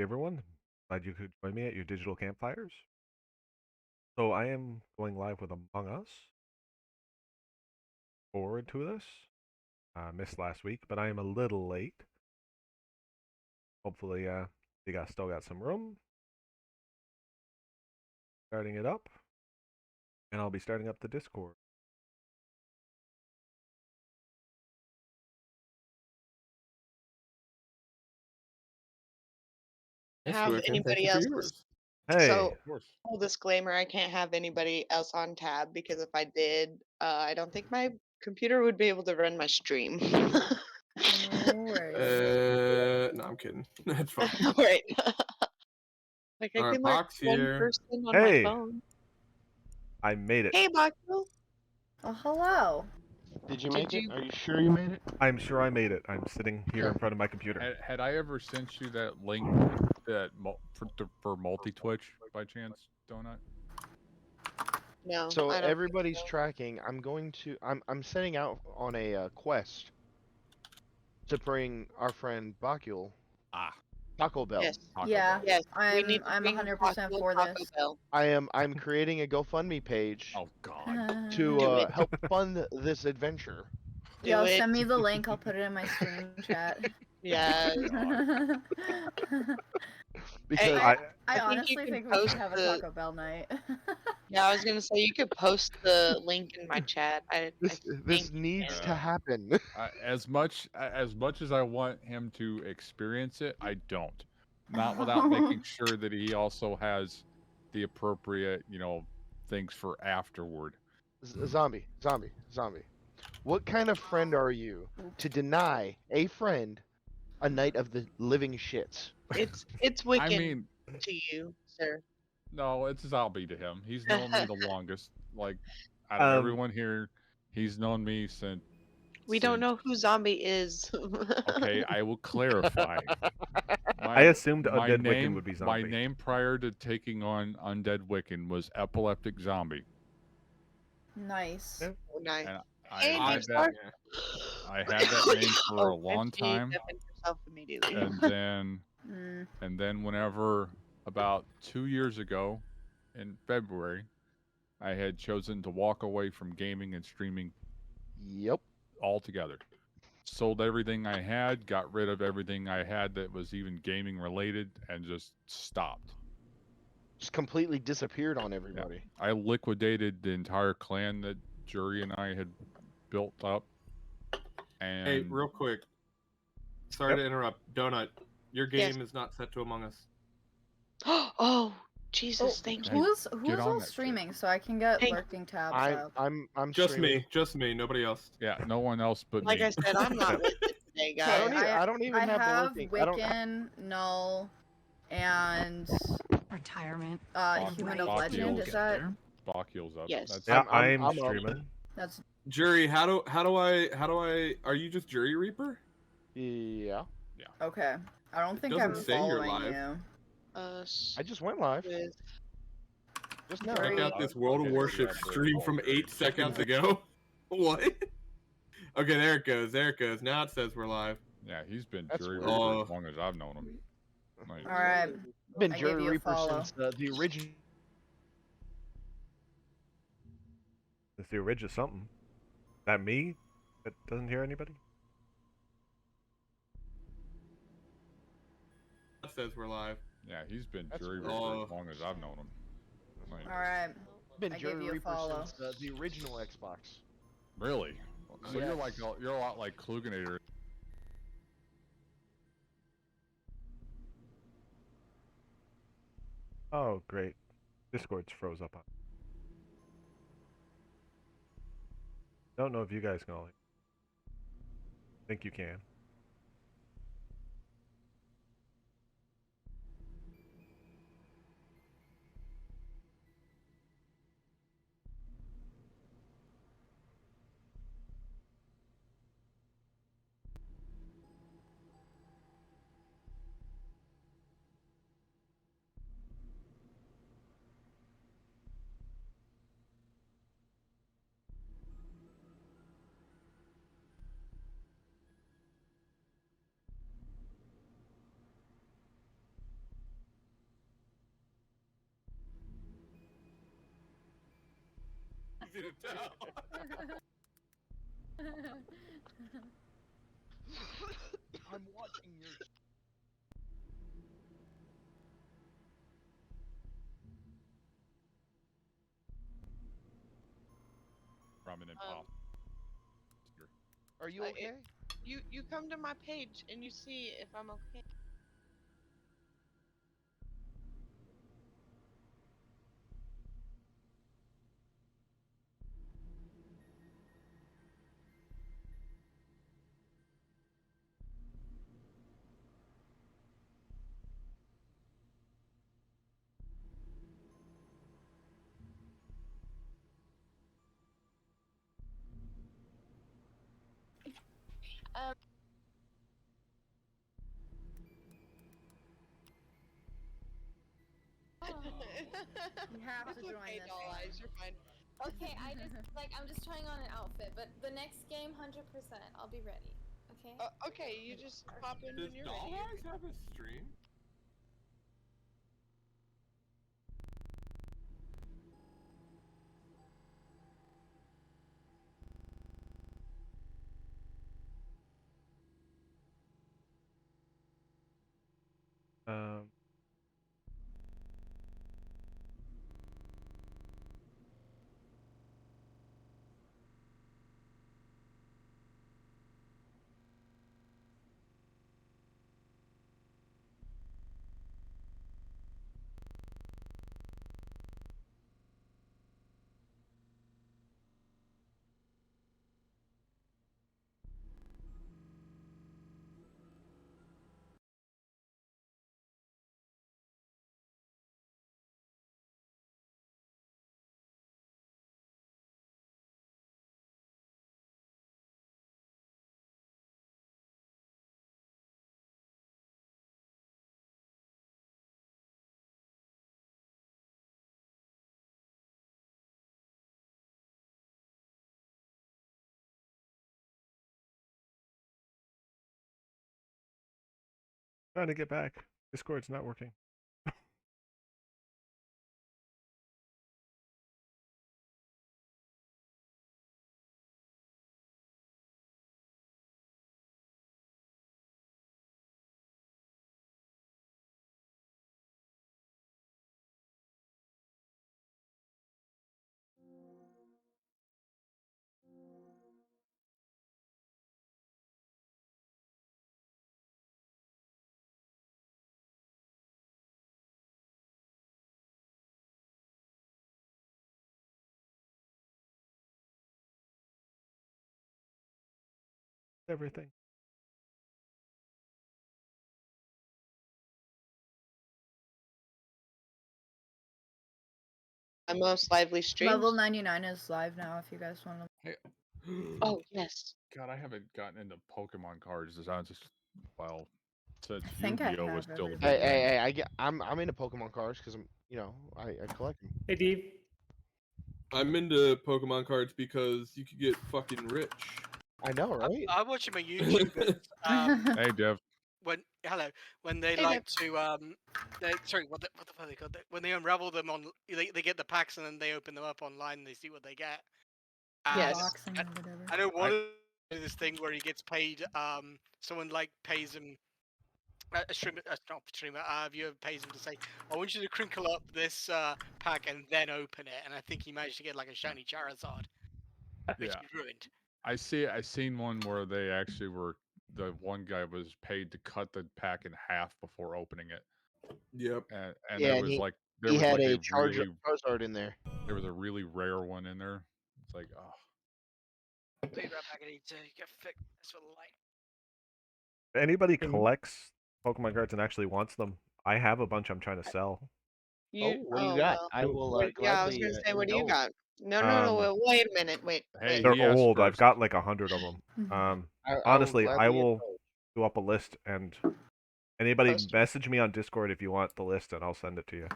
Hey everyone, glad you could join me at your digital campfires. So I am going live with Among Us. Forward to this. Missed last week, but I am a little late. Hopefully, still got some room. Starting it up, and I'll be starting up the Discord. Have anybody for else. yours. Hey, So, Of course. full disclaimer, I can't have anybody else on tab because if I did, I don't think my computer would be able to run my stream. No worries. No, I'm kidding. That's fine. Right. Like I All right, can let Box one here. person on my hey, phone. I made it. Hey, Baku. Oh, hello. Did you Did make it? you? Are you sure you made it? I'm sure I made it. I'm sitting here in front of my computer. Had I ever sent you that link that for multi Twitch by chance, Donut? No. So I don't think everybody's so. tracking. I'm setting out on a quest to bring our friend Bakul Ah, Taco Bell. Yes. Taco Yeah, Bell. Yes. We need to I'm bring 100% Baku for Taco this. Bell. I'm creating a GoFundMe page Oh God. to Do it. help fund this adventure. Do Yo, it. send me the link. I'll put it in my stream chat. Yeah. God. Because I I think you honestly can think we should post have a the. Taco Bell night. Yeah, I was gonna say you could post the link in my chat. I this think you needs can. to happen. As much as I want him to experience it, I don't. Not without making sure that he also has the appropriate, things for afterward. Zombie. What kind of friend are you to deny a friend a night of the living shits? It's I Wiccan mean, to you, sir. no, it's zombie to him. He's known me the longest. Like out of Um, everyone here, he's known me since. We don't know who zombie is. Okay, I will clarify. I My assumed Undead Wiccan would be my zombie. name prior to taking on Undead Wiccan was Epileptic Zombie, Nice. Yeah. Oh, nice. and I Hey, had Deep that Star. I had that name for a Oh, long she time, deafened herself immediately. and then whenever about 2 years ago, in February, I had chosen to walk away from gaming and streaming Yep. altogether. Sold everything I had, got rid of everything I had that was even gaming related, and just stopped. Just completely disappeared on Yeah. everybody. I liquidated the entire clan that Jury and I had built up. And Hey, real quick. Sorry Yep. to interrupt. Donut, your Yes. game is not set to Among Us. Oh, Jesus, thank Hey, you. Who's get on all that shit. streaming so I can get Thank- lurking tabs up? I'm Just streaming. me, nobody else. Yeah, no one else but Like me. I said, I'm not with it today, Okay, guys. I don't even I have the have lurking. I don't. Wiccan, Null, and Retirement. Human of Bach Legend. heals. Is that? Bachil's up. Yes. That's Yeah, I'm I'm up. streaming. That's Jury, how do I? Are you just Jury Reaper? Yeah. okay. I don't think doesn't I'm say you're following live. you. I just went live. With Just No. now. Check out this World of Okay, Warship yeah, stream from 8 seconds ago. What? Okay, there it goes. Now it says we're live. Yeah, he's been That's Jury weird. Reaper Oh. as long as I've known him. Like, All right. I've been I gave Jury you a Reaper follow. since the original. It's the original something. That me? That doesn't hear anybody? It says we're live. yeah, he's been That's Jury weird. Reaper Oh. as long as I've known him. Like, All right. I've been I gave Jury you a Reaper follow. since the original Xbox. really? So Yes. you're a lot like Kluganator. Oh, great. Discord's froze up on. Don't know if you guys can all. Think you can. easy to tell. I'm watching your. Ramen and Um, pop. Are you it- okay? you come to my page and you see if I'm okay. You have It's to join okay, this doll one. eyes. You're fine. Okay, I'm just trying on an outfit, but the next game, 100%, I'll be ready. Okay. Okay, you just pop in Does when you're Doll ready. Eyes have a stream? Um, Trying to get back. Discord's not working. Everything. My most lively streams. Level 99 is live now if you guys want to. Hey, Oh yes. God, I haven't gotten into Pokemon cards. I just, well, since I think I Yu-Gi-Oh was have still the everybody. big thing. I'm into Pokemon cards because I collect them. Hey, Dave. I'm into Pokemon cards because you could get fucking rich. I know, right? I watch my YouTubers. Hey, Dev. When they Hey, like to sorry, what the fuck are they called? When they unravel them on, they get the packs and then they open them up online and they see what they get. And Yes. Unboxing or whatever. I know one of them do this thing where he gets paid. Someone like pays him. A streamer, not streamer, viewer pays him to say, "I want you to crinkle up this pack and then open it." And I think he managed to get like a shiny Charizard, which Yeah. he ruined. I seen one where they actually were, the one guy was paid to cut the pack in half before opening it. Yep. And Yeah, there and was like he had a a really, Charizard in there. there was a really rare one in there. It's like, oh, Be right back. I need to get fixed for the light. If anybody Can- collects Pokemon cards and actually wants them, I have a bunch I'm trying to sell. What do you got? Well. I will Yeah, I was gladly gonna say, what do you indulge. got? No. Wait a minute. Wait. hey, They're he asked old. I've first. got like 100 of them. I will Honestly, I gladly will indulge. do up a list, and anybody Post. message me on Discord if you want the list, and I'll send it to you.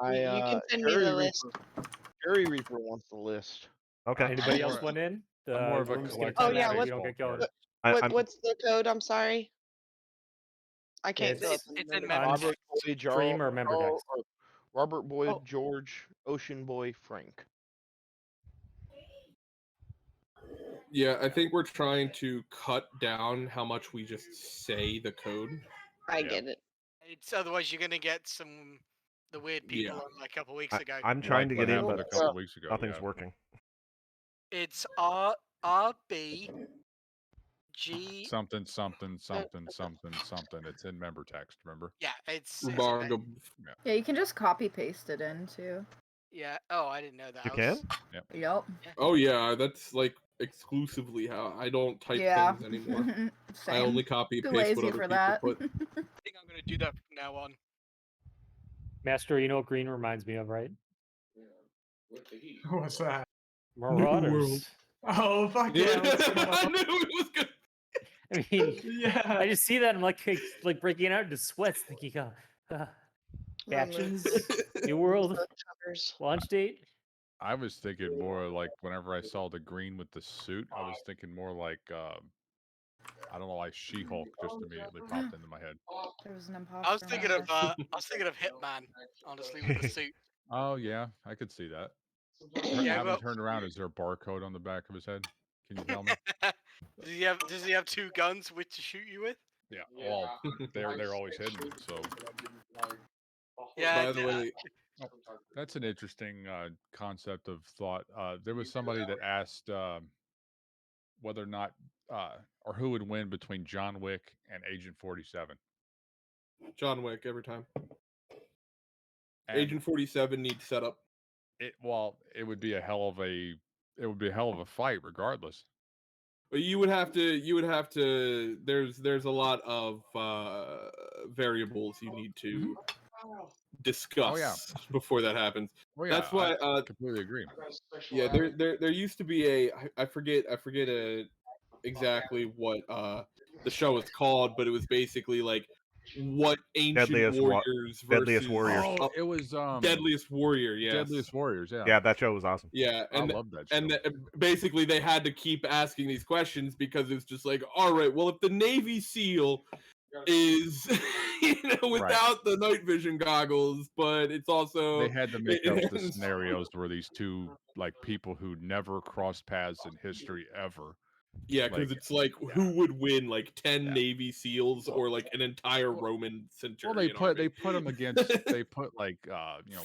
You can send me the list. Cherry Reaper wants the list. Okay. Anybody I'm else more- want in? The I'm more of a room's gonna collector Oh, time yeah, out if what- we don't get baseball going. card. I'm What's the code? I'm sorry. I can't It's- do it. It's in On member Robert text. Boyd, Stream or member text? Robert Boyd, Oh. George, Ocean Boy, Frank. Yeah, I think we're trying to cut down how much we just say the code. I Yeah. get it. It's otherwise you're gonna get the weird people Yeah. on like a couple weeks ago. I'm trying to Like what get in, happened but a couple weeks ago. nothing's Yeah. working. It's RB G. Something. It's in member text. Remember? Yeah, it's Bargo. Yeah, you can just copy paste it in too. yeah. Oh, I didn't know that. You I can? was- Yep. Oh yeah, that's like exclusively how I don't type Yeah. things anymore. I Same. only copy Too paste what lazy other for people that. put. I think I'm gonna do that from now on. Master, you know what green reminds me of, right? What's that? Marauders. Oh fuck Yeah, yeah! Let's go. I knew it was good. I mean, Yeah. I just see that and I'm like breaking out into sweats, thinking, factions, New World, Covers. launch date. I was thinking more like whenever I saw the green with the suit, I was thinking more like I don't know, like She-Hulk just immediately popped into my head. There was an imposter. I was thinking of Hitman, honestly, with the suit. Oh yeah, I could see that. Yeah, Have him well, turned around. Is there a barcode on the back of his head? Can you tell me? does he have two guns with to shoot you with? Yeah. Well, they're always hidden. So Yeah. By the way, that's an interesting concept of thought. There was somebody that asked whether or not or who would win between John Wick and Agent 47. John Wick every time. And Agent 47 needs setup. it would be a hell of a fight regardless. But you would have to. There's a lot of variables you need to discuss before that happens. Well, yeah, That's why. I completely agree. Yeah, there used to be I forget exactly what the show was called, but it was basically like what ancient warriors versus Deadliest Warriors. Oh, it was Deadliest Warrior, yes. Deadliest Warriors, yeah. Yeah, that show was awesome. Yeah, I love that show. And basically they had to keep asking these questions because it's just like, all right, well, if the Navy SEAL is without the night vision goggles, but it's also they had to make up the scenarios where these two like people who never crossed paths in history ever. Yeah, because like, it's like who would win, like 10 Navy SEALs or like an entire Roman centurion? Well, they put them against like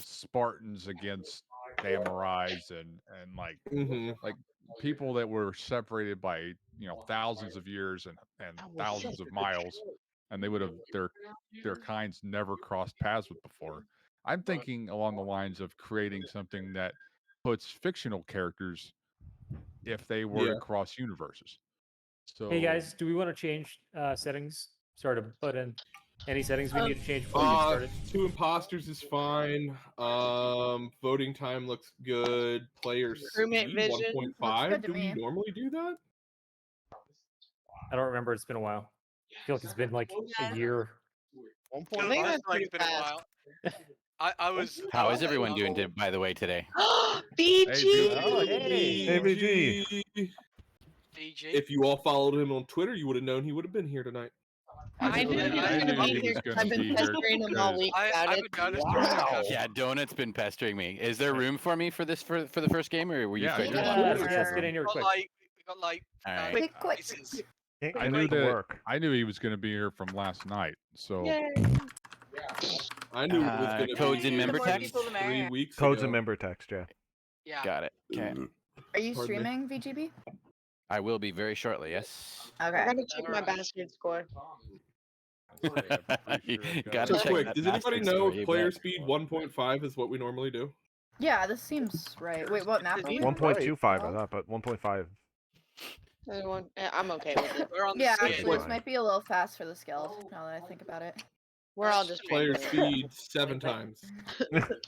Spartans against samurais and like like people that were separated by thousands of years and thousands of miles, and they would have their kinds never crossed paths with before. I'm thinking along the lines of creating something that puts fictional characters if they were to cross universes. So Hey guys, do we want to change settings? Sorry to put in any settings we need to change before we get started. 2 imposters is fine. Voting time looks good. Player Crewmate speed vision 1.5. Do we normally do that? I don't remember. It's been a while. I feel like it's been like a year. I think that's pretty been a fast. while. I was. How is everyone doing, by the way, today? BG! Oh, hey. Hey, BG. DG. If you all followed him on Twitter, you would have known he would have been here tonight. I knew he was going to be here because I've been pestering him all week about it. Wow. Yeah, Donut's been pestering me. Is there room for me for this for the first game, or were you? Yeah, Let's get in here quick. We got like. All right. Quick. pieces. I knew he was going to be here from last night. So I knew it was going to codes be in member text. 3 weeks Codes ago. and member text, yeah. Yeah. Got it. Okay. Are you Pardon me. streaming VGB? I will be very shortly. Yes. I Okay. gotta check my bastard score. Gotta So check quick, that does anybody bastard know story, if player but- speed 1.5 is what we normally do? Yeah, this seems right. Wait, what map? are we on? 1.25, I thought, but 1.5. I'm okay with it. We're on the Yeah, same. actually, this might be a little fast for the skill. Now that I think about it. We're all just Player speed 7 times.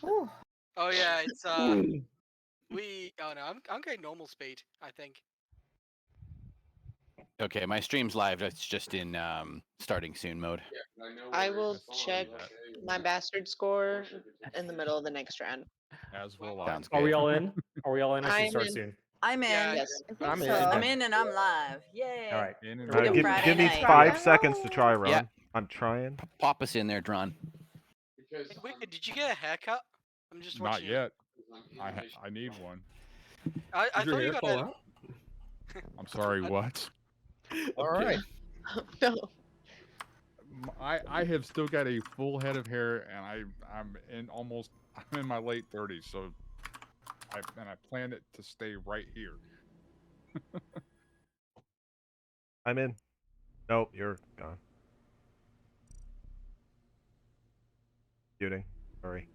Ooh. Oh yeah, it's we. Oh no, I'm going normal speed. I think. Okay, my stream's live. It's just in starting soon mode. I will check my bastard score in the middle of the next round. As will I. Sounds Are we good. all in? Are we all in? I I'm should start in. soon. I'm in. Yeah, Yes. I'm in. I'm in and I'm live. Yay. All right. In and Freaking out. Give, Friday give me night. 5 seconds to try, Ron. Yeah. I'm trying. Pop us in there, Dron. Hey, Wicked, did you get a haircut? I'm just Not watching. yet. I need one. I Did your thought you hair got fall a. out? I'm sorry, what? All right. No. I have still got a full head of hair, and I'm in my late 30s, so I plan it to stay right here. I'm in. Nope, you're gone. Muting. Sorry.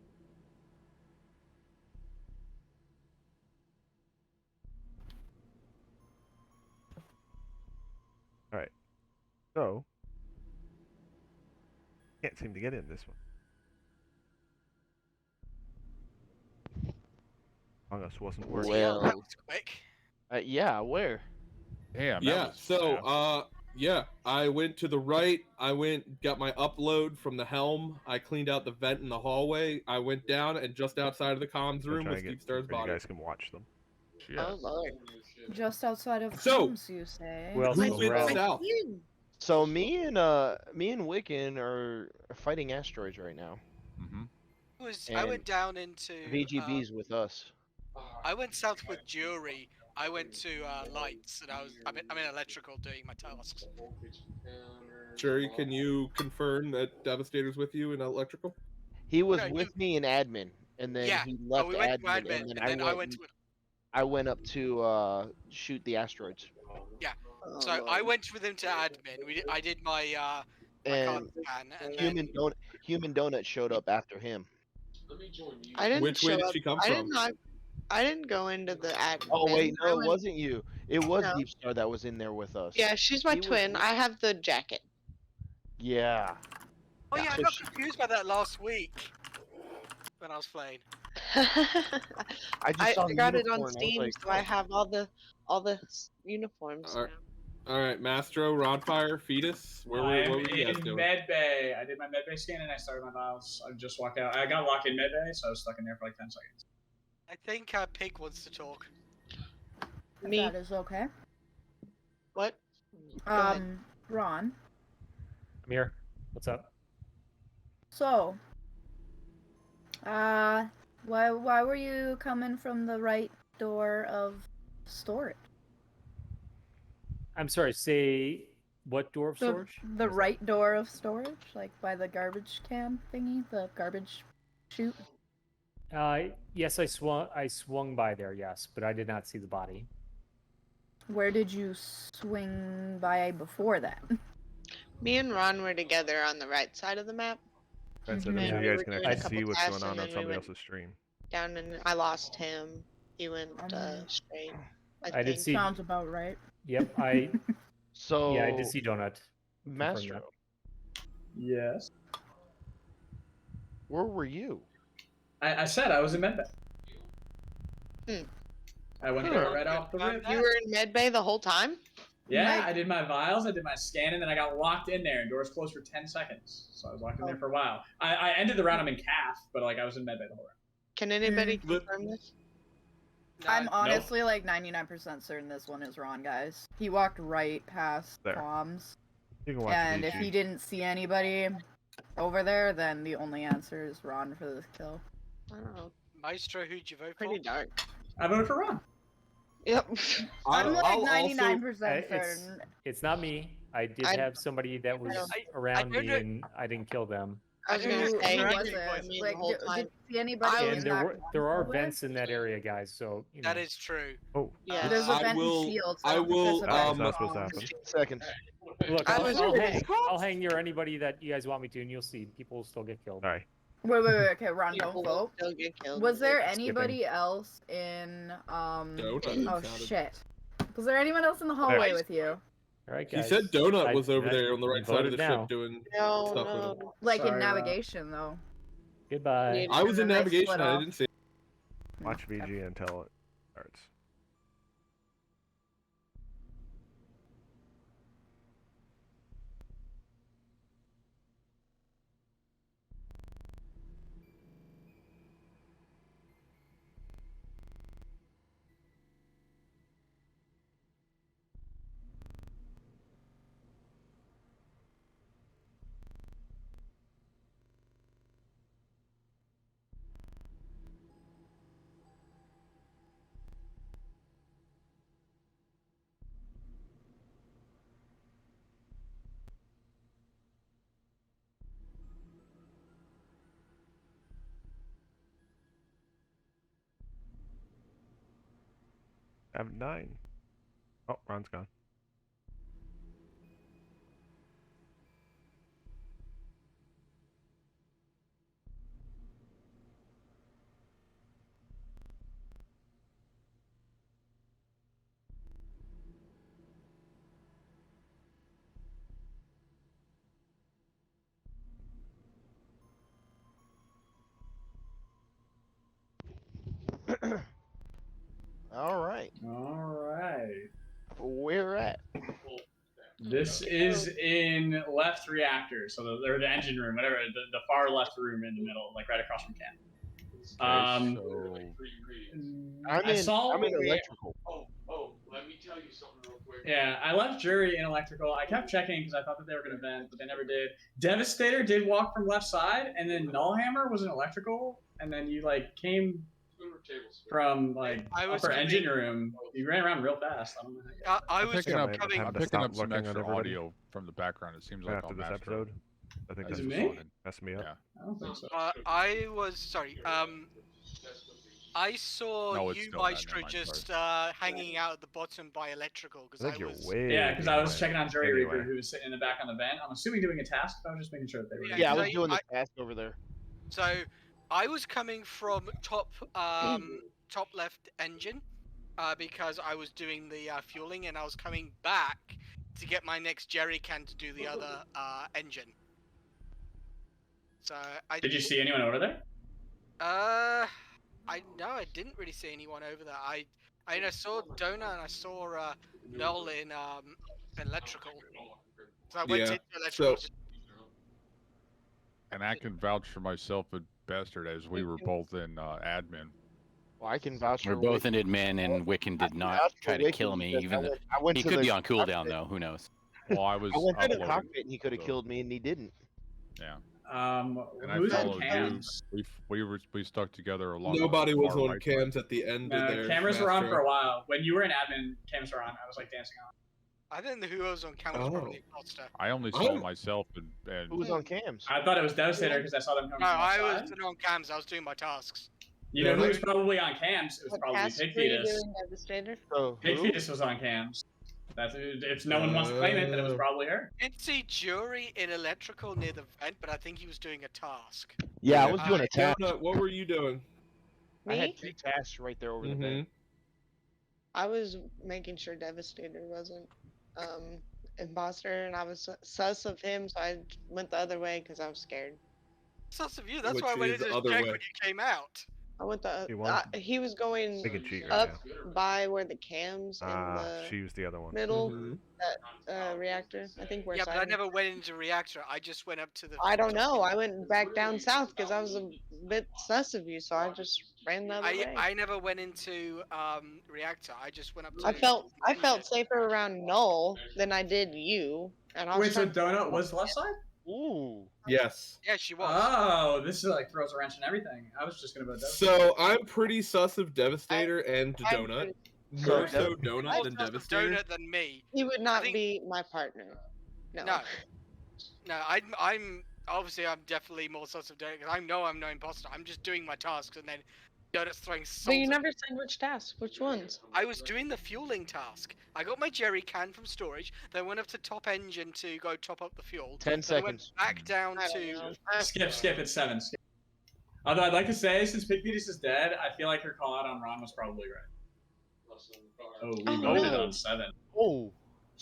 All right. So can't seem to get in this one. Among Us wasn't working. Well, that was quick. yeah, where? Damn. Yeah. Was So, fast. yeah, I went to the right. I got my upload from the helm. I cleaned out the vent in the hallway. I went down, and just outside of the comms Gonna room try was and get Deep Star's where you body. guys can watch them. Shit. Oh Lord. Just outside of So- comms, you say? Who else Who was went around? south? So me and Wiccan are fighting asteroids right now. Mm-hmm. I And went down into. VGB's with us. I went south with Jury. I went to lights, and I'm in electrical doing my tasks. Jerry, can you confirm that Devastator's with you in electrical? He was No, with me in admin, and then Yeah. he Oh, left we went to admin, admin, and then I went to. I went up to shoot the asteroids. Oh, So Lord. I went with him to admin. I did my my card And scan, and then Human Donut showed up after him. I didn't Which way show did up. she come I from? did not. I didn't go into the admin. Oh wait, I no, it went- wasn't you. It was No. Deep Star that was in there with us. Yeah, she's my He was- twin. I have the jacket. Yeah. oh yeah, I So got she- confused by that last week when I was playing. I just I saw the got it on unicorn, I was Steam, like, so I have all the uniforms Alright. now. All right, Mastro, Rodfire, Fetus. What I'm were you guys in doing? med bay. I did my med bay scan and I started my vials. I just walked out. I got locked in med bay, so I was stuck in there for like 10 seconds. I think Pig wants to talk. Me. That is okay. What? Go ahead. Ron. I'm here. What's up? So, why were you coming from the right door of storage? I'm sorry. Say what door of The, storage? the right door of storage, like by the garbage can thingy, the garbage chute. Yes, I swung by there. Yes, but I did not see the body. Where did you swing by before that? Me and Ron were together on the right side of the map. That's Mhm. it. So And you we guys were can doing a actually couple see what's tasks, going on and then we somebody went else's stream. down, and I lost him. He went straight. I did see. Sounds about right. Yep. So Yeah, I did see Donut. Confirm Master, that. Yes. where were you? I said I was in med bay. Hmm. I went there right off the rip. You were in medbay the whole time? Yeah, Like- I did my vials, I did my scan, and then I got locked in there, and doors closed for 10 seconds. So I was locked in there for a while. I ended the round, I'm in calf, but like I was in med bay the whole round. Can anybody confirm this? I'm honestly like 99% certain this one is Ron, guys. He walked right past There. comms. You can watch And if VG. he didn't see anybody over there, then the only answer is Ron for this kill. I don't know. Maestro, who'd you vote Pretty for? dark. I voted for Ron. Yep. I'm like I'll also- 99% It's certain. it's not me. I did I- have somebody that was around don't me, know- and I didn't kill them. I was gonna Who say, Who he was didn't it? vote me Like, the whole did time. you see anybody And in there that were there are hallway? vents in that area, guys. So you know. That is true. Oh, Yeah. There's a I vent will- and shield. So I don't think will, there's a vent Is that supposed to comms. happen? 15 seconds. Look, I I'll, was I'll really hang. I'll hang near anybody that you guys want me to, and you'll see people will still get killed. sorry. Wait. Okay, Ron, don't People vote. still get killed. Was there It's- anybody else in Donut Oh sounded- shit. Was there anyone else in the hallway There. with you? All right, He guys. said Donut was over that- there on the you right side of voted the now. ship doing No, stuff with him. no. Like in Sorry, Ron. navigation though. Goodbye. I was in And then they navigation. split I off. didn't see. Watch VG until it starts. I have 9. Oh, Ron's gone. All right. All right. Where at? This is in left reactor, so the engine room, whatever, the far left room in the middle, like right across from camp. Okay, so I'm in electrical. Let me tell you something real quick. Yeah, I left jury in electrical. I kept checking because I thought that they were going to vent, but they never did. Devastator did walk from left side, and then Nullhammer was in electrical, and then you like came from like upper engine room. You ran around real fast. I don't know. I'm picking up stop some looking at extra everybody. audio from the background. It seems like After I'm this master. episode, I think Is that's it me? messed me up. Yeah. I don't think so. I was sorry. I saw No, it's you, still not. Maestro, Never mind, just hanging out at the bottom by electrical because I think I you're was. way. Yeah, because I was checking on Jury Anyway. Reaper, who was sitting in the back on the vent. I'm assuming doing a task, but I was just making sure that they were. Yeah, I was doing the task over there. So I was coming from top left engine because I was doing the fueling, and I was coming back to get my next jerry can to do the other engine. So I Did you see anyone over there? I didn't really see anyone over there. I saw Donut and I saw Null in electrical. So I went into electrical. And I can vouch for myself and Bastard as we were both in admin. Well, I can vouch We're for both in admin, and Wiccan did not try to kill me. Even he could be on cooldown though. Who knows? Well, I was I went to the uploading, cockpit and he could have killed me, and he didn't. Yeah. And I who's on followed you. cams? We stuck together along. Nobody was far on right cams at the end of their. Cameras were on for a while. When you were in admin, cameras were on. I was like dancing on. I think who was on camera was probably the imposter. I only saw myself and. Who was on cams? I thought it was Devastator because I saw them coming No, from I outside. wasn't on cams. I was doing my tasks. You know who was probably on cams? It was probably Pig Fetus. Devastator? Pig Fetus was on cams. That's if no one wants to claim it, then it was probably her. I didn't see Jury in electrical near the vent, but I think he was doing a task. Yeah, I was doing a task. What were you doing? I had 2 tasks right there over the vent. I was making sure Devastator wasn't imposter, and I was sus of him, so I went the other way because I was scared. Sus of you. That's Which why I went is into the the other check way. when you came out. I went the. He He was going They can cheat right up now. by where the cams in the She used the other one. middle that reactor. I think where. Yeah, but I Simon- never went into reactor. I just went up to the. I don't know. I went back down south because I was a bit sus of you, so I just ran the other way. I never went into reactor. I just went up to. I felt safer around Null than I did you. And I was Wait, so trying- Donut was left side? Ooh. Yes. Yeah, she was. Oh, this is like throws a wrench in everything. I was just gonna vote Devastator. So I'm pretty sus of Devastator and I'm Donut. pretty- More so Donut than Sus of Devastator. Donut than me. He would not be my partner. No. No, I'm obviously I'm definitely more sus of Donut because I know I'm no imposter. I'm just doing my tasks and then Donut's throwing salt. But you never said which tasks. Which ones? I was doing the fueling task. I got my jerry can from storage, then went up to top engine to go top up the fuel. 10 then I went seconds. back down I don't to. know. Skip. It's 7. Skip. Although I'd like to say, since Pig Fetus is dead, I feel like her call out on Ron was probably right. Oh, we voted on 7. Oh.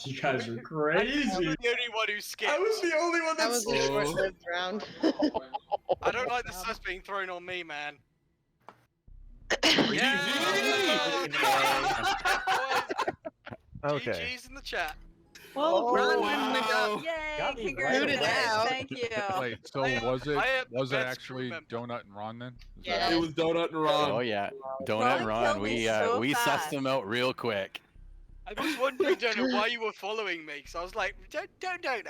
You guys are I was crazy. the only one who skipped. I was the only one That that was a short-lived round. I don't like the sus being thrown on me, man. Okay. GG's in the chat. Well, Ron wow. didn't go. Yay! me Congratulations! out. Thank you. Wait, so I was it am the was it best crew actually member. Donut and Ron then? Is Yeah. that- It was Donut and Ron. Oh yeah, Donut Ron and Ron. killed me We so we sussed fast. them out real quick. I was wondering, Donut, why you were following me. Because I was like, don't,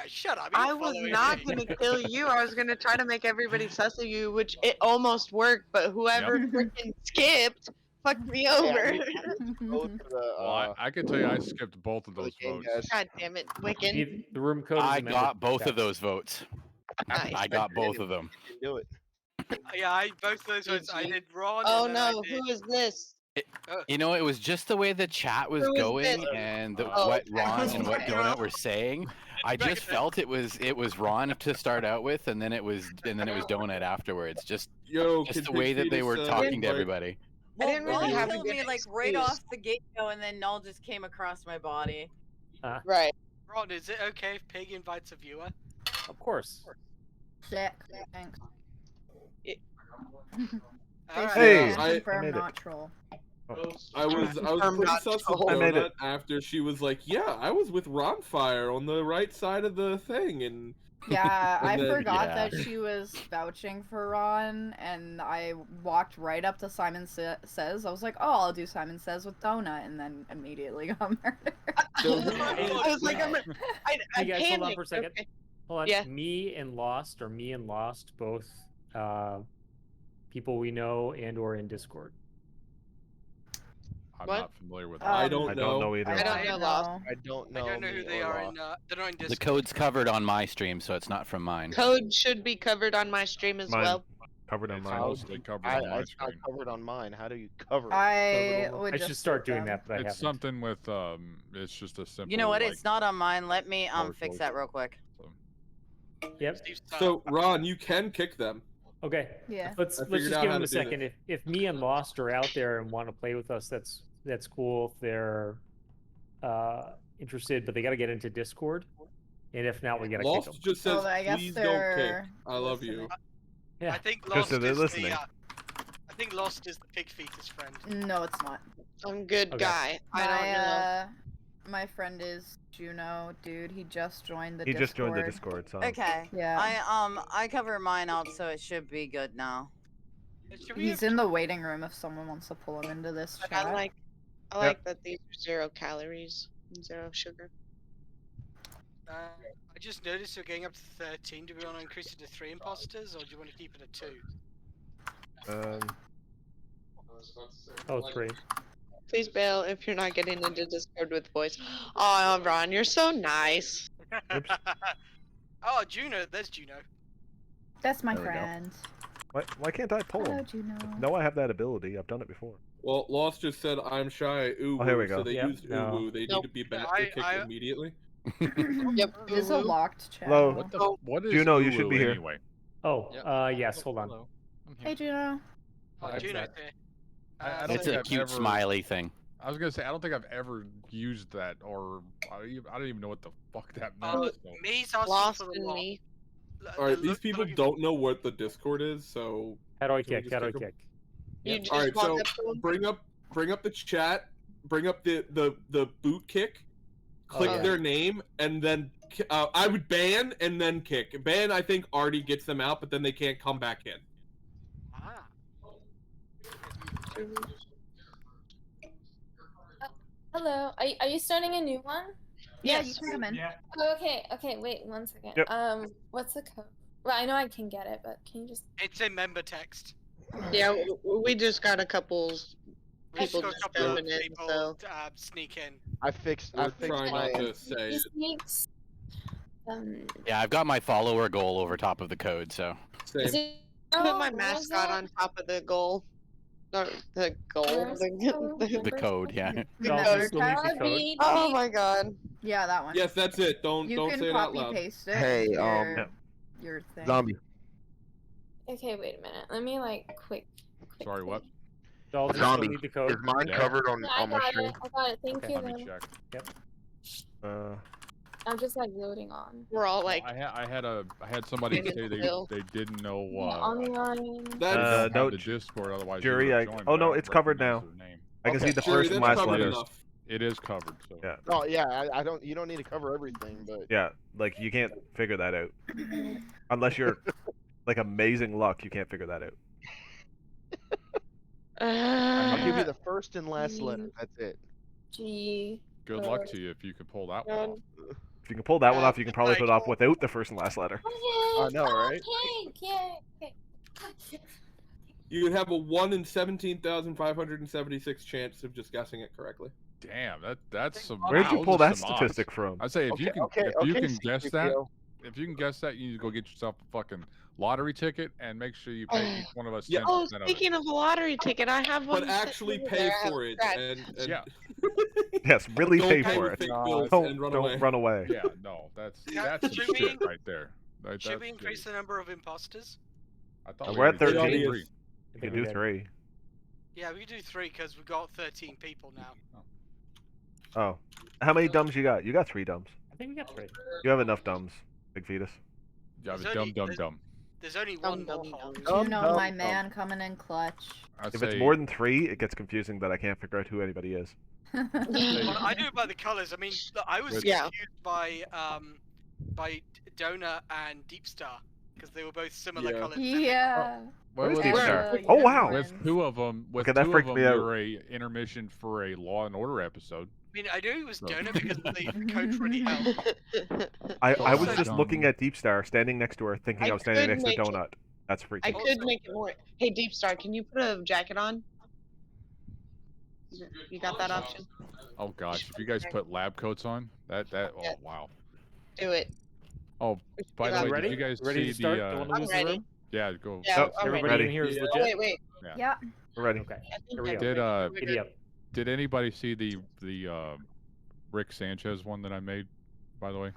shut up. I You're was following not me. gonna kill you. I was gonna try to make everybody sus of you, which it almost worked. But whoever freaking skipped fucked me over. Go to the, Well, I can tell you, I skipped both of those game, votes. guys. God damn it, Wiccan. The room code. is I amended. got both Yeah. of those votes. Nice. I got both of them. You can do it. Yeah, both of those ones. I did Ron. Oh and then I no, did... who is this? You know, it was just the way the chat was Who was going this? and Oh, what okay. Ron and what Donut were saying. I just felt it was Ron to start out with, and then it was Donut afterwards. Just the way that they were talking to everybody. I didn't Well, really Ron have a killed good me like right excuse. off the get-go, and then Null just came across my body. Right. Ron, is it okay if Pig invites a viewer? Of course. Sick. Thanks. Hey, I confirm made it. not troll. I was pretty sus of I made Donut it. after she was like, "Yeah, I was with Ron Fire on the right side of the thing," and Yeah, and I then- forgot yeah. that she was vouching for Ron, and I walked right up to Simon Says. I was like, "Oh, I'll do Simon Says with Donut," and then immediately got murdered. I was like, I Hey guys, hold on panicked. for a second. Okay. Hold on. Yeah. Me and Lost both people we know and or in Discord. I'm What? not familiar with. I don't know either. I don't know Lost. I don't know. I don't know who they are in. They're not in The Discord. code's covered on my stream, so it's not from mine. Code should be covered on my stream as Mine. well. Covered on It's mine. mostly covered on my It's not screen. covered on mine. How do you cover it? I would I just should start do doing that, but I It's haven't. something with It's just a simple. You know what? Like, It's not on mine. Let me color fix code. that real quick. Yep. So Ron, you can kick them. Okay. Yeah. Let's figured just out give how them a to do second. If me and Lost are out there and want to play with us, that's cool. If they're interested, but they got to get into Discord. And if not, we got to kick them. Lost just says, Well, I guess "Please don't they're kick. I love you." Yeah. I think Just Lost so they're is listening. I think Lost is the pig fetus friend. No, it's not. I'm good Okay. guy. I don't know. My friend is Juno, dude. He just joined the He Discord. just joined the Discord, so. Okay. Yeah. I cover mine up, so it should be good now. He's in the waiting room if someone wants to pull him into this But chat. I like that these are 0 calories and 0 sugar. I just noticed you're going up to 13. Do we want to increase it to 3 imposters, or do you want to keep it at 2? Oh, 3. Please bail if you're not getting into Discord with voice. Oh, Ron, you're so nice. Oh, Juno. There's Juno. That's my There we go. friend. Why can't I pull Hello, him? Juno. No, I have that ability. I've done it before. Well, Lost just said, "I'm shy." Ooh, Oh, here we so go. they Yep, used no. ooh. They need to be back to kick immediately. Yep. It is a locked chat. Hello. What is Juno, you Ulu should be here. anyway? Oh, yes. Hold on. Hello. Hey, Juno. Oh, Juno's here. I don't It's think a I've cute ever- smiley thing. I was gonna say I don't think I've ever used that, or I don't even know what the fuck that meant. So. Me's asking Lost for the in lot. me. All right, these people don't know what the Discord is, so. How do I Can we kick? just How do I kick 'em? kick? You Yep. just All right, walk so up to him. bring up the chat, bring up the boot kick, click yeah. their name, and then I would ban and then kick. Ban, I think, already gets them out, but then they can't come back in. Ah. Hello. Are you starting a new one? Yeah, Yes. you can come in. Oh, okay. Wait 1 second. Yep. What's the code? Well, I know I can get it, but can you just? It's a member text. Yeah, we just got a couple We just people got a just couple of jumping in, people so. sneak in. I fixed We're trying my not to say He it. sneaks. Yeah, I've got my follower goal over top of the code, so. Is Same. it? Put Oh, my what was mascot that? on top of the goal. Or the goal. Where's the The code, yeah. Dolphins, Luigi code. Copy. Oh my god. Yeah, that one. Yes, that's it. Don't You say can it out copy loud. paste it. Hey, into your thing. Zombie. Okay, wait a minute. Let me like quick. Sorry, what? Dolphins, Zombie. delete the code. Is mine Yeah. covered on I my got stream? it. I got it. Thank Okay. you. Let me Though. check. I'm just like loading on. We're all Well, like, I had somebody Stand say still. they didn't know Yeah, they online. don't That's no, have the Discord, otherwise Jury, they I- would've joined, oh, but no, I don't it's covered recognize now. their name. I can see the Jerry, first and that's last covered letters. enough. It is covered, so. Yeah. Oh yeah, I don't. You don't need to cover everything, but Yeah, like you can't figure that out unless you're like amazing luck. You can't figure that out. I'll give you the first and last letter. That's it. G. Good luck to you if you can pull that one off. If you can pull that one off, you can probably pull it off without the first and last letter. Okay. I know, right? Okay. You would have a 1 in 17,576 chance of just guessing it correctly. Damn, that's some. Where'd you those pull are that some odds. statistic from? I'd say if you can Okay, if you okay, can guess that, C-3PO. if you can guess that, you need to go get yourself a fucking lottery ticket and make sure you pay each one of us 10% Oh, of it. speaking of a lottery ticket, I have one. But actually sitting pay there I for it haven't scratched. and Yeah. Yes, really don't pay pay for with it. fake bills and run Don't away. run away. Yeah, no, that's Now, some should we shit right there. should That's we increase shitty. the number of imposters? I thought We're at already did 13. three. You can do 3. Yeah, we can do 3 because we got 13 people now. Oh. How many dumbs you got? You got 3 dumbs. I think we got 3. You have enough dumbs, Big Fetus. Yeah, There's only- dumb. There's only one more hole. You know my man coming in clutch. If it's more than 3, it gets confusing that I can't figure out who anybody is. Well, I do it by the colors. I mean, I was confused by Donut and Deep Star because they were both similar colors. Yeah. Where's with, Deep Star? you Oh guys wow! win. with 2 of them, Okay, that freaked me out. you're a intermission for a Law and Order episode. I mean, I knew he was Donut because the coach really helped. I was just looking at Deep Star, standing next to her, thinking I was standing could next to make it- Donut. That's freaky. I could make it more. Hey, Deep Star, can you put a jacket on? You got that option? Oh gosh, if you guys put lab coats on, oh wow. Do it. Oh, by the way, ready? did you guys Ready see to start? the? Don't wanna I'm lose the ready. room? Yeah, go. Yeah, Oh, I'm Everybody ready. in here is Oh, legit. wait. Yeah. We're ready. Okay. I think Here we go. Did Giddy up. did anybody see the Rick Sanchez one that I made? By the way.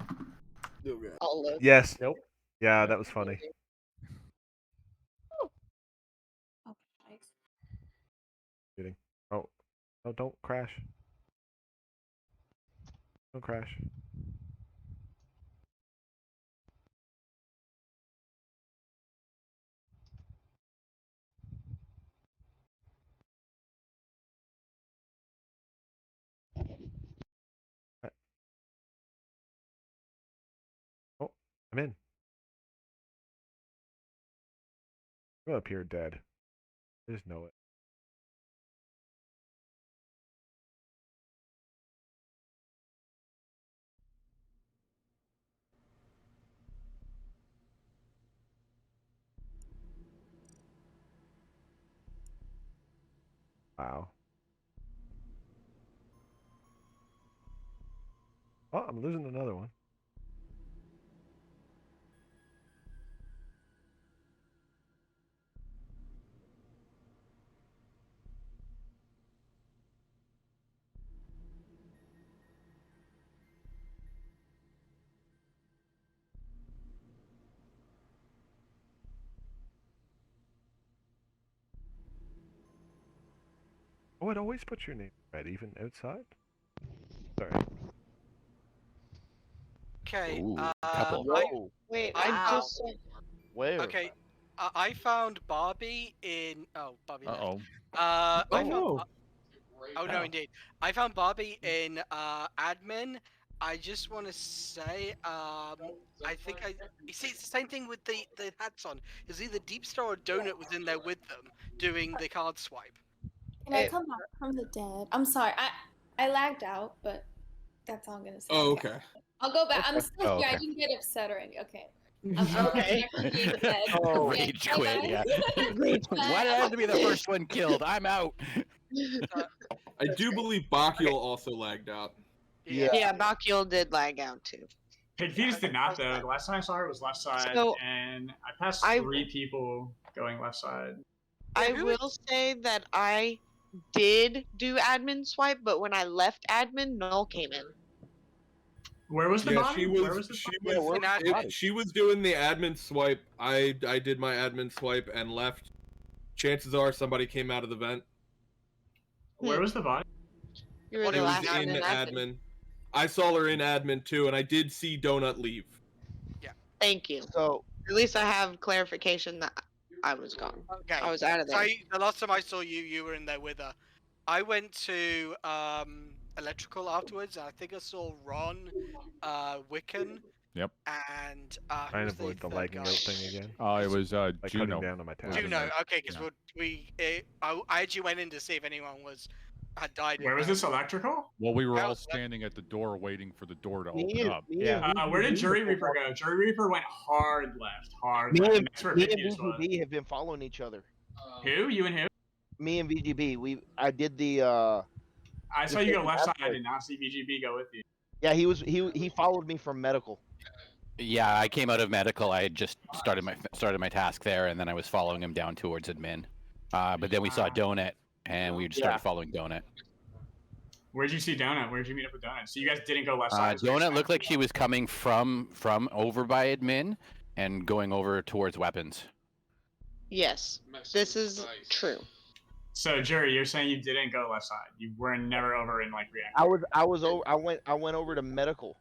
I'll look. Yes. Nope. Yeah, that was funny. Kidding. Oh, no! Don't crash. Don't crash. Oh, I'm in. I'm gonna appear dead. I just know it. Wow. Oh, I'm losing another one. Oh, it always puts your name red, even outside? Sorry. Okay. Ooh, I, couple. Wait, I I found- just. Where? Okay. I found Barbie in. Oh, Barbie. left. Uh-oh. I found. Oh. Oh no, indeed. I found Barbie in admin. I just want to say, I think you see, it's the same thing with the hats on. Is either Deep Star or Donut was in there with them doing the card swipe. Can I come back from the dead? I'm sorry. I lagged out, but that's all I'm gonna say. Oh, okay. I'll go back. I'm still Oh, here. I okay. didn't get upset already. Okay. I'm okay. Oh, rage quit, yeah. Why did I have to be the first one killed? I'm out. I do believe Bakiel also lagged out. Yeah, Bakiel did lag out too. Fetus did not though. The last time I saw her was left side, So, and I passed 3 people going left side. I will say that I did do admin swipe, but when I left admin, Null came in. Where was the Yeah, body? she Where was. was She the was. body? She was doing the admin swipe. I did my admin swipe and left. Chances are somebody came out of the vent. Where was the body? You were It the was last one in in admin. admin. I saw her in admin too, and I did see Donut leave. Thank you. So at least I have clarification that I was gone. Okay. I was out of So there. the last time I saw you, you were in there with her. I went to electrical afterwards. And I think I saw Ron, Wiccan, Yep. and Try and who's avoid the third lagging guy? out thing again. It was Like cutting Juno. down on my tab. Juno. Okay, because Yeah. I actually went in to see if anyone had died. Where was this electrical? Well, we were all standing at the door waiting for the door to open up. Where did Jury Reaper go? Jury Reaper went hard left. Hard Me left. and, That's where me and Vicky was. VGB have been following each other. Who? You and who? Me and VGB. I did the. I saw you go left side. I did not see VGB go with you. Yeah, he followed me from medical. Yeah, I came out of medical. I had just started my task there, and then I was following him down towards admin. But then we saw Donut, and we just started following Donut. Where'd you see Donut? Where'd you meet up with Donut? So you guys didn't go left side. Donut looked like she was coming from over by admin and going over towards weapons. Yes, this is true. So Jerry, you're saying you didn't go left side. You were never over in like reactor. I was over. I went over to medical.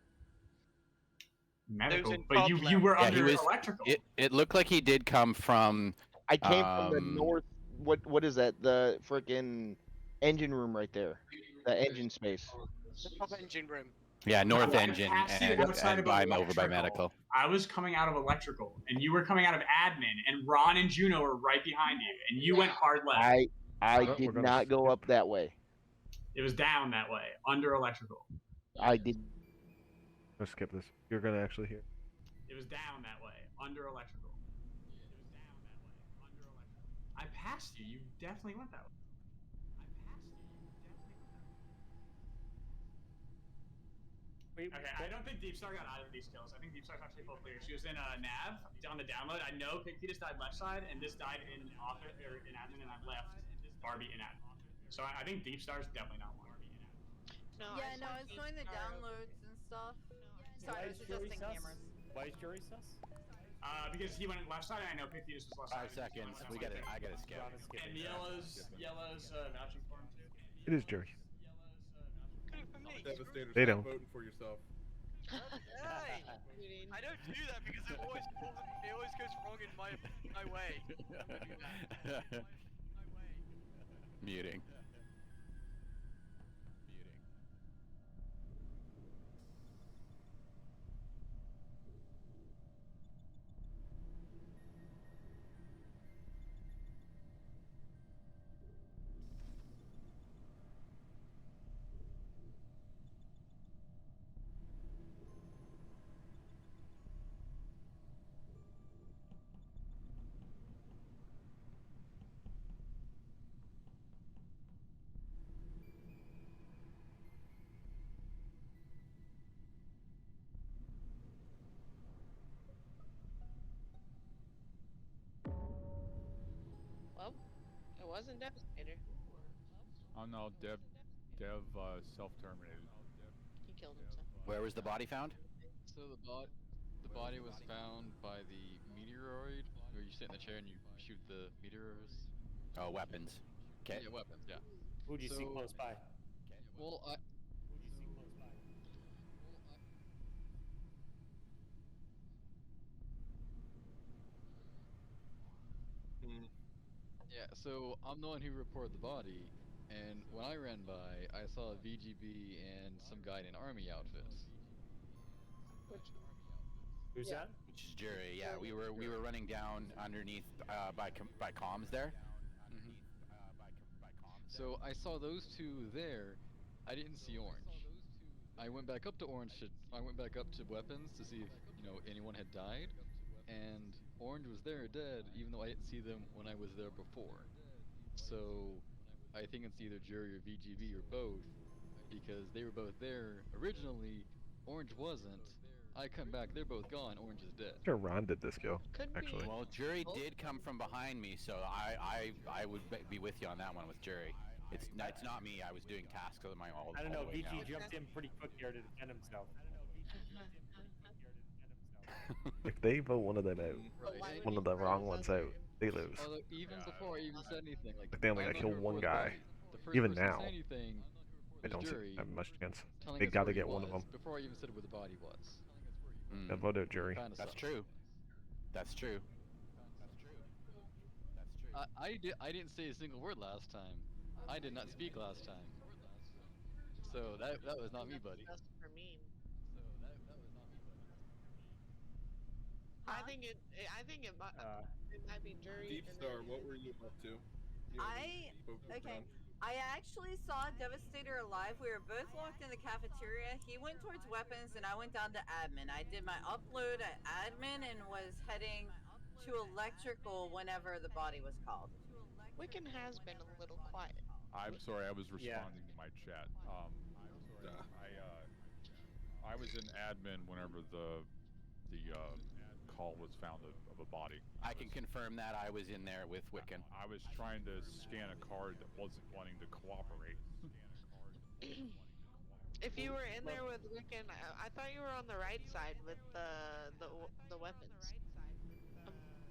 Medical, but you were under electrical. It looked like he did come from. I came from the north. What is that? The freaking engine room right there. The engine space. The top engine room. Yeah, north I engine, passed you and outside of I'm over by electrical. medical. I was coming out of electrical, and you were coming out of admin, and Ron and Juno were right behind you, and you went hard left. I did not go up that way. It was down that way, under electrical. I did. Let's skip this. You're gonna actually hear. It was down that way, under electrical. It was down that way, under electrical. I passed you. You definitely went that way. Okay, I don't think Deep Star got either of these kills. I think Deep Star's actually full clear. She was in nav on the download. I know Pigpetus died left side, and this died in office or in admin, and I left Barbie in admin. So I think Deep Star's definitely not one. No, I was doing the downloads and stuff. Sorry, I was adjusting cameras. Why is Jory sus? Because he went left side, and I know Pigpetus was left side. 5 seconds. I gotta skip. And yellow's vouching for him too. It is Jerry. Devastator, They stop don't. voting for yourself. Hey, I don't do that because it always goes wrong in my way. Muting. Well, it wasn't Devastator. Oh no, Dev self-terminated. He killed himself. Where was the body found? So the body was found by the meteoroid, where you sit in the chair and you shoot the meteors. Oh, weapons. Okay. Yeah, weapons. Yeah. Who'd you see close by? Well, yeah, so I'm the one who reported the body, and when I ran by, I saw a VGB and some guy in an army outfit. Who's that? Which is Jerry. Yeah, we were running down underneath by comms there. So I saw those two there. I didn't see Orange. I went back up to I went back up to weapons to see if anyone had died, and Orange was there dead, even though I didn't see them when I was there before. So I think it's either Jerry or VGB or both, because they were both there originally. Orange wasn't. I come back, they're both gone. Orange is dead. Sure, Ron did this kill. Actually. Well, Jerry did come from behind me, so I would be with you on that one with Jerry. It's not me. I was doing tasks of my all. I don't know. all the way VG down. jumped in pretty quick here to defend himself. If they vote one of them out, Right. one of the wrong ones out, they lose. Although even before I even said anything, like Like they only I'm gotta not kill gonna one report the guy. body. The first Even person to now, say anything I was don't Jerry, have much chance. telling They us gotta where he get one of was them. before I even said where the body was. Yeah, vote out Jerry. Kinda That's sucks. true. That's true. I didn't say a single word last time. I did not speak last time. So that was not me, buddy. That's for me. I think it might be Jury. Deep Star, what were you up to? Okay. I actually saw Devastator alive. We were both locked in the cafeteria. He went towards weapons, and I went down to admin. I did my upload at admin and was heading to electrical whenever the body was called. Wiccan has been a little quiet. I'm sorry, I was responding to my chat. I was in admin whenever the the call was found of a body. I can confirm that I was in there with Wiccan. I was trying to scan a card that wasn't wanting to cooperate. If you were in there with Wiccan, I thought you were on the right side with the weapons.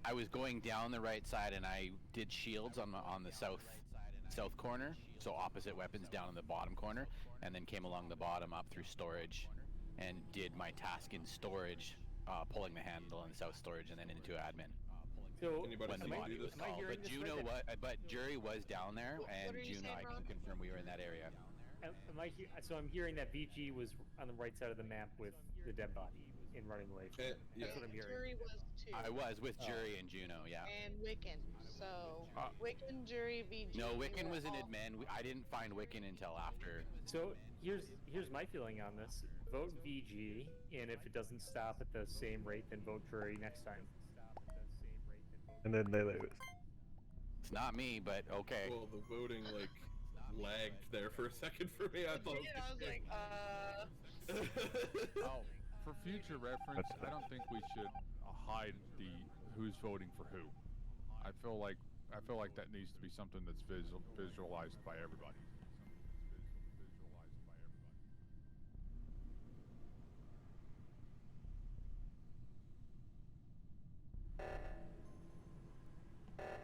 I was going down the right side, and I did shields on the south corner, so opposite weapons down in the bottom corner, and then came along the bottom up through storage, and did my task in storage, pulling the handle in south storage, and then into admin. So When the body was called, but Juno, but Jury was down there, and Juno, I can confirm we were in that area. So I'm hearing that VG was on the right side of the map with the dead body and running away from it. That's what I'm hearing. Jury was too. I was with Jury and Juno, yeah. And Wiccan. So Wiccan, Jury, VG. No, Wiccan was an admin. I didn't find Wiccan until after. So here's my feeling on this. Vote VG, and if it doesn't stop at the same rate, then vote Jury next time. And then they lose. It's not me, but okay. Well, the voting lagged there for a second for me. I thought. I was like, Oh, for future reference, I don't think we should hide the who's voting for who. I feel like that needs to be something that's visualized by everybody.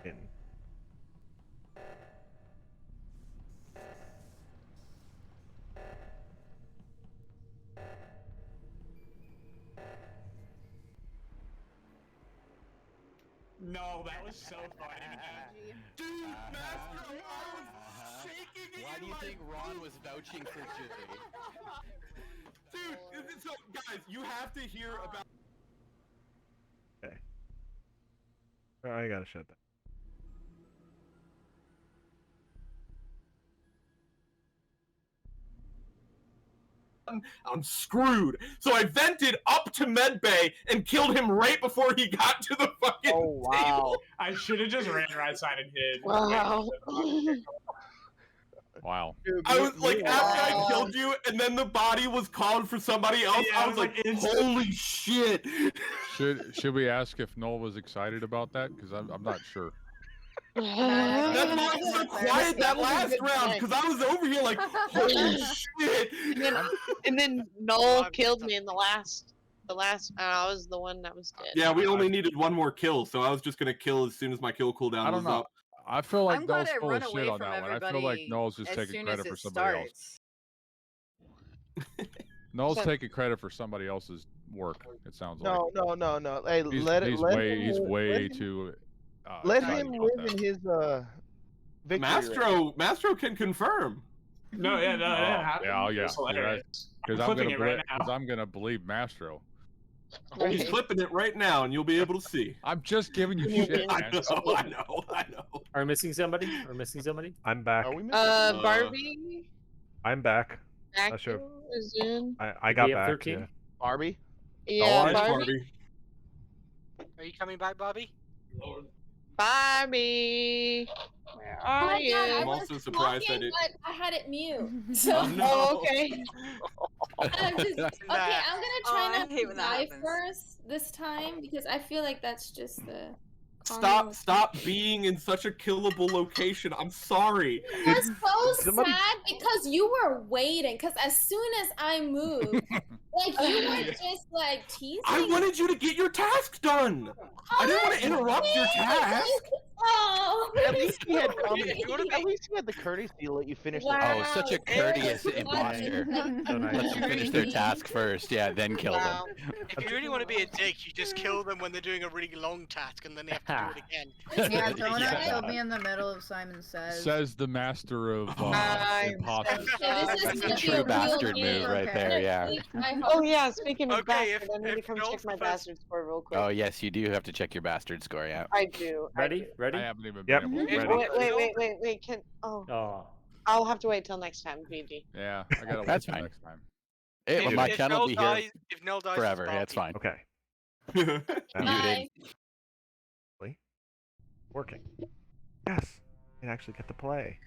In. No, that was so funny. Dude, Master, I was shaking. Why do you think Ron was vouching for Jury? Dude, so guys, you have to hear about. Okay. I gotta shut that. I'm screwed. So I vented up to medbay and killed him right before he got to the fucking table. I should have just ran right side and hid. wow. Wow. I was like, after I killed you, and then the body was called for somebody else. Yeah, I was like, holy shit. Should we ask if Noel was excited about that? Because I'm not sure. That's why I was so quiet that last round, because I was over here like, holy shit. And then Noel killed me in the last. I was the one that was dead. Yeah, we only needed one more kill, so I was just gonna kill as soon as my kill cooldown I don't was know. up. I feel like I'm glad Noel's I full run of away shit on from that one. I feel like everybody Noel's just as taking soon credit as for it somebody else. starts. Noel's taking credit for somebody else's work. It sounds like. No. Hey, He's way too. Let excited him about live that. in his victory. Mastro can confirm. No, that happened. Yeah. It's hilarious. Because I'm gonna believe Mastro. He's clipping it right now, and you'll be able to see. I'm just giving you shit, I man. know. Are we missing somebody? I'm back. Are we missing Barbie. I'm back. Back Not sure. is in. I got We have back. 13? Yeah. Barbie? Yeah, Barbie. Barbie. Are you coming back, Bobby? Barbie. Where are you? I'm also surprised that it. But I had it mute. So Oh, okay. I'm just okay. I'm gonna try I not hate to when that die happens. first this time because I feel like that's just the. Stop being in such a killable location. I'm sorry. That's so somebody- sad because you were waiting. Because as soon as I moved, like you were just like teasing. I wanted you to get your task done. I didn't want to interrupt your task. Oh. At least he had the courtesy to let you finish Oh, such a courteous imposter. Let them finish their task first, yeah, then kill them. If you really want to be a dick, you just kill them when they're doing a really long task, and then they have to do it again. Yeah, Donut killed me in the middle of Simon Says. Says the master of imposters. Yeah, this is The gonna be true a real bastard game. move right there, yeah. Oh yeah, speaking of Okay, bastard, I need to come check my bastard score real quick. Oh yes, you do have to check your bastard score, yeah. I do. Ready? I haven't even Yep. been able to Wait. Can Oh. I'll have to wait till next time, BG. Yeah, I gotta wait That's till fine. next time. My channel will be here If Nell dies, forever. it's Yeah, it's fine. Okay. Bye. Working. Yes. I can actually get to play.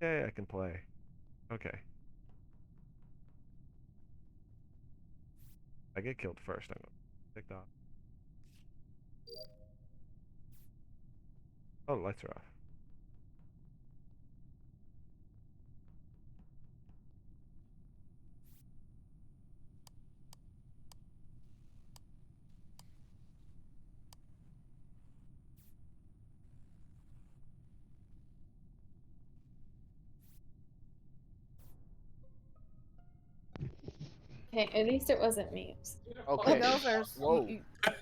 Yay, I can play. Okay. I get killed first, I'm picked off. Oh, the lights are off. Okay, at least it wasn't me. Okay. Girls, Whoa.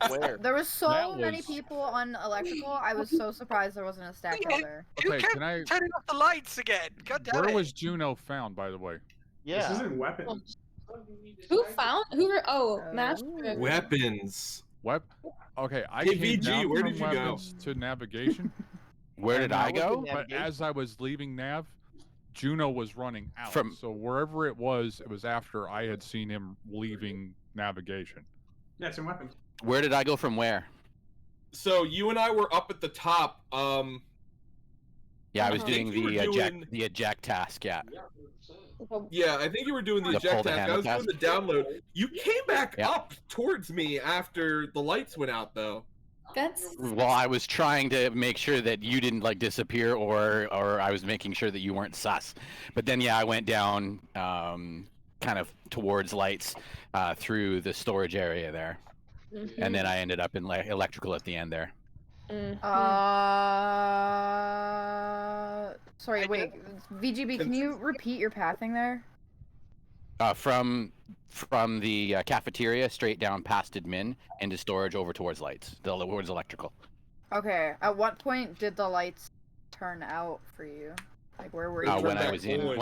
Where? there was so That many was- people on electrical. I was so surprised there wasn't a stack Yeah, there. Who Okay, kept can I? turning off the lights again? God damn Where it! was Juno found, by the way? This Yeah. isn't weapons. Who found? Oh, Master. Weapons. Okay, I Hey, came VG, down where from did you go? weapons to navigation. Where and did I was go? in But as I was leaving nav, Juno was running out. From- So wherever it was after I had seen him leaving navigation. Yeah, it's in weapons. Where did I go from where? So you and I were up at the top. Yeah, I was I think doing you were the eject task. Yeah. Yeah, I think you were doing the The pull eject the task. hammer I was doing task? the download. You came back Yeah. up towards me after the lights went out, though. Well, I was trying to make sure that you didn't like disappear, or I was making sure that you weren't sus. But then, yeah, I went down, kind of towards lights, through the storage area there, and then I ended up in electrical at the end there. Sorry, wait. VGB, can you repeat your pathing there? From the cafeteria straight down past admin into storage over towards lights, towards electrical. Okay. At what point did the lights turn out for you? Like, where were you? When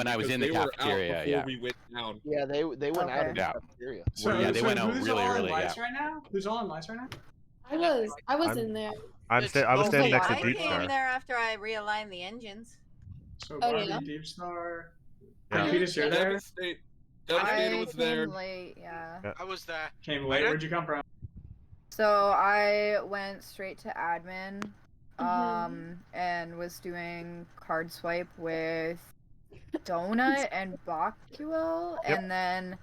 I was in the cafeteria, yeah. We went down. Yeah, they went out of the Yeah. cafeteria. So, Yeah, they went out who's really all early, in lights yeah. right now? Who's all in lights right now? I was I'm- in there. I was standing next to I Deep came Star. there after I realigned the engines. So Oh, Barbie, yeah? Deep Star. Yeah. Peter, you're there? Devastator I was there. came late, yeah. I was there. Came late. Where'd you come from? So I went straight to admin, and was doing card swipe with Donut and Bakuel, and then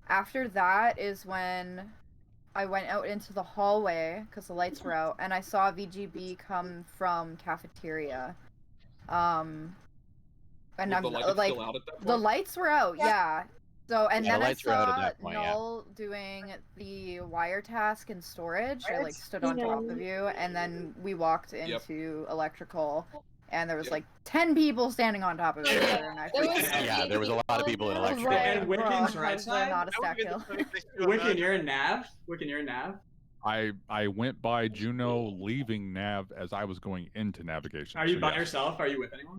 after that is when I went out into the hallway because the lights were out, and I saw VGB come from cafeteria. And Was I'm the lights like, still out at that the point? lights were out, yeah. So and Yeah, the then I lights were out at saw that point, yeah. Null doing the wire task in storage. I like stood on top of you, and then we walked into electrical, and there was like 10 people standing on top of each other, and I freaked out. Yeah, there was a lot of people in electrical. And Wiccan's Bro, right how's there side? not a stack kill? Wiccan, you're in nav? Wiccan, you're in nav? I went by Juno leaving nav as I was going into navigation. Are you so by yes. yourself? Are you with anyone?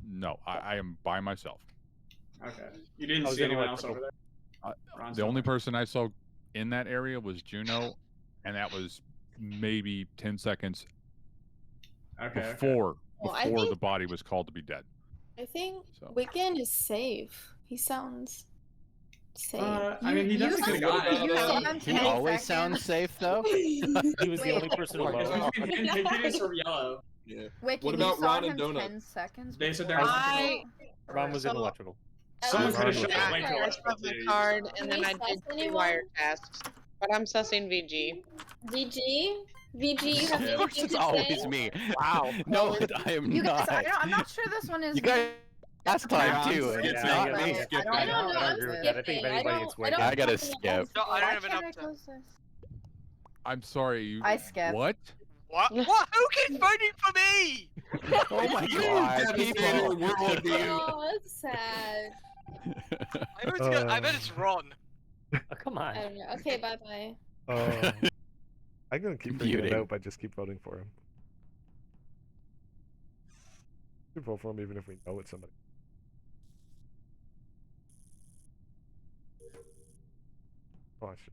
No, I am by myself. Okay. You didn't I was see in anyone else electrical. over there? Ron's The not only there. person I saw in that area was Juno, and that was maybe 10 seconds Okay. before Well, I before think- the body was called to be dead. I think So. Wiccan is safe. He sounds safe. I mean, he doesn't you get said- you said He 10 always seconds. sounds safe, though. He was the Wait. only person It's alone. between him, Piggies, or Yellow. Yeah. Wait, What can you about saw Ron him and Donut? 10 seconds? They said before there was- electrical? Ron was in So- electrical. Someone could have Ron showed was- up late to I electrical. saw my too. card, Can and then we I sus did 2 anyone? wire tasks. But I'm sussing VG. VG? VG, you have Of anything course, it's to always say? me. Wow. No, I am You guys, not. I'm not sure this one is. You guys last time Yeah, too, I'm and it's skipping. not I'm me. skipping. I don't know. I I'm agree with that. I think if skipping. anybody, it's I don't I gotta have skip. enough No, I Why don't have can't I enough time. close this? I'm sorry. You. I skipped. What? What? What? Who keeps voting for me? Oh my You, god, Devastator, people. we're on you. Oh, that's sad. I bet it's Ron. Oh, come I on. don't know. Okay, bye bye. I'm gonna keep figuring it Computing. out by just keep voting for him. We vote for him even if we know it's somebody. Oh, I should.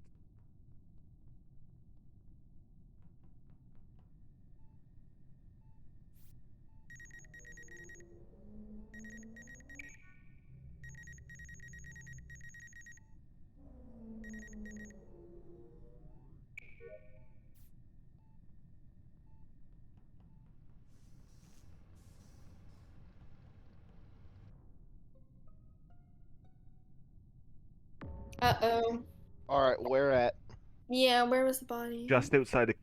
Uh-oh. All right, where at? Yeah, where was the body? Just outside of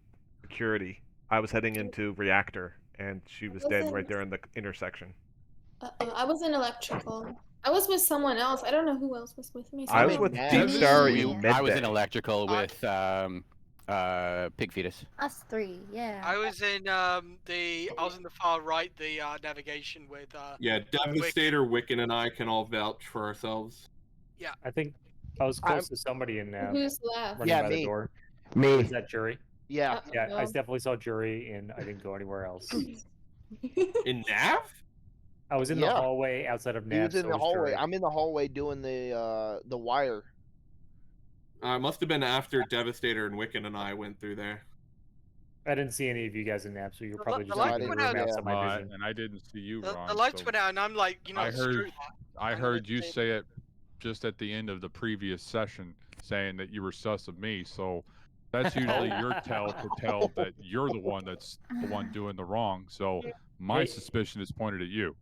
security. I was heading into reactor, and she was dead right there in the intersection. I was in electrical. I was with someone else. I don't know who else was with me. I was with Deep Star in Med I was Bay. in electrical with Pig Fetus. Us three, yeah. I was in the far right, the navigation with Yeah, Devastator, Wiccan, and I can all vouch for ourselves. Yeah. I think I was close to somebody in Who's left? running Yeah, by me. the door. Me. Was that Jury? Yeah. Yeah, I Uh-oh. definitely saw Jury, and I didn't go anywhere else. In Nav? I was in the hallway outside of He Nav. was in so the was hallway. Jury. I'm in the hallway doing the wire. It must have been after Devastator and Wiccan and I went through there. I didn't see any of you guys in Nav, so you're The- probably the just lights in the went room out. outside my vision. And I didn't see you, Ron. The lights so went out, and I'm like, I screw heard, that. I I'm heard gonna you say- say it just at the end of the previous session, saying that you were sus of me. So that's usually your tell to tell that you're the one that's the one doing the wrong. So my suspicion is pointed at you.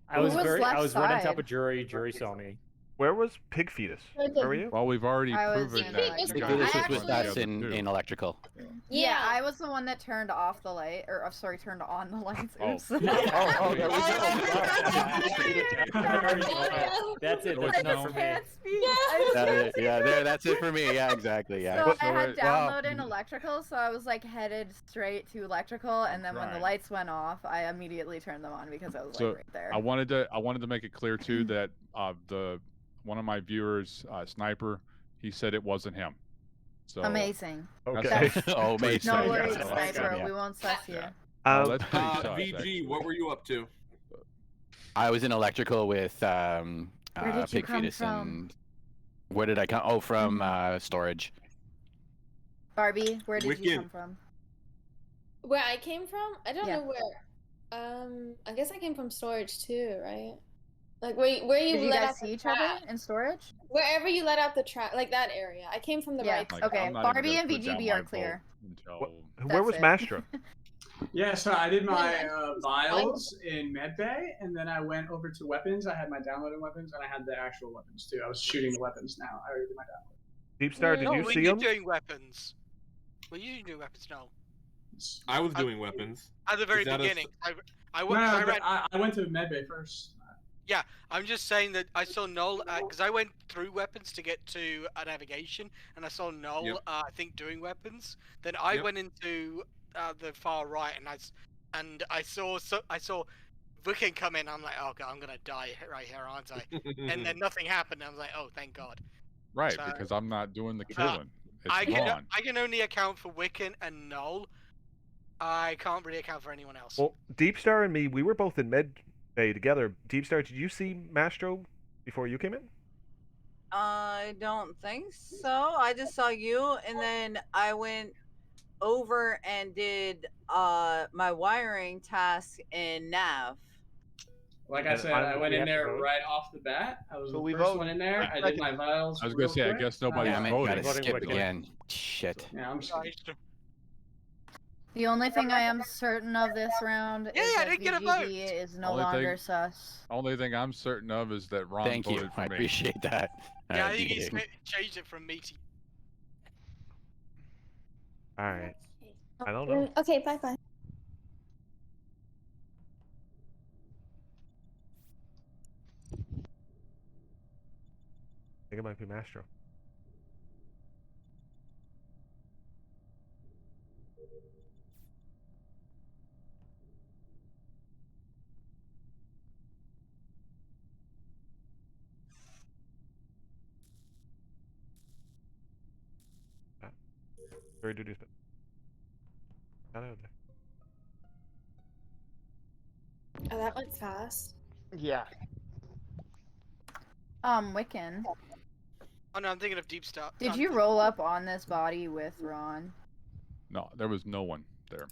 I was right on top side? of Jury. Jury saw me. Where was Pig Fetus? Where were you? Well, we've already I was proven in that you Pig guys Fetus were was with working us together, too. in electrical. Yeah, I was the one that turned off the light, or sorry, turned on the lights. Oh. Oops. There we go. That's it. So That's it's enough no- for me. That's it for me. Yeah, exactly. Yeah. So I had downloaded electrical, so I was like headed straight to electrical, and then when the Right. lights went off, I immediately turned them on because I was So like right there. I wanted to make it clear too that one of my viewers, Sniper, he said it wasn't him. So Amazing. Okay. Oh, pretty amazing. No safe. worries, So, Sniper. yeah. We won't sus you. that's pretty sus, VG, actually. what were you up to? I was in electrical with Where did you Pig come Fetus from? and where did I come? Oh, from storage. Barbie, where did you Wicked. come from? Where I came from? I don't Yeah. know where. I guess I came from storage too, right? Like where you Did you let guys out see the each other trap. in storage? Wherever you let out the trap, like that area. I came from the Yeah. right Like, Okay, I'm not even Barbie gonna and put down VGB my are vote clear. until- Where That's was it. Mastro? Yeah, so I did my vials in medbay, and then I went over to weapons. I had my downloaded weapons, and I had the actual weapons too. I was shooting the weapons now. I already did my download. Deep Star, did No, you were see you him? doing weapons? Were you doing weapons? No. I was doing weapons. At the very Is that a beginning. I No, went. no, I but ran. I went to medbay first. Yeah, I'm just saying that I saw Null because I went through weapons to get to a navigation, and I saw Null. Yep. I think doing weapons. Then I Yep. went into the far right, and I saw Viking come in. I'm like, oh god, I'm gonna die right here, aren't I? And then nothing happened. I was like, oh, thank God. Right, So- because I'm not doing the killing. It's I Ron. can only account for Wiccan and Null. I can't really account for anyone else. Well, Deep Star and me, we were both in Med Bay together. Deep Star, did you see Mastro before you came in? I don't think so. I just saw you, and then I went over and did my wiring task in Nav. Like I And said, I'm- I went we in have to there vote? right off the bat. I was So the we first vote. one in there. I did my vials. I was gonna real say, I quick. guess nobody's Damn it, voting. gotta Voting skip Wiccan. again. Shit. Yeah, I'm just kidding. The only thing I am certain of this round Yeah, is I that didn't get a VGB is no Only longer thing- sus. Only thing I'm certain of is that Ron Thank you. voted for I me. appreciate that. Yeah, Uh, I think he's DK. changed it from me to. All right. I don't know. Okay, bye bye. I think it might be Mastro. Very duties, but not out there. Oh, that went fast. Yeah. Wiccan, Oh no, I'm thinking of Deep Star. did you roll up on this body with Ron? No, there was no one there.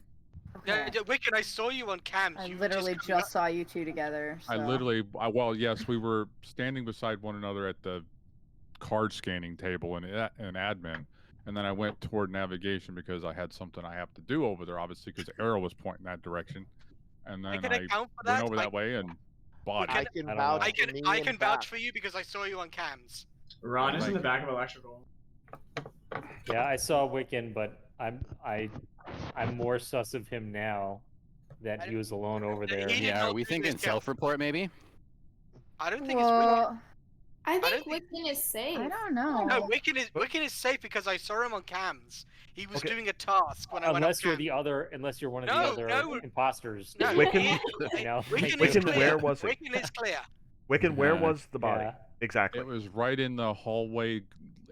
Yeah, Okay. Wicked, I saw you on cams. I You literally just just saw you two together. I so- literally, well, yes, we were standing beside one another at the card scanning table in admin, and then I went toward navigation because I had something I have to do over there, obviously, because Arrow was pointing that direction, and then can I account for went that. over that way and body. I can I don't vouch know. for me I and can vouch Pat. for you because I saw you on cams. Ron is in Thank the you. back of electrical. Yeah, I saw Wiccan, but I'm more sus of him now that he was alone over there. He did Yeah, not are we do this thinking kill. self-report maybe? I don't think it's Wiccan. Well, I don't think think- Wiccan is safe. I don't No, know. Wiccan is safe because I saw him on cams. He was Okay. doing a task when I went on Unless you're cam. the other, unless you're one of the No, other no. imposters. No, Wiccan- you know, Wiccan like- is Wiccan, clear. where was he? Wiccan is clear. Wiccan, where Yeah. was the body? Yeah. Exactly. It was right in the hallway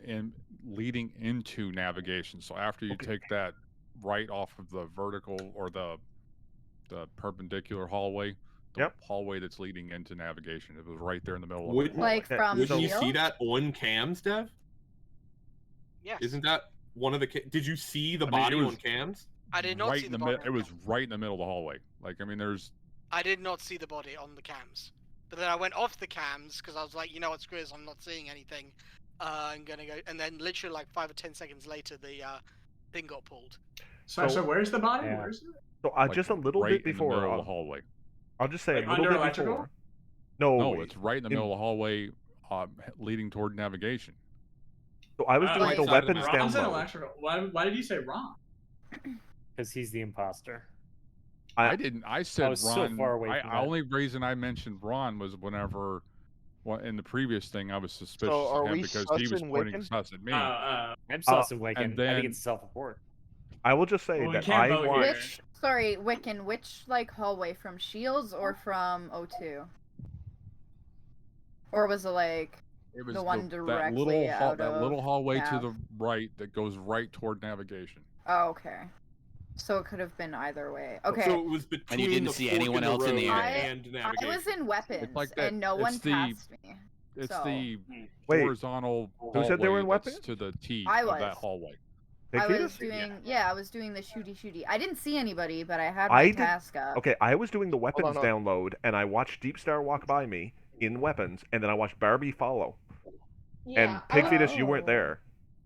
and leading into navigation. So after you take that right off of the vertical or the perpendicular hallway, the hallway that's leading into navigation. It was right there in the middle of Wouldn't, the Like hallway. from wouldn't you see Shield? that on cams, Dev? Yes. Isn't that one of the? Did you see the I mean, it body was on cams? I did not right see in the the body. middle. It was right in the middle of the hallway. Like I mean, there's. I did not see the body on the cams. But then I went off the cams because I was like, you know what, screw this, I'm not seeing anything. I'm gonna go, and then literally like 5 or 10 seconds later, the thing got pulled. So where's the body? Yeah. Where's it? So Like, just a little right bit in the before. middle of the hallway. I'll just say Like a little under bit electrical? before. No, No, it's right in the middle of the hallway, leading toward navigation. So I was doing Like, the weapons Ron's an download. electrical. Why did you say Ron? Because he's the imposter. I didn't. I said was Ron. so far away from that. only reason I mentioned Ron was whenever, in the previous thing, I was suspicious So are of him we because he was sussing pointing Wiccan? sus at me. I'm sus of Wiccan. and I then- think it's a self-report. I will just say Well, we that can't I vote here. watched. Sorry, Wiccan, which like hallway from Shields or from O2? Or was it like It was the one that directly little out that of little hallway to Nav? the right that goes right toward navigation. Oh, okay. So it could have been either way. Okay. So it was between And you didn't the see fork anyone in else in the road area? and I navigation. was in weapons, It's like that. and no it's one the, passed me. It's so. the Wait, horizontal. who said they were in hallway that's weapons? to the T I of that was. hallway. Big I was fetus? doing, I was doing the shooty. I didn't see anybody, but I had my I did. task up. Okay, I was doing the weapons on. download, and I watched Deep Star walk by me in weapons, and then I watched Barbie follow. And Pig Fetus, you weren't there.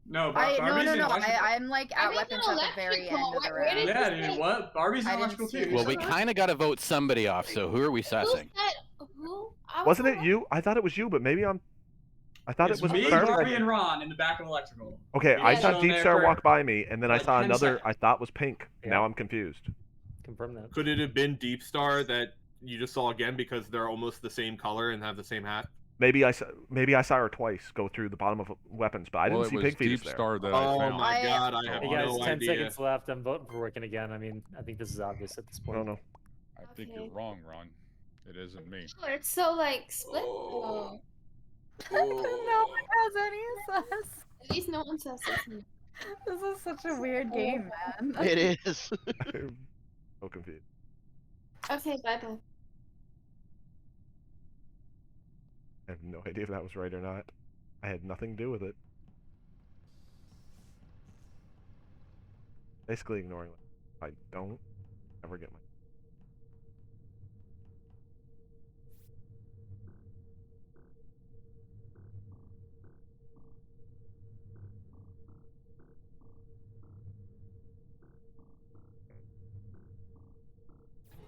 No, No, Barbie's in no. electrical. I'm like at I'm in weapons at the very end of the Where did round. Yeah, you dude. say- What? Barbie's in I didn't electrical see too. Well, we kind of got to vote somebody off. So who are we Who sussing? said who? I was Wasn't it not- you? I thought it was you, but maybe I'm. I thought It's it was me, Barbie. Barbie, and Ron in the back of electrical. Okay, I Yeah, saw so Deep there Star for, walk by me, and then I like, saw 10 another. seconds. I thought was pink. Yeah. Now I'm confused. Confirm that. Could it have been Deep Star that you just saw again because they're almost the same color and have the same hat? Maybe I saw her twice go through the bottom of weapons, but I didn't Well, see it was Pig Fetus Deep there. Star that Oh I found. my god, I have Hey guys, no 10 idea. seconds left. I'm voting for Wiccan again. I mean, I think this is obvious at this point. I don't know. I think Okay. you're wrong, Ron. It isn't me. Oh, it's so like split. Oh. No one has any sus. At least no one says this. This is such a weird game, man. It is. I'm so confused. Okay, bye bye. I have no idea if that was right or not. I had nothing to do with it. Basically ignoring it. I don't ever get my.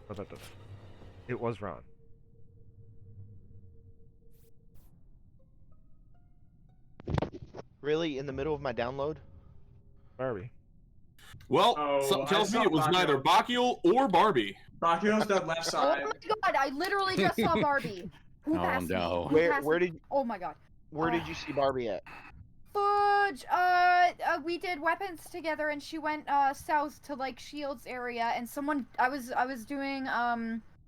What about this? It was Ron. Really? In the middle of my download? Barbie. Well, Oh, something I tells me saw it was Bakio. neither Bakiel or Barbie. Bakio's the left Oh side. my god, I literally just saw Barbie. Who Oh, passed no. me? Who Where passed where me? did Oh my god. where did you see Barbie at? Fudge, we did weapons together, and she went south to like Shields area, and I was doing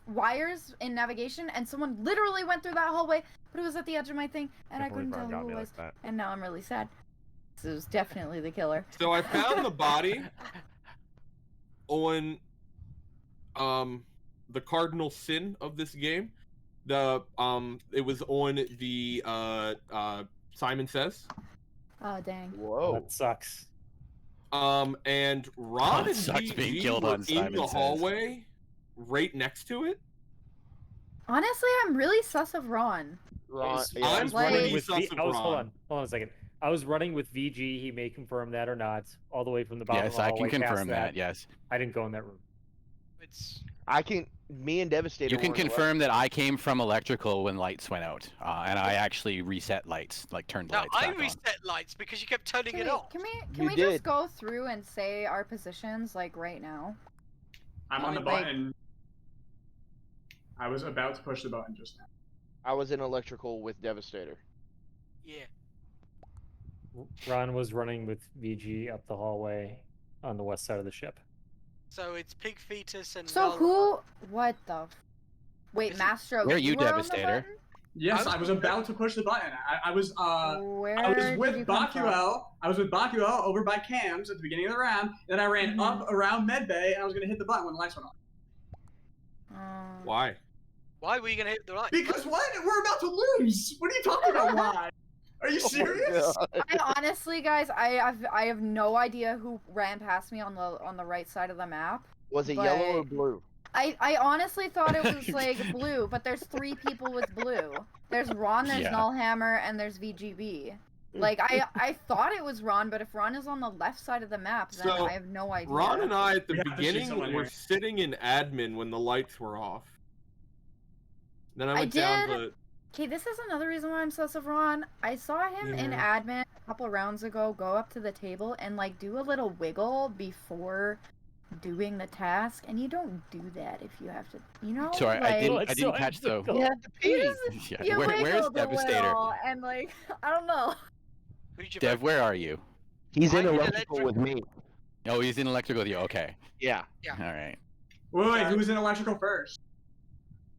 wires in navigation, and someone literally went through that hallway, but it was at the edge of my thing, and I Can't believe couldn't Ron tell got who me it was, like that. and now I'm really sad. This was definitely the killer. So I found the body on the cardinal sin of this game. The it was on the Simon Says. Oh dang. Whoa. That sucks. And Ron Oh, it and sucks being VG killed were on in Simon the Says. hallway right next to it. Honestly, I'm really sus of Ron. Ron, Yes. yeah, I'm Like- pretty With sus V- of I was, hold Ron. on a second. I was running with VG. He may confirm that or not. All the way from the bottom of Yes, the I hallway can past confirm that. Yes. I didn't go in that room. It's Me and Devastator. You can were in confirm that I came from electrical when lights went out, and I actually reset lights, like turned the No, lights I back on. reset lights because you kept turning it off. Can You we did. just go through and say our positions like right now? I'm on the Like- button. I was about to push the button just now. I was in electrical with Devastator. Yeah. Ron was running with VG up the hallway on the west side of the ship. So it's Pig Fetus and So Null. who? What the? Wait, Is it- Mastro, Where are you you, were on the Devastator? button? Yes, I was about to push the button. I was Where with did you come from? Bakuel. I was with Bakuel over by Cams at the beginning of the round. Then I ran up around Medbay, and I was gonna hit the button when the lights went on. Why? Why were you gonna hit the light? Because what? We're about to lose. What are you talking about? Why? Are you serious? I honestly, guys, I have no idea who ran past me on the right side of the map. Was it but yellow or blue? I honestly thought it was like blue, but there's 3 people with blue. There's Ron, there's Yeah. Nullhammer, and there's VGB. Like I thought it was Ron, but if Ron is on the left side of the map, then So, I have no idea. Ron and I at the We have to shoot beginning someone were here. sitting in admin when the lights were off. Then I went down to. Okay, this is another reason why I'm sus of Ron. I saw him in admin a couple rounds ago go up to the table and like do a little wiggle before doing the task, and you don't do that if you have to, you know? Sorry, I like, didn't catch the. You had to pee. Yeah, you where's wiggled a Devastator? little, and like, I don't know. Who did you Dev, vote where are you? He's in I'm in electrical with me. Oh, he's in electrical with you. Okay. Yeah. Yeah. All right. Wait, who was in electrical first?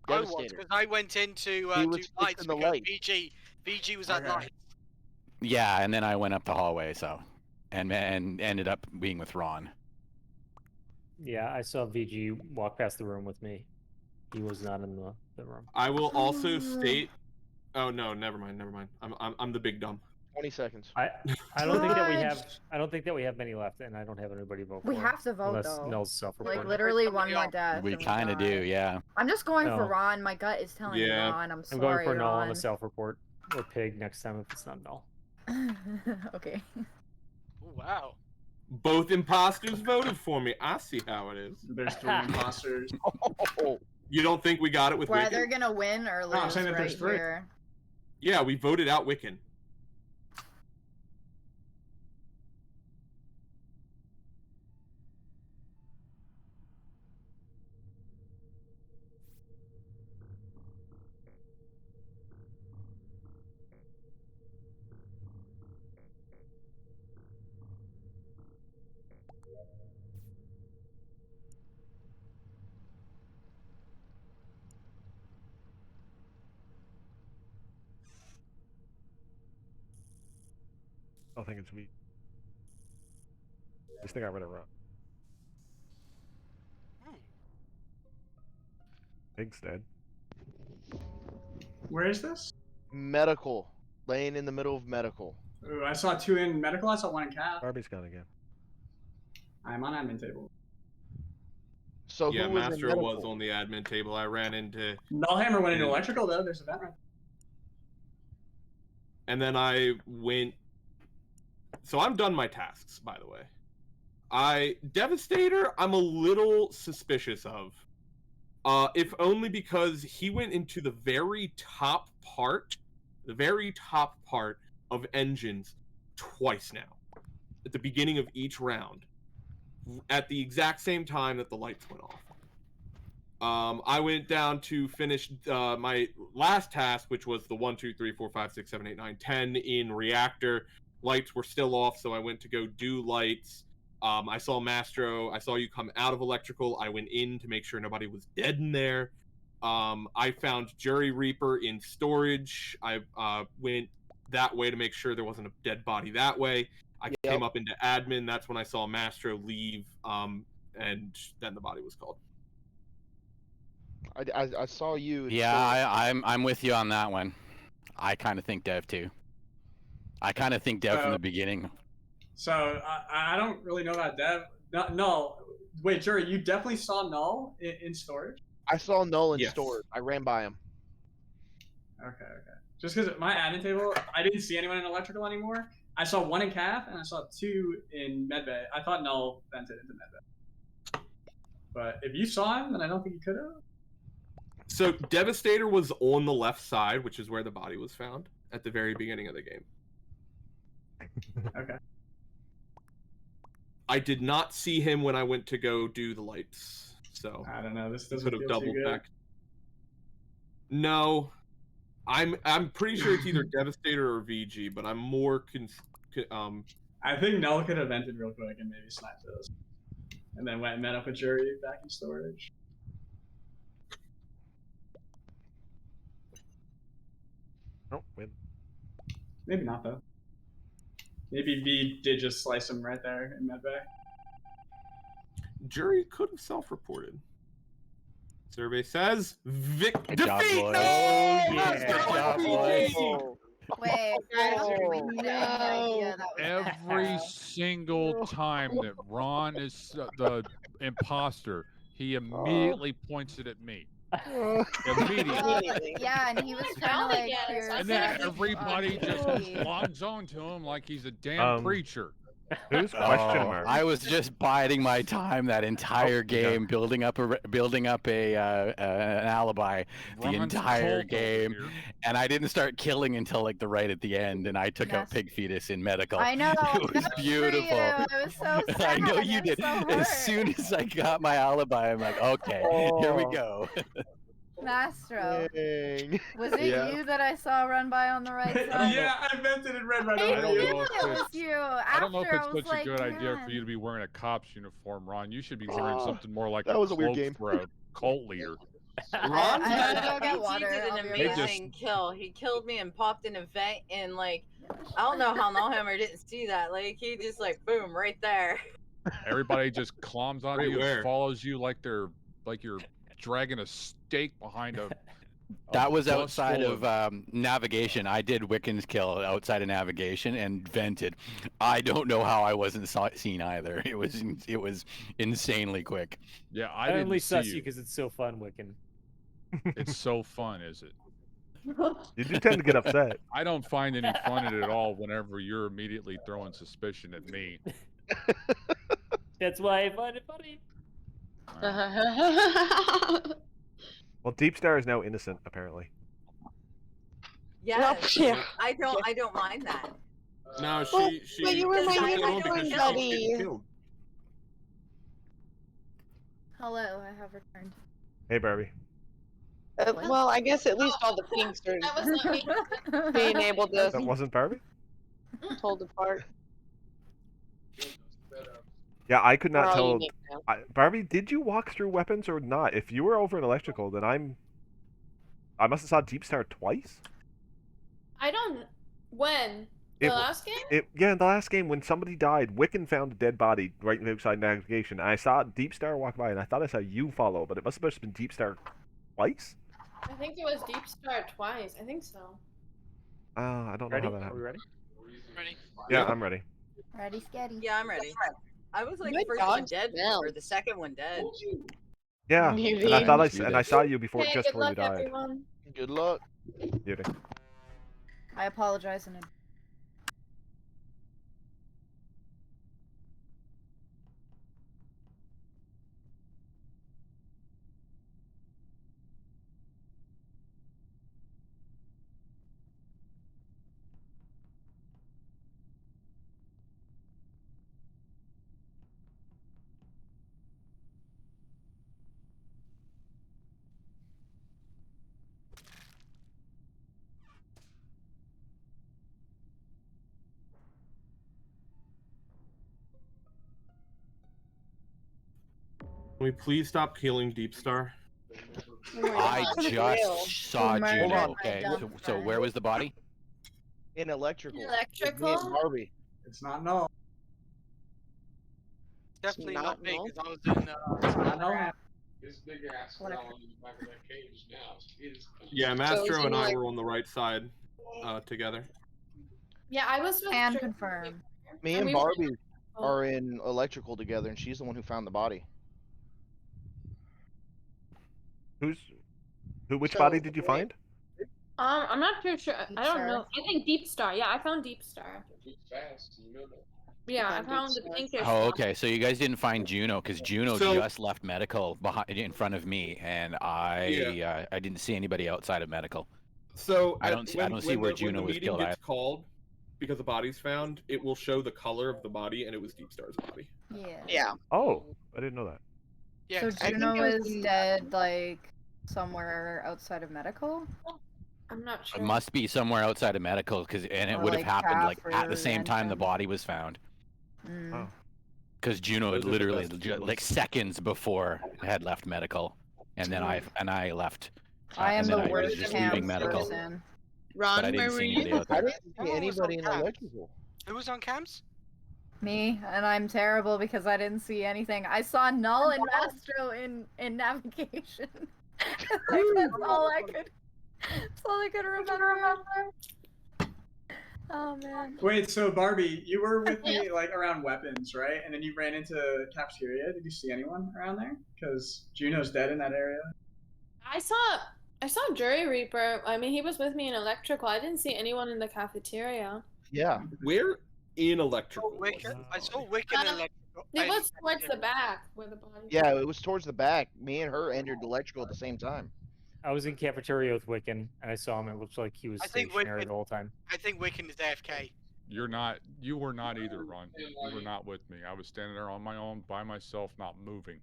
I was Devastator. because I went into He do was lights fixing the because light. VG was at Okay. lights. Yeah, and then I went up the hallway, so, and ended up being with Ron. Yeah, I saw VG walk past the room with me. He was not in the room. I will also state. Oh no, never mind. I'm the big dumb. 20 seconds. I don't think that we have many left, and I don't have anybody vote for. We have to vote, unless though. Null's self-reported. Like literally one more death. We and kind of die. do, yeah. I'm just going for No. Ron. My gut is telling me Yeah. Ron. I'm I'm sorry, going for Null on Ron. the self-report or Pig next time if it's not Null. Okay. Oh, wow. Both imposters voted for me. I see how it is. There's 3 imposters. You don't think we got it with We're Wiccan? either gonna win or lose I'm saying that right there's 3. here. Yeah, we voted out Wiccan. I don't think it's me. This thing I read it wrong. Pig's dead. Where is this? Medical. Laying in the middle of medical. Ooh, I saw 2 in medical. I saw 1 in cath. Barbie's gone again. I'm on admin table. So Yeah, who was in Master medical? was on the admin table. I ran into. Nullhammer went into electrical though. There's a vent right. And then I went. So I'm done my tasks, by the way. Devastator, I'm a little suspicious of. If only because he went into the very top part of engines twice now. At the beginning of each round. At the exact same time that the lights went off. I went down to finish my last task, which was the 1, 2, 3, 4, 5, 6, 7, 8, 9, 10 in reactor. Lights were still off, so I went to go do lights. I saw Mastro. I saw you come out of electrical. I went in to make sure nobody was dead in there. I found Jury Reaper in storage. I went that way to make sure there wasn't a dead body that way. I came up into admin. That's when I saw Mastro leave, and then the body was called. I saw you. Yeah, I'm with you on that one. I kind of think Dev too. I kind of think Dev from the beginning. So I don't really know about Dev. Null. Wait, Jury, you definitely saw Null in storage? I saw Null in Yes. storage. I ran by him. Okay. Just because my admin table, I didn't see anyone in electrical anymore. I saw 1 in cath and I saw 2 in medbay. I thought Null vented into medbay. But if you saw him, then I don't think you could have. So Devastator was on the left side, which is where the body was found at the very beginning of the game. Okay. I did not see him when I went to go do the lights, so I don't know. This could doesn't have feel double too good. checked. No, I'm pretty sure it's either Devastator or VG, but I'm more I think Null could have vented real quick and maybe sniped those, and then went and met up with Jury back in storage. Oh, win. Maybe not though. Maybe V did just slice him right there in medbay. Jury could have self-reported. Survey says Good job, defeat. boys. No! Yeah. Let's Good go, job, VG! boys. Wait, I don't Oh, have any idea that was Every single time that Ron is the imposter, he immediately points it at me. Immediately. Yeah, and he was trying to like hear. And then everybody just longs on to him like he's a damn preacher. Who's question mark? I was just biding my time that entire game, building up an alibi the Ron's entire cold game, over here. and I didn't start killing until like the right at the end, and I took out Yes. Pig Fetus in medical. I know. It was Good for beautiful. you. It was so sad. I know you I'm did. so As hurt. soon as I got my alibi, I'm like, okay, here we go. Mastro. Dang. Was it Yeah. you that I saw run by on the right side? Yeah, I vented and ran right I over don't you. know if it was it's- you. I don't know if After, it's I was such a like, good idea man. for you to be wearing a cop's uniform, Ron. You should be wearing Oh, something more like that a was a weird cloak game. for a cult leader. I had to go get BG water. did I'll an be right They back. amazing kill. He killed me and popped an event in like I don't know how Nullhammer didn't see that. Like he just like boom right there. Everybody just climbs onto Wait, you where? and follows you like you're dragging a stake behind a. That was bus outside full of navigation. I did Wiccan's kill outside of navigation and vented. I don't know how I wasn't seen either. It was insanely quick. Yeah, I didn't only see sus you. you because it's so fun, Wiccan. It's so fun, is it? You do tend to get upset. I don't find any fun in it at all whenever you're immediately throwing suspicion at me. That's why I find it funny. Well, Deep Star is now innocent, apparently. Yes. yeah. I don't mind that. No, Well, she. but you were my she unicorn because she buddy. keeps getting killed. Hello, I have returned. Hey, Barbie. Well, I guess at least all the pinks are That was not me. being able That to wasn't Barbie? hold apart. Yeah, I could We're not all tell. unique now. Barbie, did you walk through weapons or not? If you were over in electrical, then I must have saw Deep Star twice. I don't. When? The It- last game? Yeah, in the last game when somebody died, Wiccan found a dead body right outside navigation. And I saw Deep Star walk by, and I thought I saw you follow, but it must have just been Deep Star twice. I think it was Deep Star twice. I think so. I don't know Ready? how that Are we happened. ready? Ready? Yeah, I'm ready. Ready, Sketty? Yeah, I'm ready. I was like Good first one dog dead smell. or the second one dead. Yeah, Maybe. and I thought Beauty. and I saw you before, Okay, just good before you luck, died. everyone. Good luck. Beauty. I apologize in advance. Can we please stop killing Deep Star? I just saw Who murdered Juno. my Okay, dumb so friend? where was the body? In electrical. Electrical? Me and Barbie. It's not Null. Definitely Not not me Null. because I was doing. It's not Nullhammer. Yeah, So Mastro is and it I like- were on the right side together. Yeah, I was with And Jer- confirm. Me And and we were- Barbie are in electrical together, and she's the one who found the body. Which So, body did you wait. find? I'm not too sure. Deep I don't Star. know. I think Deep Star. Yeah, I found Deep Star. Yeah, I found found the Deep Star. pinkish Oh, one. okay. So you guys didn't find Juno because Juno So- just left medical behind in front of me, and I didn't see anybody outside of medical. So I don't see where when Juno the was meeting killed. gets called because the body's found, it will show the color of the body, and it was Deep Star's body. Yeah. Yeah. Oh, I didn't know that. Yeah, So 'cause I think Juno it was is in- dead, like somewhere outside of medical. I'm not It sure. must be somewhere outside of medical and it Or, would have like, happened like calf at or the same time the engine. body was found. Mm. Oh. Because Juno had Those are the literally best like kills. seconds before had left medical, and then I left. I am and then the I was worst just cam leaving medical. person. But I Ron, didn't where see were anybody you? out I there. didn't see Who was anybody on in the cams? electrical. Who was on cams? Me, and I'm terrible because I didn't see anything. I saw Null and Mastro in navigation. That's all I could. That's all I could remember. Oh man. Wait, so Barbie, you were with me like around weapons, right? And then you ran into cafeteria. Did you see anyone around there? Because Juno's dead in that area. I saw Jury Reaper. I mean, he was with me in electrical. I didn't see anyone in the cafeteria. Yeah. Where in electrical? I saw Wiccan in electrical. It was towards the back where the body. Yeah, it was towards the back. Me and her entered electrical at the same time. I was in cafeteria with Wiccan, and I saw him. It looked like he was I think stationary Wiccan- the whole time. I think Wiccan is AFK. You were not either, Ron. You were not with me. I was standing there on my own, by myself, not moving.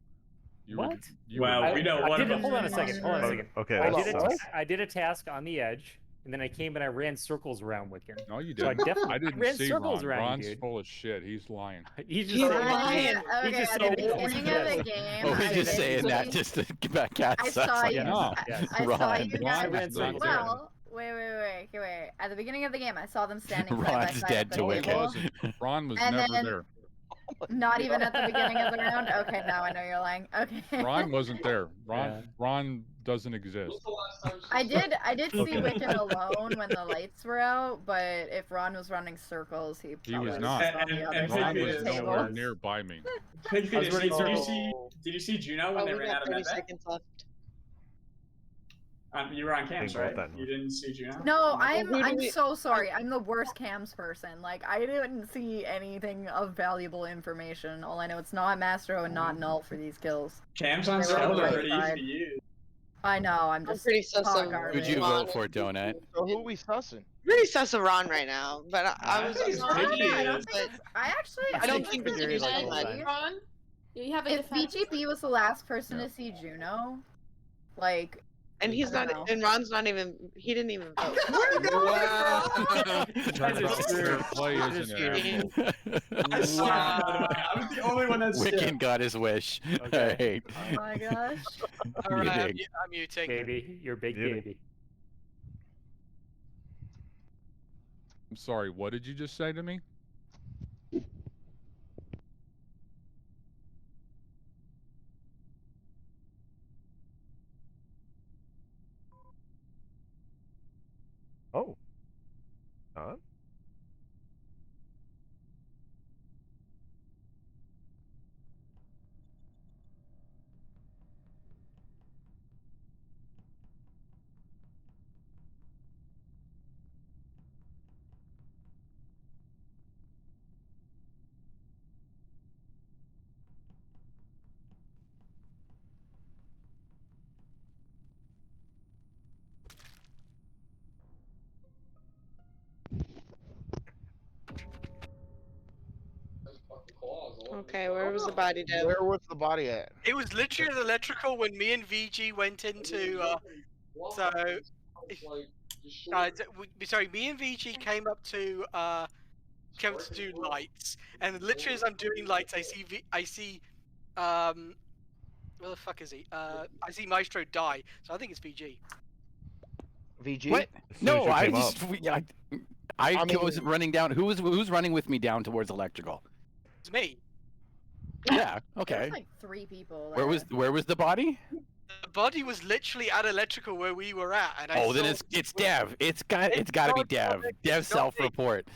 You What? Were, you Well, were, we know one of us. Hold on a second. Hold on a second. Okay, I that did, sucks. I did a task on the edge, and then I came and I ran circles around Wiccan. No, you So I didn't. definitely I didn't ran see circles Ron. around you, Ron's dude. full of shit. He's lying. He's just He's saying. lying. He's Okay, just at so the beginning of the game, Oh, he's I just did saying that see- just to get back cat I stuff. saw Like, you. No. Yes. I saw Ron. you Ron guys. ran is circles not around dead. Well, wait. At the beginning of the game, I saw them standing side by Ron's side dead at the to No, he Wiccan. table. wasn't. Ron was And never then- there. Not even at the beginning of the round. Okay, now I know you're lying. Okay. Ron wasn't there. Yeah. Ron doesn't exist. I did see Okay. Wiccan alone when the lights were out, but if Ron was running circles, he probably was not. on the other And side Ron of was the nowhere table. near by me. Pig, I was running did you circles. see Juno when Oh, they we ran got out of 30 medbay? seconds left. You were on cams, Think about right? that. You didn't see Juno? No, who do I'm we- so sorry. I'm the worst cams person. Like I didn't see anything of valuable information. All I know it's not Mastro and not Null for these kills. Cams on They were on server the are right pretty easy side. to use. I know. I'm I'm just pretty sus hot of garbage. Who'd you Ron. vote for, Donut? So who are we sussing? Pretty sus of Ron right now, but I I was think it's sus of Glitchy. I Ron, don't but think it's, I actually I don't think think it's Glitchy Glitchy was like the all the one. time. Ron, you have a if defense? VGP was the last person Yeah. to see Juno, like And he's I don't not. know. And Ron's not even. He didn't even vote. Turns out screwed. fair play You're isn't screwed. it, asshole? I skipped, by the way. I was the only one that skipped. Wiccan got his wish. Okay. oh my gosh. All right, Muting. I'm muting. Baby, you're big Muting. baby. I'm sorry, what did you just say to me? Oh. Huh? Okay, where was the body, Dev? Where was the body at? It was literally the electrical when me and VG went into. Sorry, me and VG came up to do lights, and literally as I'm doing lights, I see where the fuck is he? I see Maestro die, so I think it's VG. VG? What? As soon as No, you I came just up. I mean- was running down. Who's running with me down towards electrical? It's me. Yeah. There Okay. was like 3 people. Where was the body? The body was literally at electrical where we were at, and I Oh, then saw- it's Dev. It's got to be Dev. Dev self-report.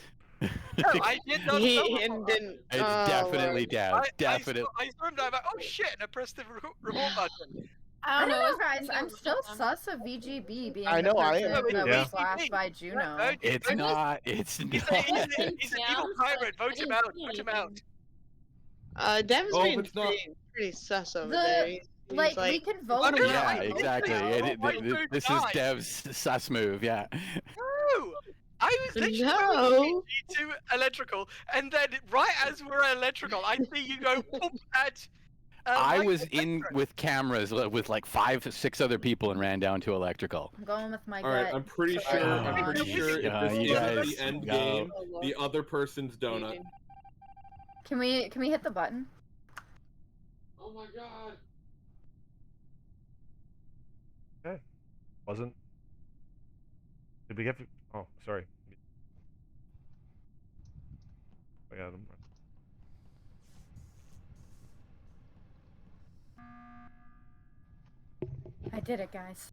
I did not. He know. didn't. It's oh, definitely Lord. Dev. Definitely. I saw him die. I'm like, oh shit! And I pressed the report button. I don't know. It's guys. I'm still sus of VGB being I know, the I person am. that Yeah. was slashed by Juno. It's not. It's He's not. an evil pirate. Vote him out. Vote him out. Dev's Oh, if being it's not- pretty sus over The- there. He's Like, we can vote him Yeah, out. exactly. This is Dev's sus move. Yeah. No! I was literally No. to electrical, and then right as we're electrical, I see you go boop at. I Mike was Electro. in with cameras with like 5, 6 other people and ran down to electrical. I'm going with my All right, gut. I'm pretty sure. I'm pretty sure if this you is guys the end go. game, the other person's donut. Can we hit the button? Oh my god. Okay. Wasn't. Did we get? Oh, sorry. I got him. I did it, guys.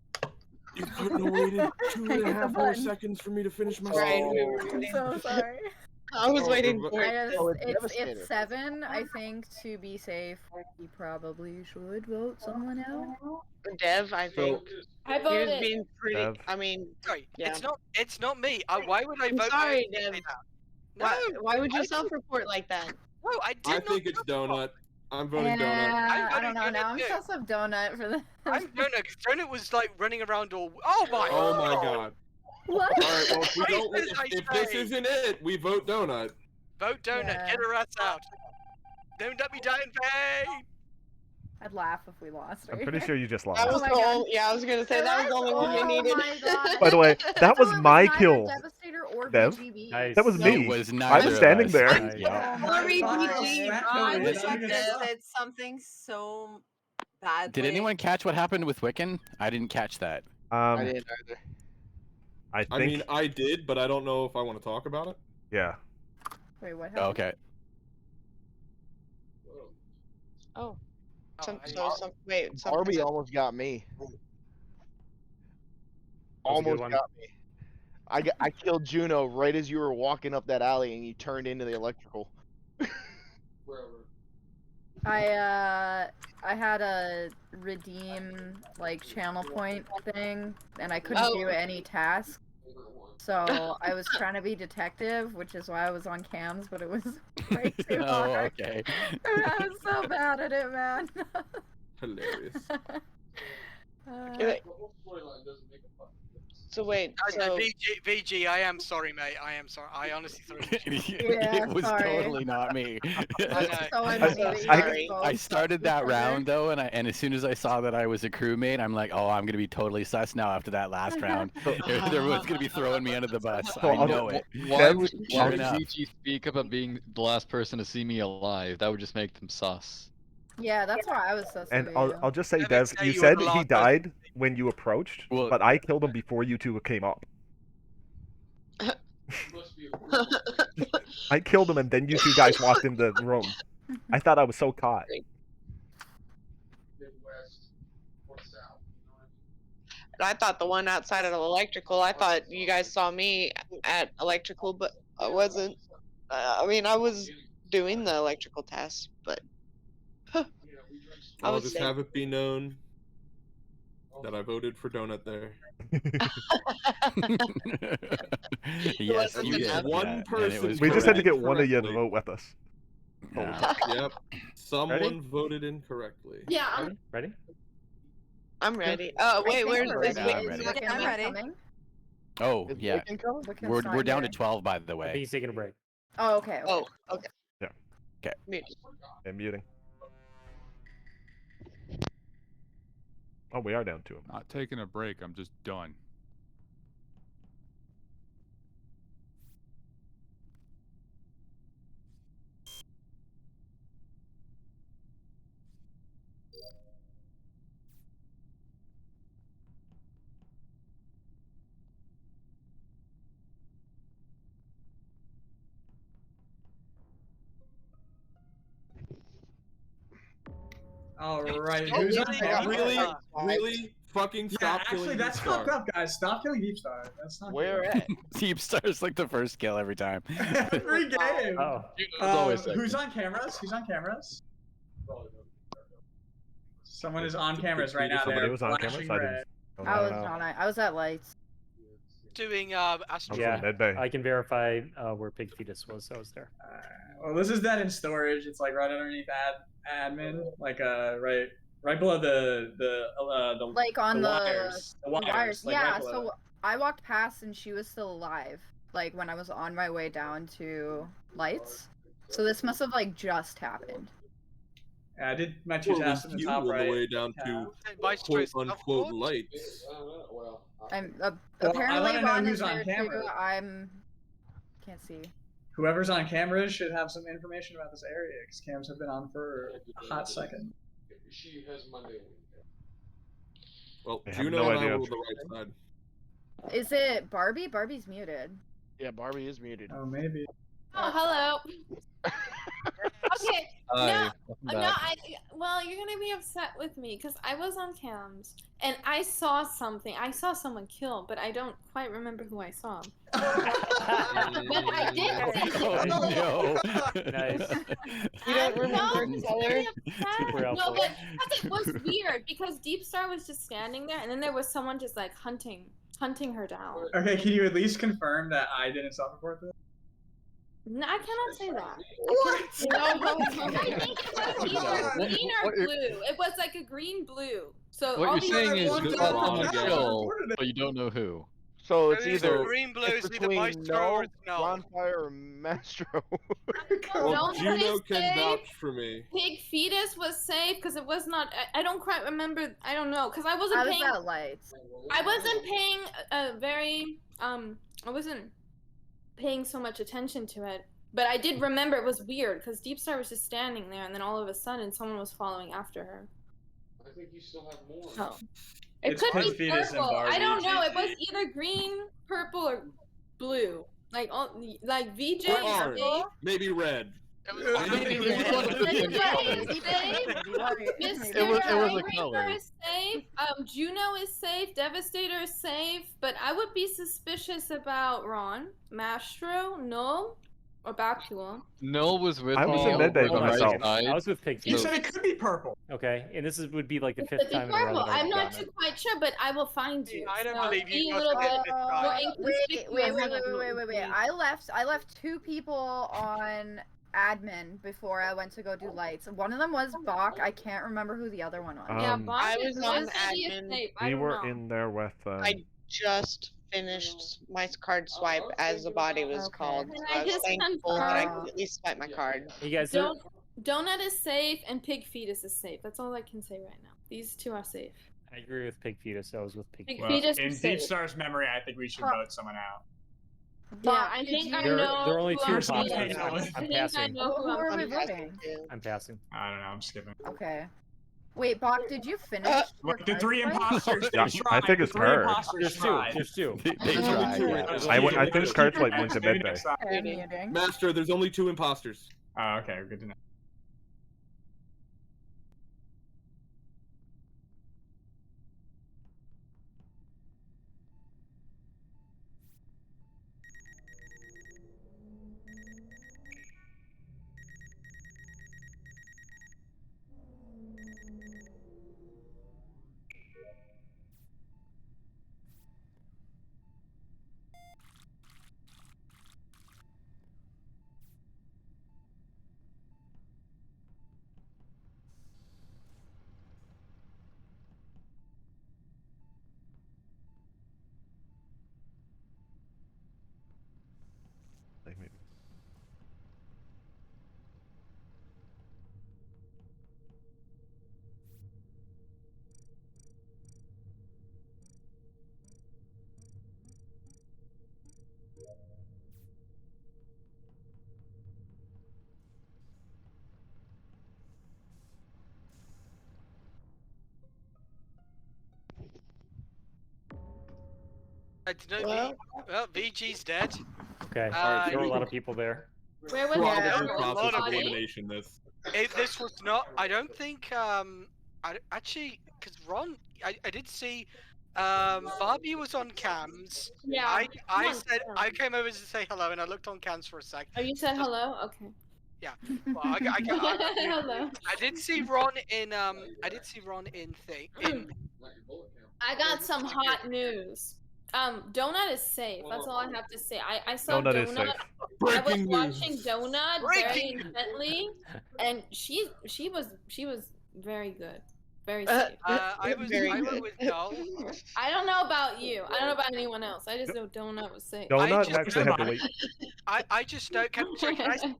You couldn't have waited two I and hit a the half more button. seconds for me to finish my Right, song. we were I'm waiting. so sorry. I was waiting for I it. just, Oh, it's it's Devastator. 7. I think to be safe, we probably should vote someone out. Dev, I think. I He was voted. being pretty. Dev. I mean, Sorry, yeah. it's not me. Why would I I'm vote? sorry, for Dev. that? No, Why would you I- self-report like that? No, I did I not. think it's donut. I'm voting donut. Yeah, I voting don't know. Now I'm Donut too. sus of Donut for this. I'm donut because donut was like running around all. Oh my. Oh my god. What? All right, well, if we don't, What did I if this say? isn't it, we vote donut. Vote donut. Yeah. Get her ass out. Don't let me die in vain. I'd laugh if we lost. I'm right? pretty sure you just That lost. was my the God. only. Yeah, I was gonna say that was the only one we needed. Oh my god. By the way, that was So it my neither kill. Devastator or Dev? VGB. Nice. That was No. me. It was I neither was of standing us. there. Yeah. Sorry, Wow, BG. Scratch I code. wish I That's could good have stuff. said something so badly. Did anyone catch what happened with Wiccan? I didn't catch that. I didn't either. I think. I mean, I did, but I don't know if I want to talk about it. Yeah. Wait, what happened? Okay. Oh. Oh, Wait. Barbie almost got me. That was a good Almost one. got me. I killed Juno right as you were walking up that alley and you turned into the electrical. I had a redeem like channel point thing, and I couldn't do any tasks. So I was trying to be detective, which is why I was on cams, but it was way too Oh, hard. okay. I was so bad at it, man. Hilarious. So wait. No, So VG, I am sorry, mate. I am sorry. I honestly sorry. Yeah, It was sorry. totally not me. So I- I'm so I- sorry. I started that round though, and as soon as I saw that I was a crewmate, I'm like, oh, I'm gonna be totally sus now after that last round. Everyone's gonna be throwing me under the bus. So I I'll- know it. Why Dev, would sure enough. VG speak about being the last person to see me alive? That would just make them sus. Yeah, that's why I was so sorry. And I'll just say, Dev, Dev, say you you were said the he last died when you approached, Well- but I killed him before you two came up. I killed him and then you two guys walked in the room. I thought I was so caught. I thought the one outside of electrical. I thought you guys saw me at electrical, but I wasn't. I mean, I was doing the electrical tasks, but I I'll was just safe. have it be known that I voted for donut there. Yes, wasn't you did. enough. One yeah, and it person was We just had to correct. get one of you to Correctly. vote with us. Yeah. Yep. Someone voted incorrectly. Yeah, I'm Ready? I'm ready. Oh wait, where's we're this? ready. Wait, I'm ready. Wiccan I'm ready. coming? Oh Is yeah, Wiccan coming? Wiccan's we're not down to here. 12 by the I think way. he's taking a break. Oh, okay. Oh, okay. Yeah. Okay. Mute. And muting. Oh, we are down to him. Not taking a break. I'm just done. All right, Oh, who's on really? camera? Really? Really? Fucking Yeah, stop actually, killing that's Deep Star. fucked up, guys. Stop killing Deep Star. That's not Where good. at? Deep Star's like the first kill every time. Every game. Oh, It's always Who's second. on cameras? Who's on cameras? Someone is on cameras right now. Somebody They're was on flashing cameras. red. I was on it. I was at lights. Doing I'm Astro. from Medbay. I can verify where Pig Fetus was. So I was there. Well, this is dead in storage. It's like right underneath admin, like right below the Like on the wires. The wires. Like yeah, right below so it. I walked past and she was still alive. Like when I was on my way down to lights. So this must have like just happened. Yeah, I did my two tasks in the top on right. the way down to quote unquote lights. I'm I apparently wanna know Ron who's is on there camera. too. I'm can't see. Whoever's on camera should have some information about this area, because cams have been on for a hot second. She has Monday. Well, I have Juno no and I idea. were on the right side. Is it Barbie? Barbie's muted. Yeah, Barbie is muted. Oh, maybe. Oh, hello. Okay. Hi, No, well, you're gonna be upset with me because I was on cams and I saw something. I saw someone killed, but I don't quite remember who I saw. But I did see Oh, no. Nice. You don't remember each other? Super No, helpful. but it was weird because Deep Star was just standing there, and then there was someone just like hunting her down. Okay, can you at least confirm that I didn't self-report this? No, I cannot say that. What? I think it was either green or What you're- blue. It was like a green-blue. So What all you're these saying is want you to saw know someone now. kill, but you don't know who. So it's It's either green, blue, it's it's either between Maestro no, or it's no. Ronfire, or Mastro. Well, Don't Juno say can safe. vouch for me. Pig Fetus was safe because it was not. I don't quite remember. I don't know because I wasn't I was paying. at lights. I wasn't paying I wasn't paying so much attention to it. But I did remember it was weird because Deep Star was just standing there, and then all of a sudden someone was following after her. I think you still have more. Oh. It It's could Pig be Fetus and purple. I Barbie. don't know. It was either green, purple, or blue. Like VJ Or is orange. safe. Maybe red. It was a color. Is safe. Juno is safe. Devastator is safe. But I would be suspicious about Ron, Mastro, Null, or Bacula. Null was with I was me in Medbay on the myself. right side. I was with Pig You Fetus. said it could be purple. Okay, and this would be like the It fifth could be time in a row purple. that I've I'm not done too it. quite sure, but I will find you. I don't So believe you be a got little to bit get this guy. more inconspicuous. Wait. I left 2 people on admin before I went to go do lights. One of them was Bach. I can't remember who the other one was. Yeah, Um, Bach I is was on safe. admin. I We don't were know. in there with. I just finished my card swipe as the body was Okay. called. And So I I was just thankful that I confirmed- could at least swipe my card. You guys, Donut is safe and Pig Fetus is safe. That's all I can say right now. These 2 are safe. I agree with Pig Fetus. So I was with Pig Pig Fetus. Well, Fetus in is Deep safe. Star's memory, I think we should vote someone out. Yeah, I think I There know. are only who 2 I'm imposters. voting. I'm I think I passing. know who Who are I'm we voting. voting? I'm passing. I don't know. I'm skipping. Okay. Wait, Bach, did you finish? your Look, the card 3 swipe? imposters. Yeah, they tried. I think it's the 3 her. imposters There's 2. tried. There's 2. They tried, yeah. I finished card swipe and went to Maybe Medbay. next time. Okay, muting. Master, there's only 2 imposters. Oh, okay. Good to know. Like maybe. Well, VG's dead. Okay. There were a lot of people there. Where was Probably the in process of body? elimination. This was not. I don't think. Actually, because Ron, I did see. Barbie was on cams. Yeah. I Come on, said come on. I came over to say hello, and I looked on cams for a sec. Oh, you said hello? Okay. Yeah. Well, I Hello. did see Ron in I did see Ron in thing in. I got some hot news. Donut is safe. That's all I have to say. I saw Donut is Donut. safe. I was Breaking watching news. Donut very intently, and she was very good, very safe. I went with Dull. I don't know about you. I don't know about anyone else. I just know Donut was safe. Donut actually had the weight. I just know. Sorry, can I?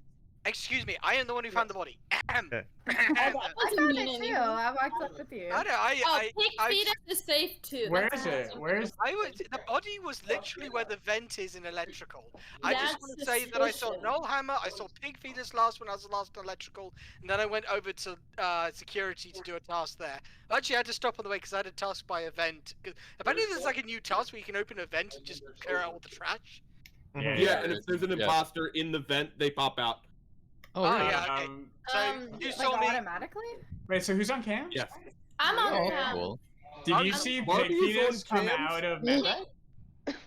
Excuse me. I am the one who found the body. Ahem. I found it too. I walked up with you. Pig fetus is safe too. Where That's is it? awesome. Where is? The body was literally where the vent is in electrical. I just That's want to say that I saw suspicious. Null Hammer, I saw Pig Fetus last when I was last in electrical, and then I went over to security to do a task there. Actually, I had to stop on the way because I had a task by a vent. Apparently, there's like a new task where you can open a vent and just clear out all the trash. Yeah, and if there's an imposter in the vent, they pop out. Oh, yeah, okay. So you saw me automatically? Wait, so who's on cam? Yes. I'm on Oh, cam. cool. Did you see Pig Barbie's Fetus on come cams? out of medbay?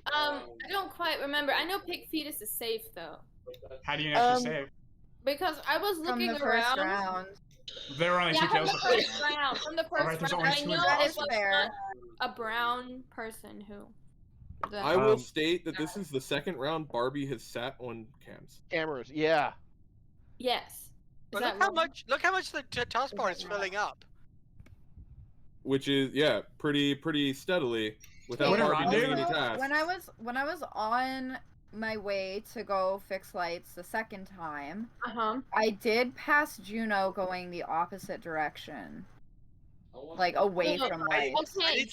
I don't quite remember. I know Pig Fetus is safe though. How do you know she's safe? Because I was From looking the first around. round. There were only two Yeah, from kills. the first round. From the Alright, first there's round. only I two know in it the was first fair. not a brown person who. I will state that this is the second round Barbie has sat on cams. Cameras, yeah. Yes. But look how much the taskbar is filling up. Which is pretty steadily without Barbie doing any tasks. When I was on my way to go fix lights the second time, I did pass Juno going the opposite direction, like away from lights. Okay,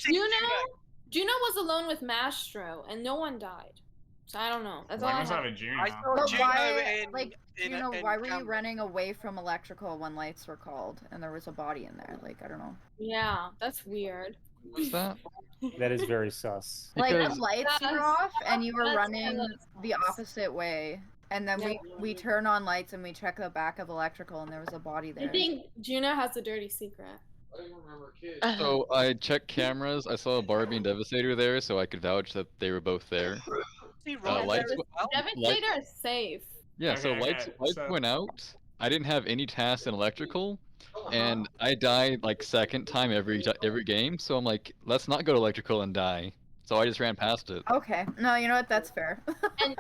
Juno was alone with Mastro, and no one died. So I don't know. That's all I have. I saw But Juno why, in, like, in, Juno, in why were you camera. running away from electrical when lights were called and there was a body in there? Like, I don't know. Yeah, that's weird. What's that? That is very sus. Like the Because- lights were off and you were That's running hella the opposite way. And then we turn on lights and we check the back of electrical and there was a body there. I think Juno has a dirty secret. So I checked cameras. I saw Barbie and Devastator there, so I could vouch that they were both there. Devastator is safe. Yeah, so Okay, lights so- went out. I didn't have any tasks in electrical, and I died like second time every game. So I'm like, let's not go to electrical and die. So I just ran past it. Okay. No, you know what? That's fair.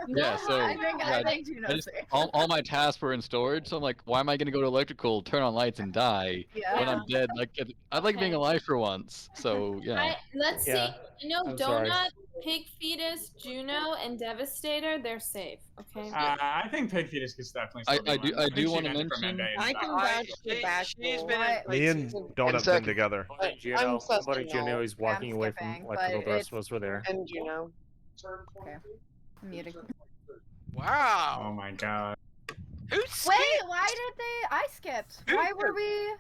Yeah, so I think I Juno's just, safe. all my tasks were in storage, so I'm like, why am I gonna go to electrical, turn on lights, and die when I'm dead? Like, I like being alive for once. So yeah. Let's see. Yeah. You know, I'm sorry. Donut, Pig Fetus, Juno, and Devastator, they're safe. Okay. I think Pig Fetus gets definitely. I do want to mention. I can vouch for Bashful. Me and Donut been together. Juno, sussing somebody Juno out. is walking away from skipping, electrical. but The rest of us were there. And Juno. Okay. I'm muting. Wow. Oh my god. Who skipped? Wait, why did they? I skipped. Why were we?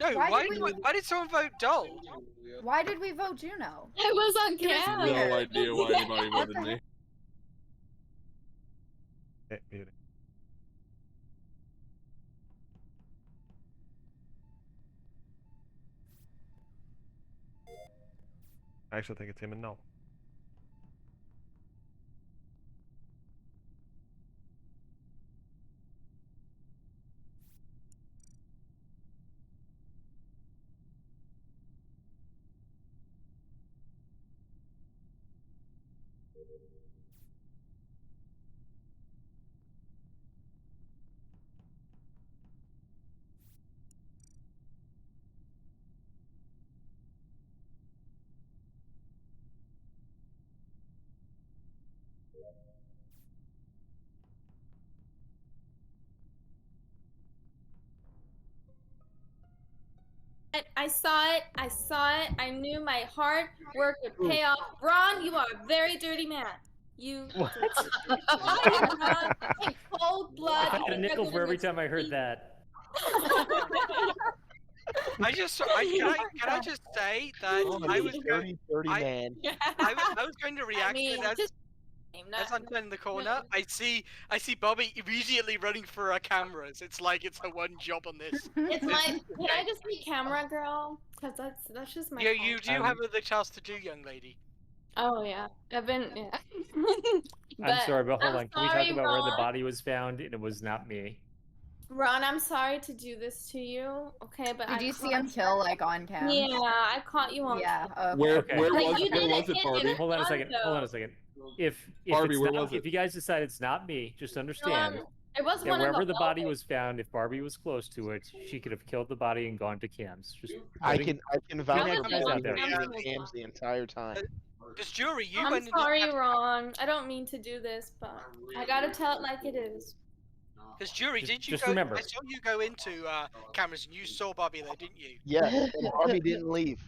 No, why did someone vote Dull? Why did we vote Juno? I was on cam. No idea why anybody voted me. Muting. I actually think it's him and no. I saw it. I saw it. I knew my hard work would pay off. Ron, you are a very dirty man. You. What? In cold blood. I had a nickel for every time I heard that. Can I just say that I was going. Man. I was going to react mean, to it as I'm turning the corner. I see Bobby immediately running for our cameras. It's like it's her one job on this. It's my. Can I just be camera girl? Because that's just my. Yeah, you do have other tasks to do, young lady. Oh yeah, I've been. Yeah. I'm sorry, but hold on. Can we talk sorry, about where the Ron. body was found? And it was not me. Ron, I'm sorry to do this to you, okay, but Did I you see caught him kill like on cam? Yeah, I caught you on Yeah. camera. Okay. Where Okay. where But was you it? Where didn't was it, hit Barbie? the Hold on a gun, second. Hold on a though. second. If Barbie, it's where not, was it? if you guys decide it's not me, just understand It was that one of wherever the the body lowest. was found, if Barbie was close to it, she could have killed the body and gone to Cam's. Just I putting, can vouch putting for that advice out Barbie there. being in cams the entire time. Because Jury, you I'm went into sorry, Ron. I don't mean to do this, but I gotta tell it like it is. Because Jury, did you just go? remember. I saw you go into cameras and you saw Bobby there, didn't you? Yes, and Barbie didn't leave.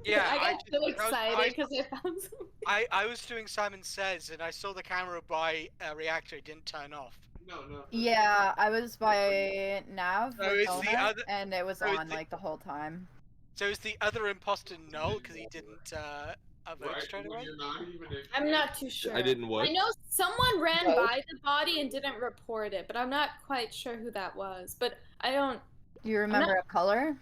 Yeah, I got so I excited because I found something. I was doing Simon Says and I saw the camera by a reactor. It didn't turn off. No. Yeah, I was by Nav So with it's the Donut, other- and it was so it's on like the whole time. So is the other imposter null because he didn't vote straight away? I'm not too sure. I didn't what? I know someone ran by the body and didn't report it, but I'm not quite sure who that was. But I don't. Do you remember a color?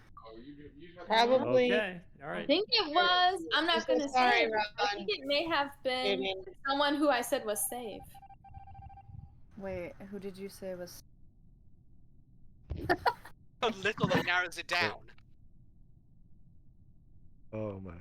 Probably. Okay. All I right. think it was. I'm not so gonna sorry, say. Ron. I think it may have been Maybe. someone who I said was safe. Wait, who did you say was? How little that narrows it down. Oh my.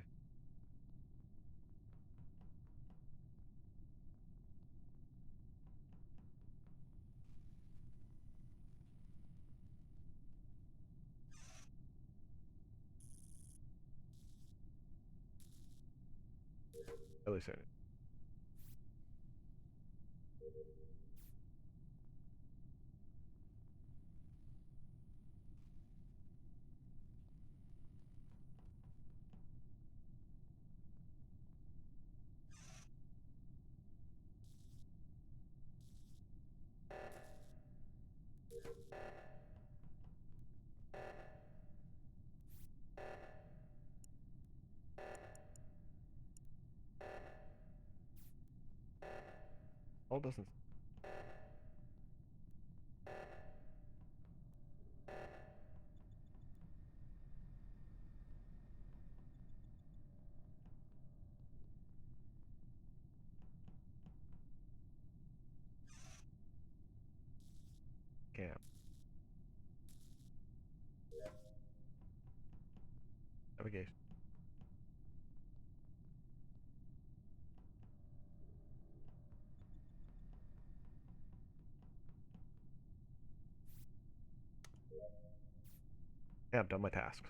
Really saying it. All doesn't. Cam. Navigation. Yeah, I've done my tasks.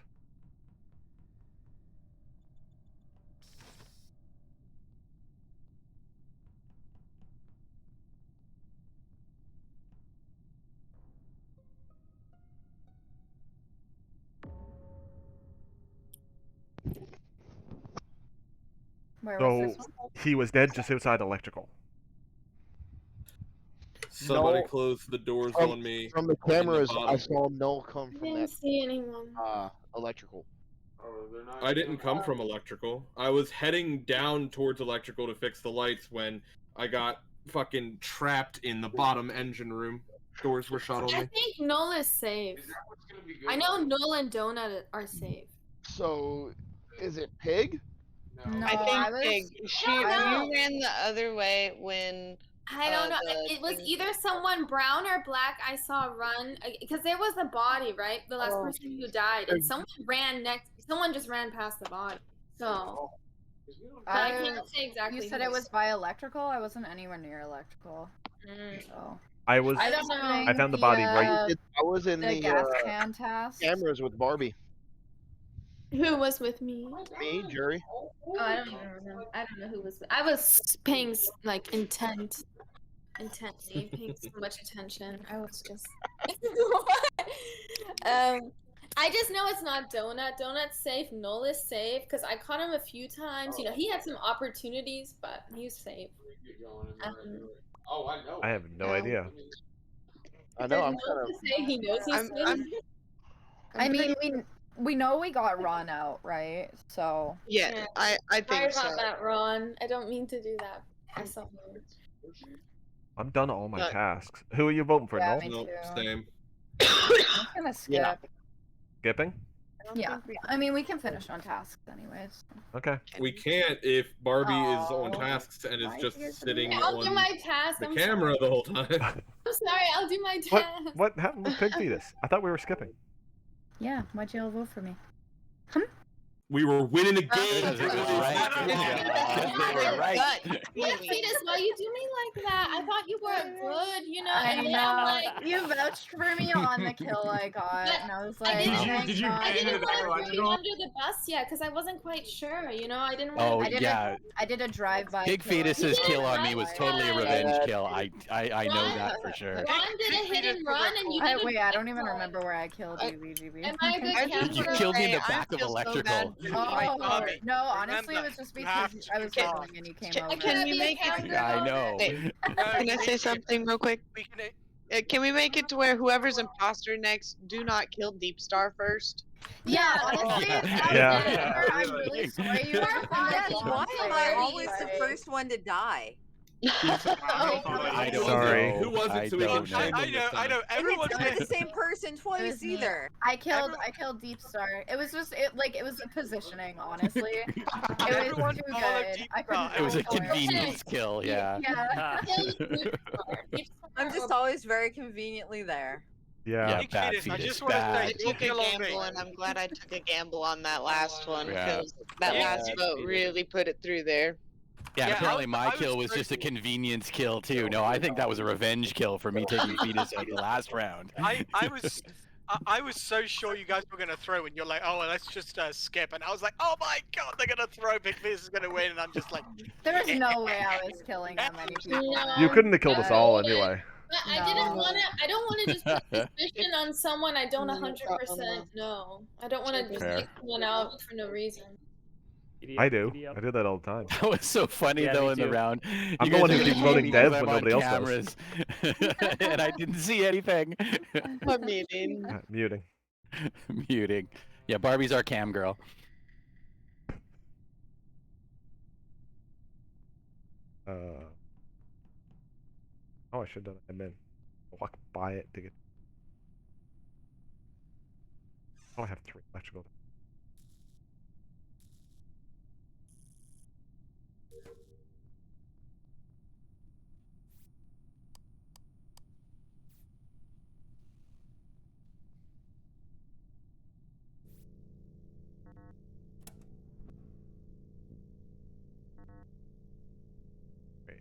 Where So was this one? he was dead just outside electrical. Somebody No. closed the doors From, on me. from the in the cameras, I bottom. saw Null come I from didn't that see anyone. electrical. I didn't come from electrical. I was heading down towards electrical to fix the lights when I got fucking trapped in the bottom engine room. Doors were shut on I me. think Null is safe. I know Null and Donut are safe. So, is it Pig? No, I think I was. Pig. don't know. You ran the other way when. I don't know. the It was thing- either someone brown or black I saw run because there was a body, right? The last Oh. person who died, and someone ran next. Someone just ran past the body. So, but I can't say exactly. You said who it was by electrical. I wasn't anywhere near electrical. So. I was. I don't know. I found the body right. I was in the the gas can task. cameras with Barbie. Who was with me? Me, Jury. Oh, I don't even remember. I don't know who was. I was paying like intently paying so much attention. I was just. I just know it's not Donut. Donut's safe. Null is safe because I caught him a few times. You know, he had some opportunities, but he's safe. Oh, I know. I have no idea. I know. I'm Null kind of. to say he knows he's safe. I mean, we know we got Ron out, right? So. Yeah, I Sorry think so. about that, Ron. I don't mean to do that. I saw him. I'm done all my tasks. Who are you voting for? Yeah, No. me Nope, too. same. I'm gonna skip. Yeah. Skipping. Yeah. I mean, we can finish on tasks anyways. Okay. We can't if Barbie is on Oh, tasks and is why just is it sitting I'll do on my task. the I'm camera sorry. the whole time. I'm sorry. I'll do my What? test. What happened with Pig Fetus? I thought we were skipping. Yeah, why'd y'all vote for me? We were winning a game. Because it was right. They were right. Pig Fetus, why you do me like that? I thought you were good, you know. I And then know. I'm like, You vouched for me on the kill I got, and I was like, I didn't, thank God. I didn't want to throw you under the bus yet because I wasn't quite sure, you know. I didn't want to. I did a drive-by. Pig Fetus's kill on me was totally a revenge kill. I know that for sure. Ron did a hit and run, and you didn't. Wait, I don't even remember where I killed you, VGB. Am I a good camper? You killed me in the back of electrical. Oh, no, honestly, it was just because I was rolling and you came over. Can we make it? I know. Can I say something real quick? Can we make it to where whoever's imposter next, do not kill Deep Star first? Yeah, honestly, Yeah. I'm really sorry you were Yes, why am I always the first one to die? I don't Sorry. know. Who was it? So we can shame them this time. Everyone's not the same person It twice was me. either. I killed Deep Star. It was just it was a positioning, honestly. It was too good. I couldn't It was a go for it. convenience kill, yeah. Yeah. I'm just always very conveniently there. Yeah. Yeah, bad I Fetus, just want to bad. I say, took a gamble, and I'm glad I took a gamble on that last one Yeah. because that last vote really put it through there. Yeah, Yeah, apparently I my was kill was just a convenience kill too. No, I think that was a revenge kill for me taking Fetus out the last round. I was so sure you guys were gonna throw, and you're like, oh, well, let's just skip, and I was like, oh my god, they're gonna throw, Big Fetus is gonna win, and I'm just like, There was no way I was killing that many people. You couldn't have killed us all anyway. But I didn't want to. I don't want to just put suspicion on someone I don't 100% know. I don't want to just Fair. take someone out for no reason. I do. I do that all the time. That was so funny Yeah, though me in the too. round. I'm You the guys one who are keeps hating voting me Dev because when I'm on nobody else does. cameras. And I didn't see anything. I'm muting. Muting. Muting. Yeah, Barbie's our cam girl. Oh, I should have done it. Admin. Walk by it to get. Oh, I have 3 electrical. Great.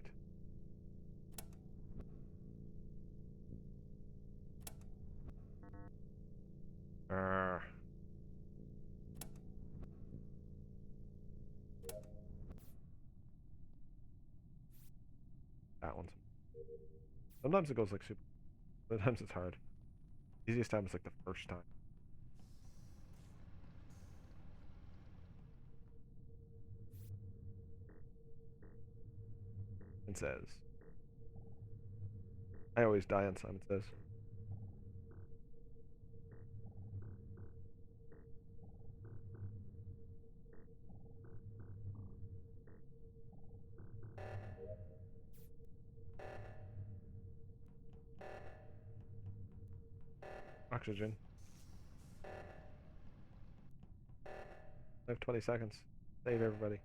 That one's. Sometimes it goes like super. Sometimes it's hard. Easiest time is like the first time. It says. I always die on Simon Says. Oxygen. I have 20 seconds. Save everybody.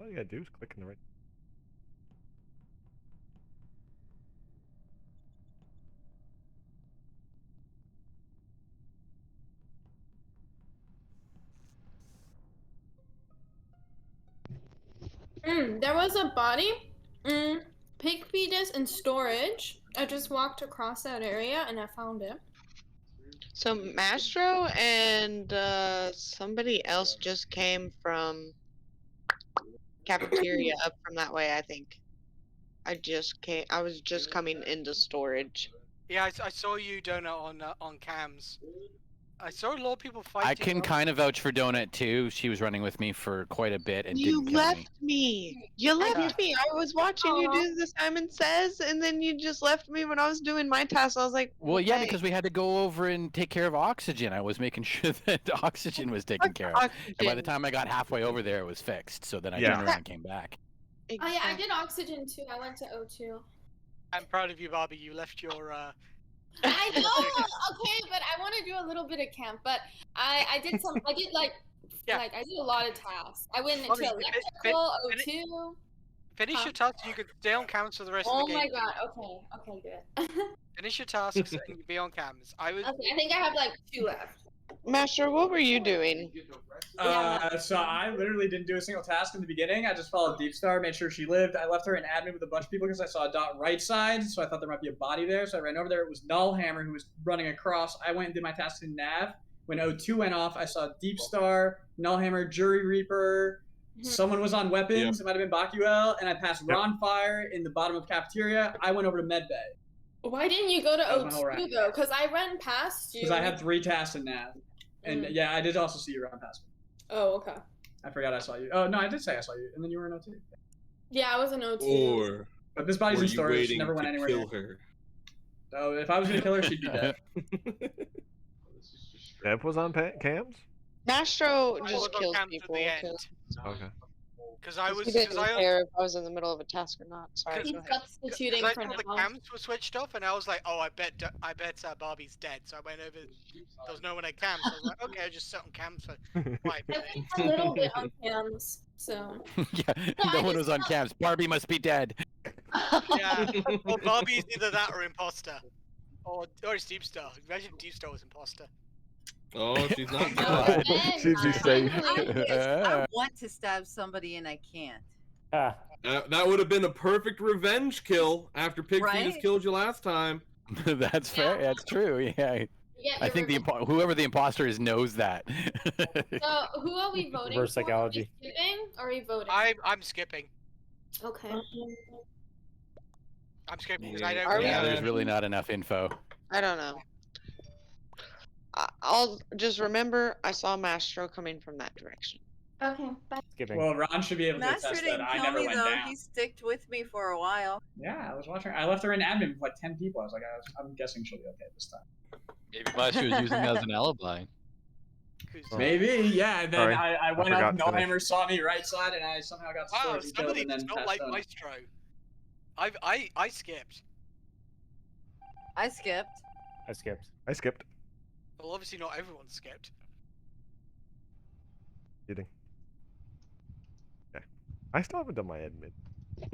All you gotta do is click in the right. There was a body. Pig fetus in storage. I just walked across that area and I found it. So Mastro and somebody else just came from cafeteria up from that way, I think. I was just coming into storage. yeah, I saw you, Donut, on cams. I saw a lot of people fighting. I can kind of vouch for Donut too. She was running with me for quite a bit and You didn't kill left me. me. You left me. I was watching you do the Simon Says, and then you just left me when I was doing my task. I was like, Well, yeah, okay. because we had to go over and take care of oxygen. I was making sure that oxygen was taken care of. And by the time I got halfway over there, it was fixed. So then I turned around and came back. Oh yeah, I did oxygen too. I went to O2. I'm proud of you, Bobby. You left your. I know. Okay, but I want to do a little bit of camp. But I did some. I did like I did a lot of tasks. I went into Bobby, electrical, O2. Finish your tasks. You could stay on cams for the rest Oh of the game. my god. Okay. Okay. Good. Finish your tasks and you be on cams. I would. Okay. I think I have like 2 left. Master, what were you doing? So I literally didn't do a single task in the beginning. I just followed Deep Star, made sure she lived. I left her in admin with a bunch of people because I saw a dot right side, so I thought there might be a body there. So I ran over there. It was Nullhammer who was running across. I went and did my tasks in Nav. When O2 went off, I saw Deep Star, Nullhammer, Jury Reaper. Someone was on weapons. It might have been Bakuel, and I passed Ron Fire in the bottom of cafeteria. I went over to Medbay. Why didn't you go to That was my whole O2 round. though? Because I ran past you. Because I had 3 tasks in Nav. And yeah, I did also see you run past me. Oh, okay. I forgot I saw you. Oh, no, I did say I saw you. And then you were in O2. Yeah, I was in O2. But this body's were in you storage. She waiting never went to anywhere. kill near. her? So if I was going to kill her, she'd be dead. Dev was on cams? Mastro I was just on kills cams people. at the end. Okay. Because I was. He didn't care if I was in the middle of a task or not. Sorry. He's go ahead. substituting I for saw the now. cams were switched off, and I was like, "Oh, I bet Barbie's dead." So I went over. There was no one at cams. So I was like, "Okay, I just sit on cams for 5 minutes." A little bit on cams, so. Yeah, no one was on cams. Barbie must be dead. Yeah. Well, Barbie's either that or imposter, or it's Deep Star. Imagine Deep Star was imposter. Oh, she's not God. She'd be safe. I want to stab somebody and I can't. That would have been a perfect revenge kill after Pig Fetus Right? killed you last time. That's fair. That's true. Yeah. I think whoever the imposter is knows that. So, who are we voting Reverse for? psychology. Are we skipping or are we voting? I'm skipping. Okay. I'm skipping because I don't. Are we- Yeah, there's really not enough info. I don't know. I'll just remember I saw Mastro coming from that direction. Okay. Bye. Skipping. Well, Ron should be able to Master attest didn't that I kill never me went though. down. He sticked with me for a while. Yeah, I was watching. I left her in admin with like 10 people. I was like, I'm guessing she'll be okay this time. Maybe Master was using that as an alibi. Maybe, yeah. And then Sorry, I went forgot up, to finish. Nullhammer saw me right side, and I somehow got Wow, stored and killed, somebody and does then not passed like on. Maestro. I skipped. I skipped. I skipped. I skipped. Well, obviously not everyone skipped. Kidding. Okay. I still haven't done my admit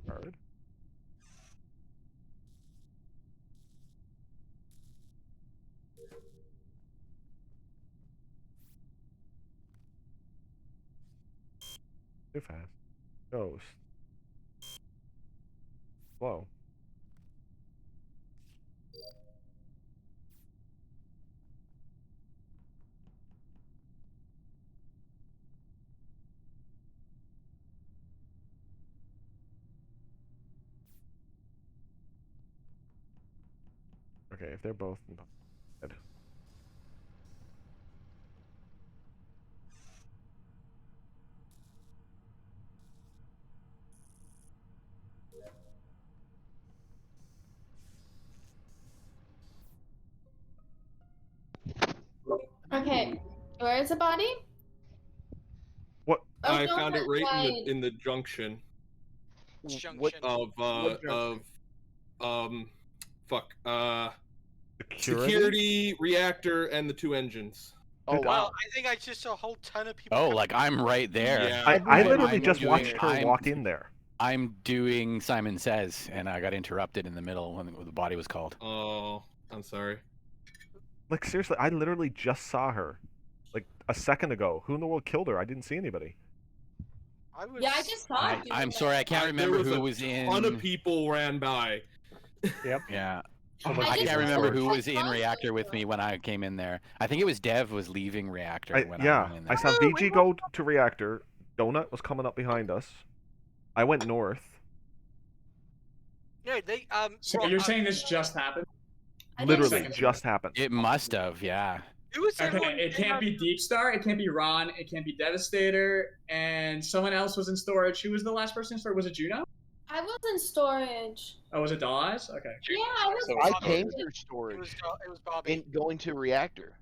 card. Too fast. Ghost. Slow. Okay, if they're both dead. Okay. Where is the body? What? Oh, I no, found it that's right right. in the junction Junction. security, reactor, and the 2 engines. Oh Well, wow. I think I just saw a whole ton of people. Oh, coming. like I'm right there. Yeah. I literally I'm just doing- watched her I'm- walk in there. I'm doing Simon Says, and I got interrupted in the middle when the body was called. Oh, I'm sorry. Like seriously, I literally just saw her, like a second ago. Who in the world killed her? I didn't see anybody. I was. Yeah, I just saw it. I'm sorry, I can't remember there who a was in. ton of people ran by. Yep. Yeah. I I just can't remember saw who it. was in reactor with me when I came in there. I think it was Dev was leaving reactor when I Yeah, went in there. I saw VG go to reactor. Donut was coming up behind us. I went north. No, they So well, you're saying this just happened? Literally just happened. It must have, yeah. Who was Okay, everyone? it can't be Deep Star, it can't be Ron, it can't be Devastator, and someone else was in storage. Who was the last person in storage? Was it Juno? I was in storage. Oh, was it Doll Eyes? Okay. Yeah, I was. I in came storage. through storage It was Bobby. and going to reactor.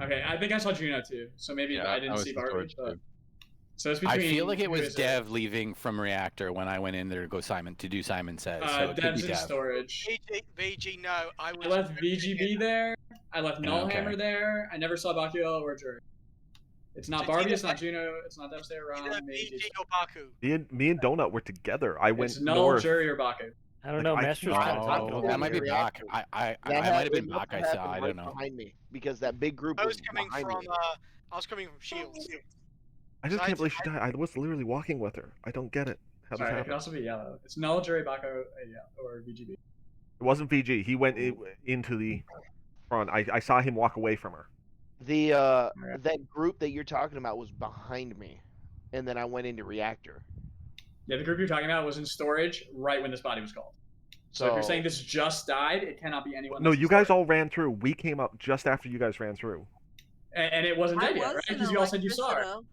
Okay, I think I saw Juno too, so maybe Yeah, I I didn't was see in Barbie. storage But... too. So it's I between. feel like it who was is Dev leaving from reactor when I went in there to go to do Simon Says. So it could Dev's be in Dev. storage. VG, no, I was. I left VGB there. I left Nullhammer Okay. there. I never saw Bakio or Jury. It's not So Barbie. either It's not Juno. It's not Devastator. Ron. Either Maybe. VG or Baku. Me and Donut were together. I went It's Null, north. Jury, or Baku. I don't Like, know. I Master's can't- kind of talking Oh, over that might be here. Bach. I That might have been it Bach. must I have saw. I happened don't right know. behind me because that big group I was was coming behind from. me. I was coming from Shields. I just So I can't believe just- she died. I was literally walking with her. I don't get it. How this Sorry, it could happened? also be yellow. It's Null, Jury, Baku, or VGB. It wasn't VG. He went into the front. I saw him walk away from her. The that group that you're talking about was behind me, and then I went into reactor. Yeah, the group you're talking about was in storage right when this body was called. So if you're saying this just died, it cannot be anyone. No, that's in you guys storage. all ran through. We came up just after you guys ran through. And it wasn't I dead yet, was right? in Because you all said you saw her. Electricity.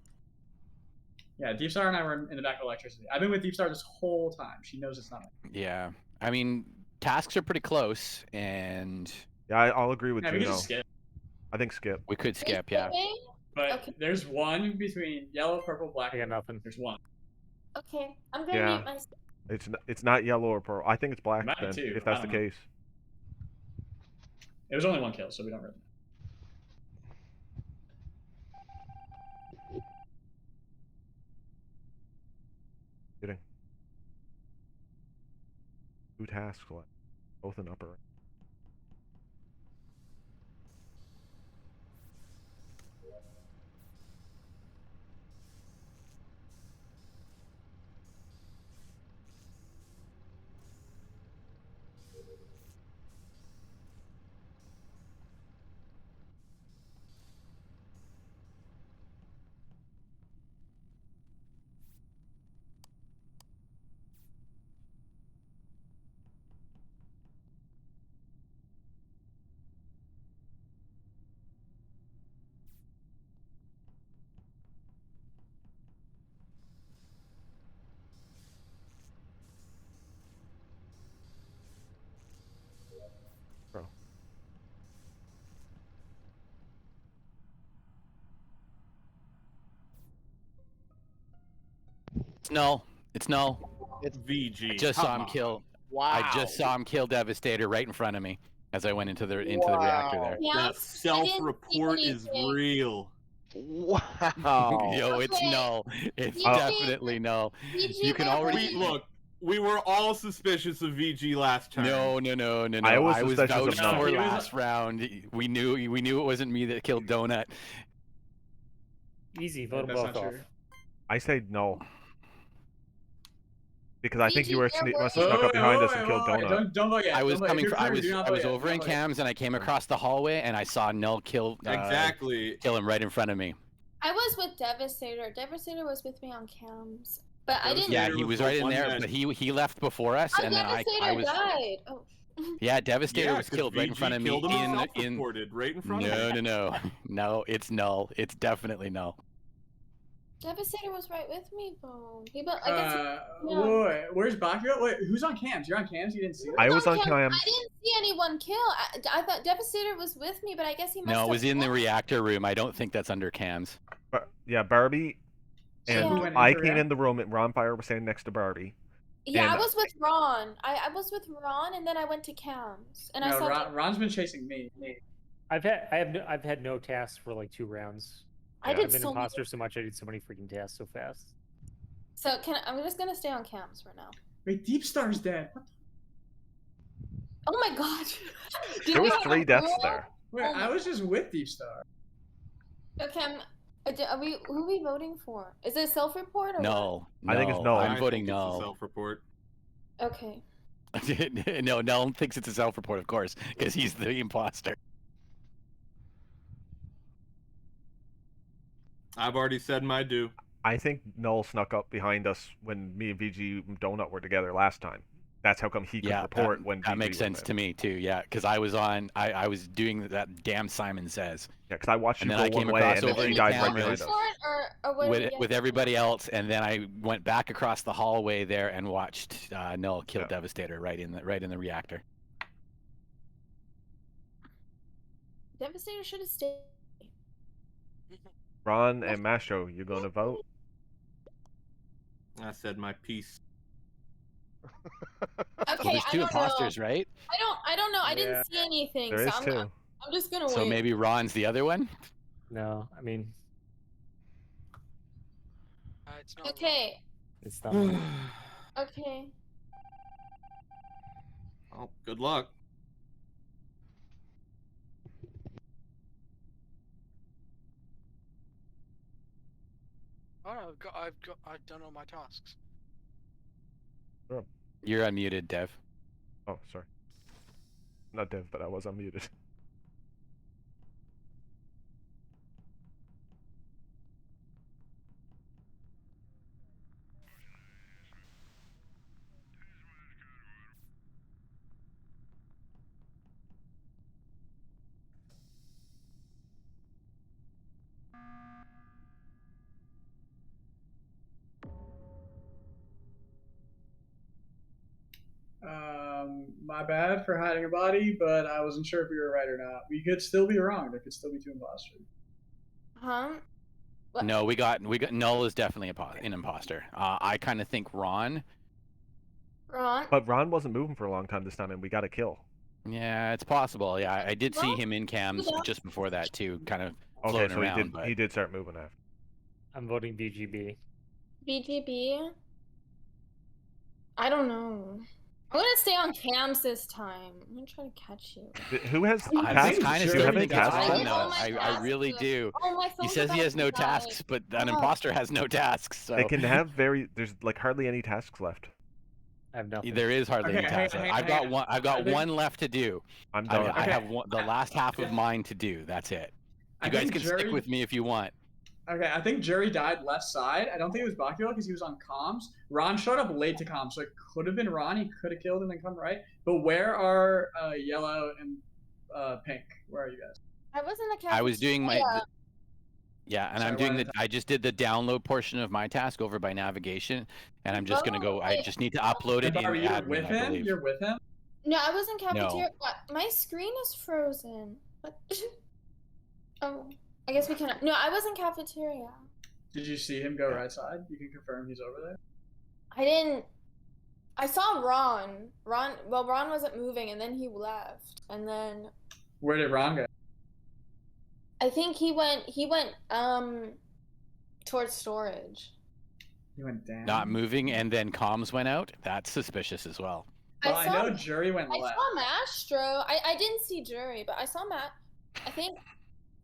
Yeah, Deep Star and I were in the back of electricity. I've been with Deep Star this whole time. She knows it's not me. Yeah. I mean, tasks are pretty close, and Yeah, I'll agree with Yeah, we can Juno. just skip. I think skip. we could skip. Yeah. But there's one between yellow, purple, black. I got nothing. There's one. Okay, I'm gonna Yeah. mute myself. It's not yellow or purple. I think it's black Might be then, two, if I that's the don't know. case. It was only one kill, so we don't really. Kidding. 2 tasks left, both in upper. Bro. It's null. It's null. It's VG. I just saw come him on. kill. Wow. I just saw him kill Devastator right in front of me as I went into the reactor there. Yeah, That self-report is real. Wow. Yo, it's Okay. null. It's VG definitely null. VG, You can there already was- Look, we were all suspicious of VG last time. No. I was I was suspicious of vouched null. for He was- last round. We knew it wasn't me that killed Donut. Easy, vote them That's both not off. true. I say no. Because I think you were VG, there must have were- snuck up behind us and Wait, killed wait, wait, Donut. Don't vote yet. I was Don't vote. If coming. you're I clear, was. do not I vote was yet. over Don't in vote yet. cams, and I came across the hallway, and I saw Null kill. Exactly. Kill him right in front of me. I was with Devastator. Devastator was with me on cams, but I didn't. Yeah, Devastator he was was the right in one there, that- but he left before us, Oh, and then Devastator I was. died. Oh. Yeah, Devastator Yeah, was 'cause killed right in VG front of me. killed him and In self-reported right in front of me. no, no, it's Null. It's definitely Null. Devastator was right with me though. He, but I guess. Yeah. Wait, where's Bakio? Wait, who's on cams? You're on cams. You didn't see that? I was on cam. cams. I didn't see anyone kill. I thought Devastator was with me, but I guess he must No, have. it was in the left. reactor room. I don't think that's under cams. Yeah, Barbie. So And who went I into came react- in the room and Ron Fire was standing next to Barbie. Yeah, And- I was with Ron. I was with Ron, and then I went to cams, and I No, saw. Ron's been chasing me. I've had no tasks for like 2 rounds. I did I've been so many. imposter so much. I did so many freaking tasks so fast. So I'm just gonna stay on cams for now. Wait, Deep Star's dead. What Oh my god. Did There we was have 3 a deaths rule? there. Wait, I was just with Deep Star. Okay, who are we voting for? Is it self-report or No, I think it's no. Null. I'm I voting think it's a no. self-report. what? Okay. No, Null thinks it's a self-report, of course, because he's the imposter. I've already said my due. I think Null snuck up behind us when me and VG and Donut were together last time. That's how come he could Yeah, report when that VG makes was sense there. to me too. Yeah, because I was on. I was doing that damn Simon Says. Yeah, because I watched And you then go I came one way across and then over she into died right cameras. behind us. Or what with everybody else, and then I went back across the hallway there and watched Null kill Yeah. Devastator right in the reactor. Devastator should have stayed. Ron and Mastro, you going to vote? I said my piece. Okay, Well, there's I two don't imposters, know. right? I don't know. I Yeah. didn't see anything, There so is I'm two. I'm just gonna So wait. maybe Ron's the other one. No, I mean It's not. Okay. it's not. me. Okay. Well, good luck. Oh, no, I've done all my tasks. You're unmuted, Dev. Oh, sorry. Not Dev, but I was unmuted. My bad for hiding a body, but I wasn't sure if you were right or not. We could still be wrong. There could still be two imposters. Huh? What? No, we got Null is definitely an imposter. I kind of think Ron. Ron? But Ron wasn't moving for a long time this time, and we got a kill. Yeah, it's possible. Yeah, I did see Well, him in cams yeah. just before that too, kind of Okay, floating so around. But he did start moving after. I'm voting VGB. BGB? I don't know. I'm gonna stay on cams this time. I'm gonna try to catch you. Who has I tasks? kind of Do you have still any think it's tasks? Ron, I though. know my I really tasks. do. Oh, my He phone's says he about has to no die. tasks, but an Oh. imposter has no tasks. So They can have there's like hardly any tasks left. I have nothing. there is hardly any Okay, tasks. hang I've got on. one. I've got I think- one left to do. I'm done. I Okay. have the last half of mine to do. That's it. I You guys think can Jerry- stick with me if you want. Okay, I think Jury died left side. I don't think it was Bakula because he was on comms. Ron showed up late to comms, so it could have been Ron. He could have killed him and come right. But where are yellow and pink? Where are you guys? I was in the cafeteria. I was doing my. Yeah, and Sorry, I'm doing why the. I just did the download portion of my task over by navigation, and I'm just gonna go. I just need to upload it in Barbie, you're admin, with I him? believe. You're with him? No, I was in cafeteria. What? My screen is frozen. What? Oh, I guess we cannot. No, I was in cafeteria. Did you see him go right side? You can confirm he's over there. I didn't. I saw Ron. Well, Ron wasn't moving, and then he left, and then Where did Ron go? I think he went towards storage. He went down. Not moving, and then comms went out. That's suspicious as well. Well, I I know saw- Jury went I left. saw Mastro. I didn't see Jury, but I saw Matt. I think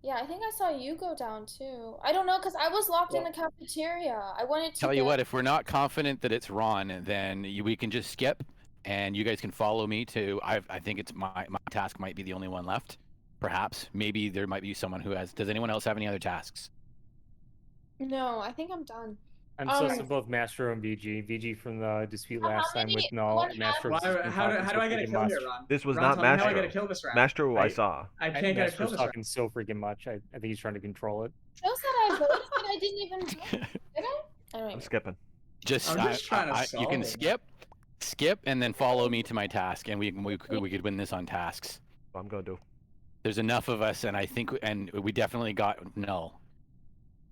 I saw you go down too. I don't know because I was locked in the cafeteria. I wanted to Tell you get- what, if we're not confident that it's Ron, then we can just skip, and you guys can follow me to. I think it's my task might be the only one left. Perhaps, maybe there might be someone who has. Does anyone else have any other tasks? No, I think I'm done. I'm sus of both Mastro and VG. VG from the dispute last time with many- Null. what And Mastro. Why, has been how do talking I so get a freaking kill much. here, Ron? This was Ron, not tell me how I Mastro. get a kill this round. Mastro, I saw. I can't get a kill Mastro's this round. talking so freaking much. I think he's trying to control it. Joe said I voted, but I didn't even vote. Did I? I don't I'm even. skipping. Just, I'm just trying to you can solve. skip, and then follow me to my task, and we could win this on tasks. What I'm gonna do. There's enough of us, and I think, and we definitely got Null.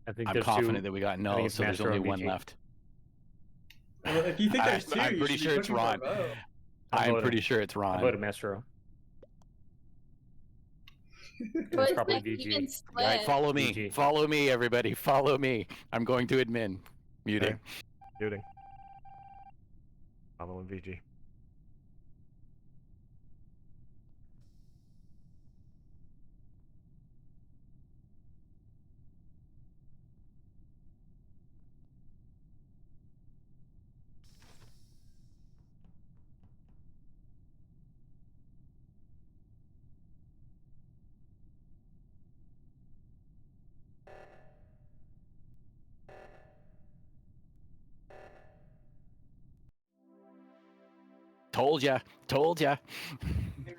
I think I'm there's confident two. that we got I think Null, it's so there's Mastro only and one VG. left. Well, if you think there's two, I'm you pretty should sure be it's pushing for a Ron. vote. I'm voted. pretty sure it's I Ron. voted Mastro. But It's it's probably like even VG. split. All right, follow me. VG. Follow me, everybody. Follow me. I'm going to admin. Muting. Okay. Muting. Following VG. Told ya. Told ya.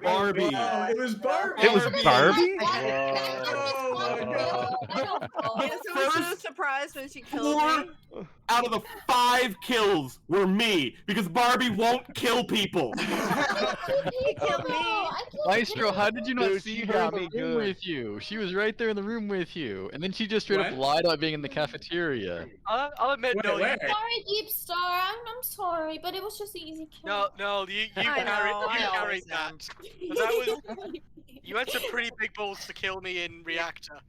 Barbie. Oh, it was Barbie. It was Barbie? Oh my god. Yes, I was so surprised when she killed Four me. out of the 5 kills were me because Barbie won't kill people. He killed me. I Maestro, how did you not Dude, see she her got in me the room good. with you? She was right there in the room with you, and then she just straight up What? lied about being in the cafeteria. I'll admit, Wait, no, where? Sorry, Deep Star. I'm sorry, but it was just an easy kill. no, you I carried know, I you always carried that. am. But that was you had some pretty big balls to kill me in reactor.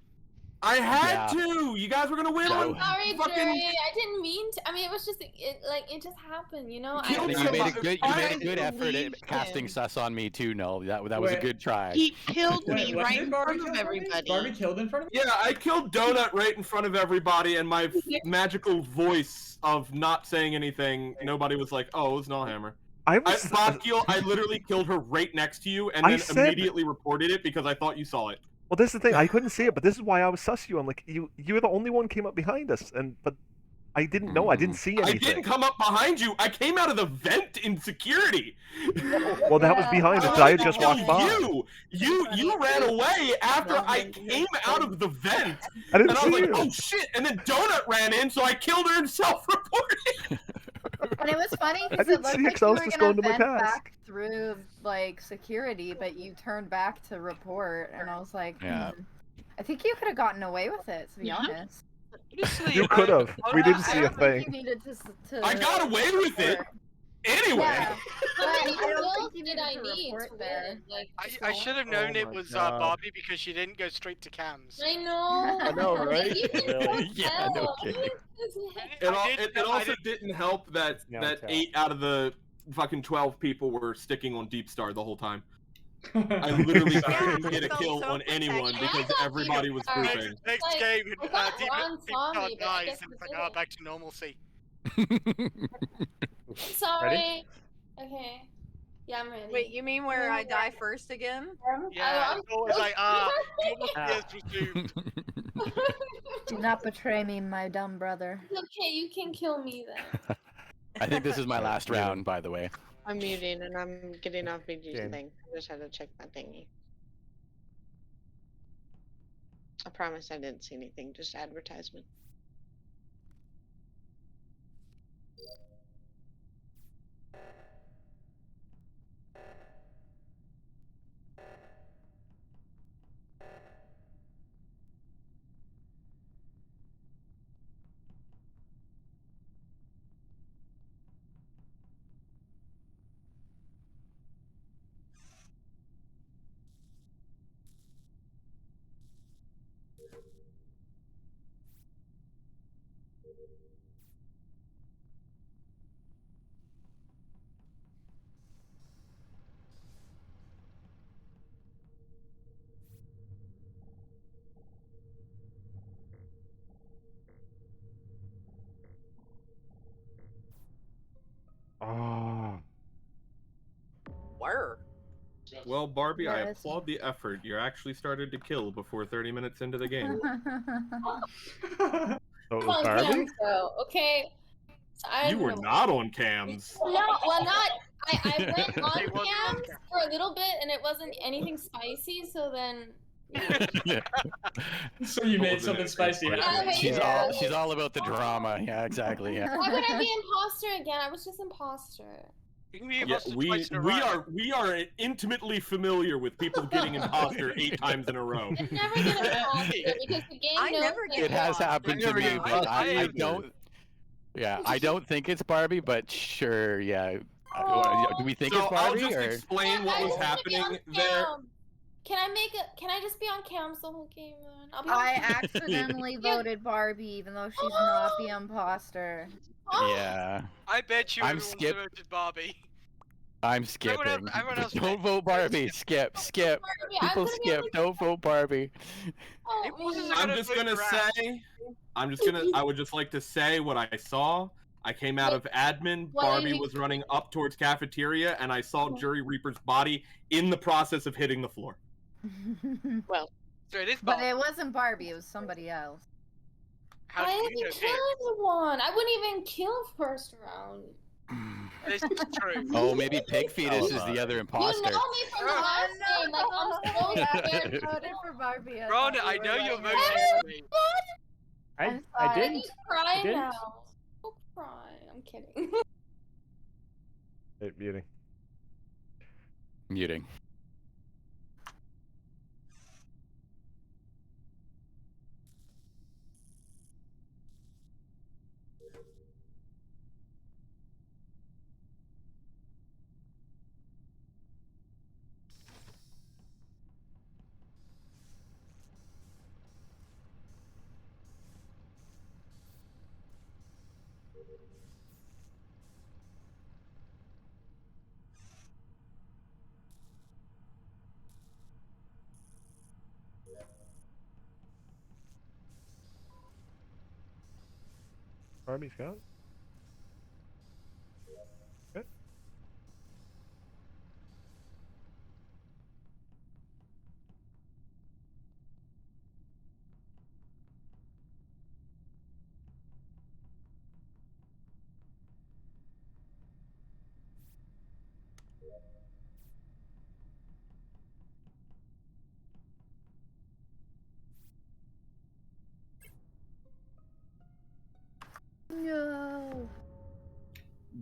I had Yeah. to. You guys were gonna win That on was- Sorry, fucking. Jerry. I didn't mean to. I mean, it was just it just happened, you know. You I killed think somebody. you made a good I effort at believed casting him. sus on me too. No, that was a Wait. good try. He killed Wait, me what right did in Barbie front kill of in front of me? everybody. Barbie killed in front of me? Yeah, I killed Donut right in front of everybody, and my magical voice of not saying anything, nobody was like, "Oh, it was Nullhammer." Bakio, I literally killed her right next to you, and I then said- immediately reported it because I thought you saw it. Well, this is the thing. I couldn't see it, but this is why I was sus you. I'm like, you're the only one came up behind us, but I didn't know. I didn't see I anything. didn't come up behind you. I came out of the vent in security. Well, that was behind us. I had just walked by. You ran away after I came out of the vent. I didn't and I was see like, you. oh shit! And then Donut ran in, so I killed her and self-reported. And it was funny I because didn't it looked see it like 'cause I you was were just gonna going to my vent task. back through like security, but you turned back to report, and I was like, Yeah. I think you could have gotten away with it, to be honest. You could have. We didn't see I a don't think thing. you needed to I got away with it. Anyway. Yeah, but How I many don't kills think you did needed I to need report to there. win? Like, I should have known Oh it my was God. Barbie because she didn't go straight to cams. I know. I know, right? You can Really? so Yeah, no tell. kidding. It also didn't help that No that tell. 8 out of the fucking 12 people were sticking on Deep Star the whole time. I literally Yeah, couldn't I get a felt kill so on anyone protected. because everybody was Deep Star. grouping. Next Like, game, I thought Deep Ron saw Star me, but I dies, guess and he it's like, didn't. back to normalcy. Sorry. Okay. Yeah, I'm ready. Wait, you mean where I die first again? Yeah, it's always like, almost Ah. years resumed. Do not betray me, my dumb brother. Okay, you can kill me then. I think this is my last round, by the way. I'm muting and I'm getting off BG's Jen. thing. I just had to check my thingy. I promise I didn't see anything, just advertisement. Oh. Where? Well, Barbie, I Yes. applaud the effort. You actually started to kill before 30 minutes into the game. So it I'm was on Barbie? cams though, okay? So I You don't were know. not on cams. No, well, not. I went It on wasn't on cams cam. for a little bit, and it wasn't anything spicy. So then, So you made something spicy happen. She's all about the drama. Yeah, exactly. Yeah. why would I be imposter again? I was just imposter. You can be Yeah, imposter we twice in a row. are intimately familiar with people getting imposter 8 times in a row. I never get imposter because the game I knows never that- get It has happened to never me, get but imposter I either. don't. Yeah, I don't think it's Barbie, but sure, yeah. Do we think So it's Barbie I'll just or? explain what I was just wanna be happening on there. cam. Can I just be on cams the whole game then? I'll be I on accidentally voted Barbie, even though she's not the imposter. Yeah, I bet you I'm everyone's skip- voted Barbie. I'm skipping. everyone else Don't vote Barbie. Skip. Barbie. I'm People gonna be skip. Don't vote Barbie. Oh, It wasn't man. I'm gonna just vote gonna for Ash. say, I would just like to say what I saw. I came out of admin. What are Barbie you- was running up towards cafeteria, and I saw Jury Reaper's body in the process of hitting the floor. Well, So it is But Barbie. it wasn't Barbie, it was somebody else. How I do didn't you know kill anyone. I wouldn't even kill first round. this? This is true. Oh, maybe Pig Fetus is the other You imposter. know me from the last game. Like I'm so Yeah, scared. we voted for Barbie. Rhonda, thought I we were know you're letting voting her- for me. I I'm I sorry. I didn't. need to cry didn't. now. Don't cry. I'm kidding. Hey, muting. Muting. Barbie's gone. Good. No.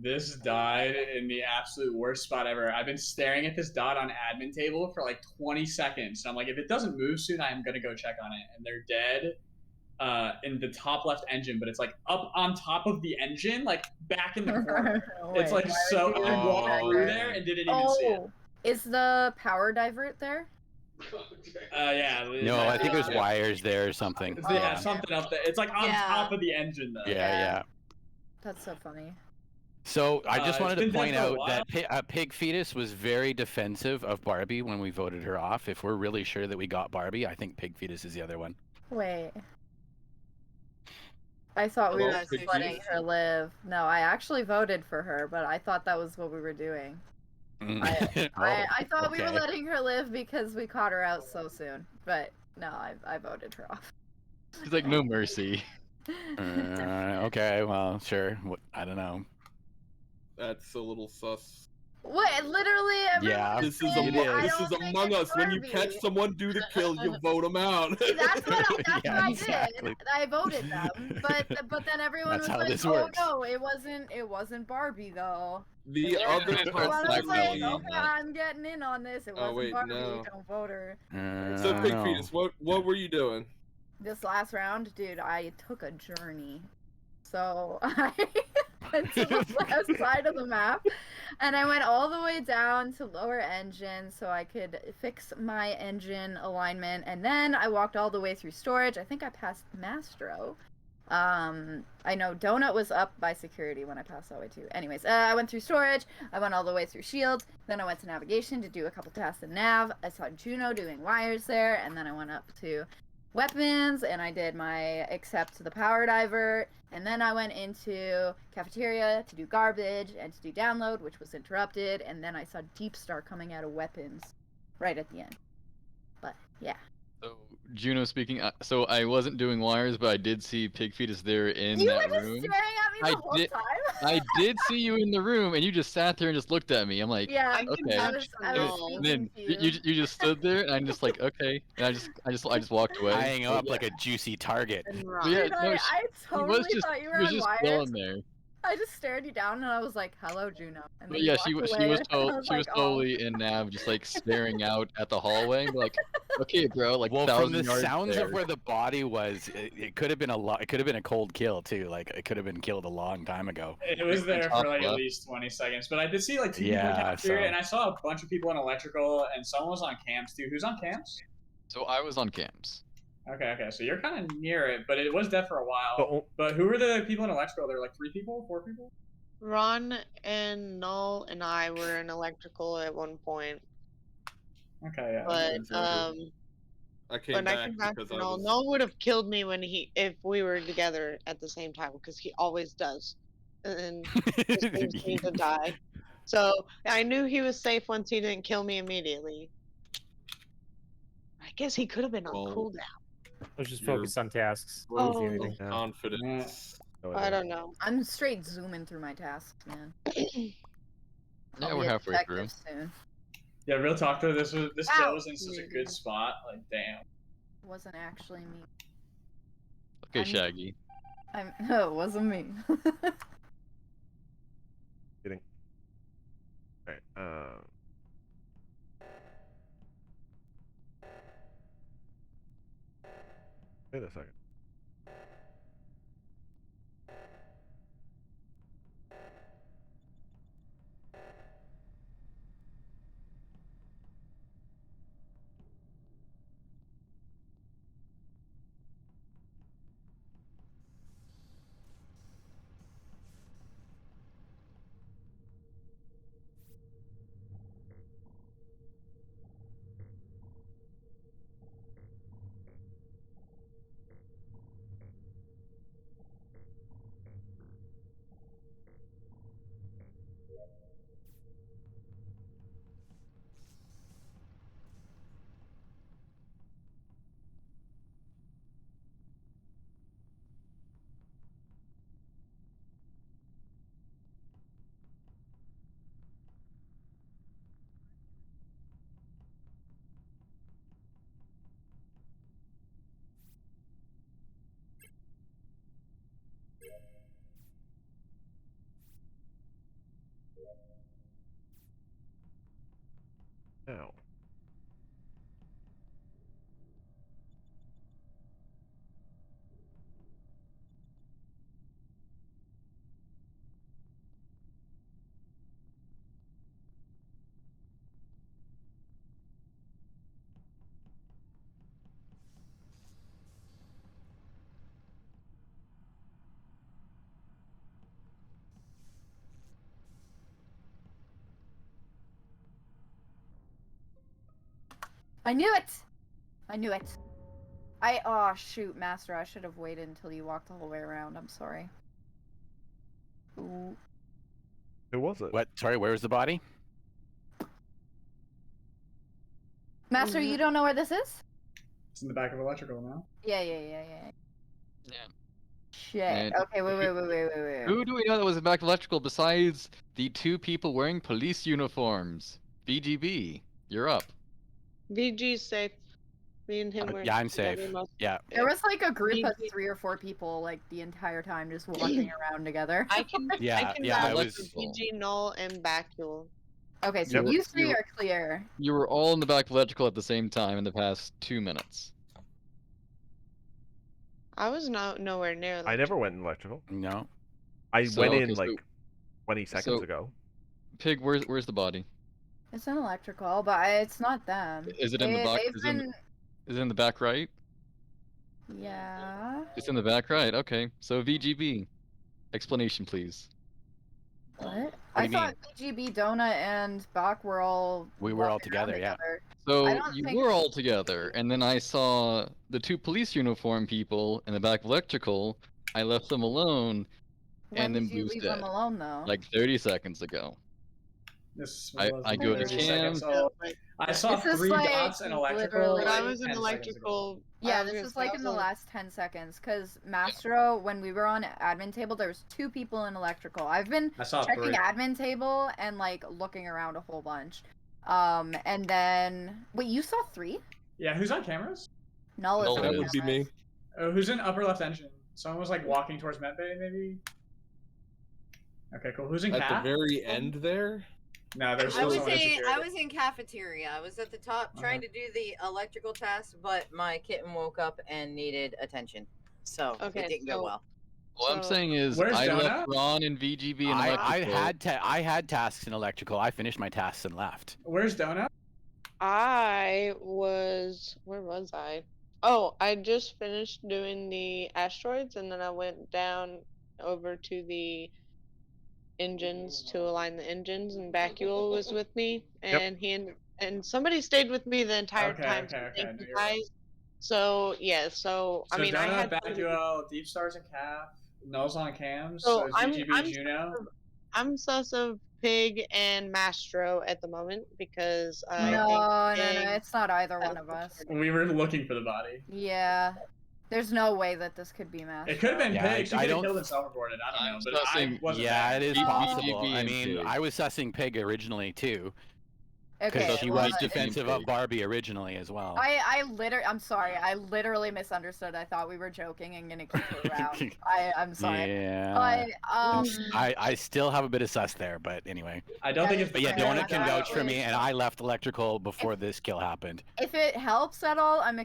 This died in the absolute worst spot ever. I've been staring at this dot on admin table for like 20 seconds. And I'm like, if it doesn't move soon, I'm gonna go check on it. And they're dead in the top left engine, but it's like up on top of the engine, like back in the corner. It's like so I walked through there and didn't even see it. Is the power divert there? Yeah. No, I think there's wires there or something. Yeah, something up there. It's like on top of the engine though. Yeah. That's so funny. So I just It's wanted to been there point for a out while. that Pig Fetus was very defensive of Barbie when we voted her off. If we're really sure that we got Barbie, I think Pig Fetus is the other one. Wait. I thought we were Hello, just Pig letting Fetus? her live. No, I actually voted for her, but I thought that was what we were doing. I thought we were letting her live because we caught her out so soon. But no, I voted her off. She's like, no mercy. Okay, well, sure. I don't know. That's a little sus. What? Literally everyone Yeah, This is saying, I this don't is think Among it's Us. When you Barbie. catch someone do the kill, you vote them out. That's what Yeah, I exactly. did. I voted them, but then everyone That's was how like, this "Oh works. no, it wasn't Barbie though." The other So I was like, possibility. "Okay, I'm getting in on this. It wasn't wait, Barbie. no. Don't vote her." So Pig no. Fetus, what were you doing? This last round, dude, I took a journey. So I went to the left side of the map, and I went all the way down to lower engine so I could fix my engine alignment, and then I walked all the way through storage. I think I passed Mastro. I know Donut was up by security when I passed that way too. Anyways, I went through storage, I went all the way through shields, then I went to navigation to do a couple tasks in nav. I saw Juno doing wires there, and then I went up to weapons and I did my accept the power divert, and then I went into cafeteria to do garbage and to do download, which was interrupted, and then I saw Deep Star coming out of weapons right at the end. But yeah. So Juno speaking. So I wasn't doing wires, but I did see Pig Fetus there in You that were just room. staring at me the whole time. I did see you in the room, and you just sat there and just looked at me. I'm like, Yeah, okay. I was And then speaking to you. you just stood there, and I'm just like, okay. And I just walked away. Eyeing up like a juicy target. But yeah, Dude, no, I totally thought you were he was on just wires. chilling there. I just stared you down and I was like, "Hello, Juno." And But then yeah, you she walked was away, and I she was like, "Oh." totally in nav, just like staring out at the hallway, and be like, okay, bro, like Well, from 1,000 the yards sounds there. of where the body was, it could have been it could have been a cold kill too. Like it could have been killed a long time ago. It was there for like at left. least 20 seconds, but I did see like two people in Yeah, cafeteria, so- and I saw a bunch of people in electrical, and someone was on cams too. Who's on cams? So I was on cams. Okay, so you're kind of near it, but it was dead for a while. But who were the people in electrical? There were like 3 people, 4 people. Ron and Null and I were in electrical at one point. Okay, yeah. But I came when I back came back because to I Null, was. Null would have killed me if we were together at the same time, because he always does, and just leaves me to die. So I knew he was safe once he didn't kill me immediately. I guess he could have been on cooldown. Let's just focus on tasks. Oh. Easy anything. Confidence. I don't know. I'm straight zooming through my tasks, man. Yeah, we're halfway through. Soon. Yeah, real talk though, this Ow. kill was in such a good spot. Like, damn. Wasn't actually me. Okay, Shaggy. No, it wasn't me. Kidding. Alright, wait a second. Now. I knew it! I knew it. Oh shoot, Master, I should have waited until you walked the whole way around. I'm sorry. Ooh. Who was it? What? Sorry, where was the body? Master, you don't know where this is? It's in the back of electrical now. Yeah. Shit. And Okay, wait. Who do we know that was in back of electrical besides the two people wearing police uniforms? BGB, you're up. VG's safe. Me and him were. Yeah, I'm safe. together most- Yeah. There was like a group of VG 3 or 4 people like the entire time just walking around together. I can Yeah, I can yeah, I vouch was- for VG, Null, and Bacule. Okay, so Yep. you 3 are clear. You were all in the back of electrical at the same time in the past 2 minutes. I was nowhere near. I never went in electrical. No. I So, went okay, in so- like 20 seconds so- ago. Pig, where's the body? It's an electrical, but it's not them. Is it in the back? They've Is been... it in the back right? Yeah. It's in the back right. Okay. So VGB, explanation please. What? do I you thought BGB, Donut, and Bach were all. We were all walking around together, yeah. together. So I don't you think- were all together, and then I saw the 2 police uniform people in the back of electrical. I left them alone, When and then did you Boo's leave dead. them alone, though? Like 30 seconds ago. This I was go to 30 cam. seconds. So I saw This is 3 like dots in electrical. literally- But I like was in 10 seconds ago. electrical. Yeah, I this was is like in the last 10 seconds, because Mastro, when we were on admin table, there was 2 people in electrical. I've been I saw checking 3. admin table and like looking around a whole bunch. And then wait, you saw 3? Yeah, who's on cameras? Null is Null on That would be me. cameras. Oh, who's in upper left engine? Someone was like walking towards medbay, maybe. Okay, cool. Who's in At cap? the very end there? No, there's I still was someone in in security. I was in cafeteria. I was at the top trying to do the electrical task, but my kitten woke up and needed attention, so Okay, it didn't go so- well. What I'm So- saying is, Where's I Donut? left Ron and VGB in I electrical. I had tasks in electrical. I finished my tasks and left. Where's Donut? I was. Where was I? Oh, I just finished doing the asteroids, and then I went down over to the engines to align the engines, and Bacule was with me, and and somebody stayed with me the entire Okay, time. okay, so okay, thank I know you you're right. guys. So yeah, so I So mean, I Donut, had. Bacule, Deep Stars, and Calf. Null's on cams. So So it's I'm- VGB, I'm Juno. I'm sus of Pig and Mastro at the moment because I No, think Pig it's not either has one of us. We were looking for the body. Yeah. There's no way that this could be Mastro. It could have been Yeah, Pig. She I could have don't- killed and self-reported. I don't know, I'm but sussing- I wasn't Yeah, there. it is Oh. possible. I and mean, Pig. I was sussing Pig originally too, Okay, because she well, was it- defensive of Barbie originally as well. I'm sorry, I literally misunderstood. I thought we were joking and gonna keep it around. I'm sorry. Yeah. But I still have a bit of sus there, but anyway. I don't think it's. But yeah, Yeah, Donut can vouch for that me, was- and I left electrical before this kill happened. if it helps at all, I'm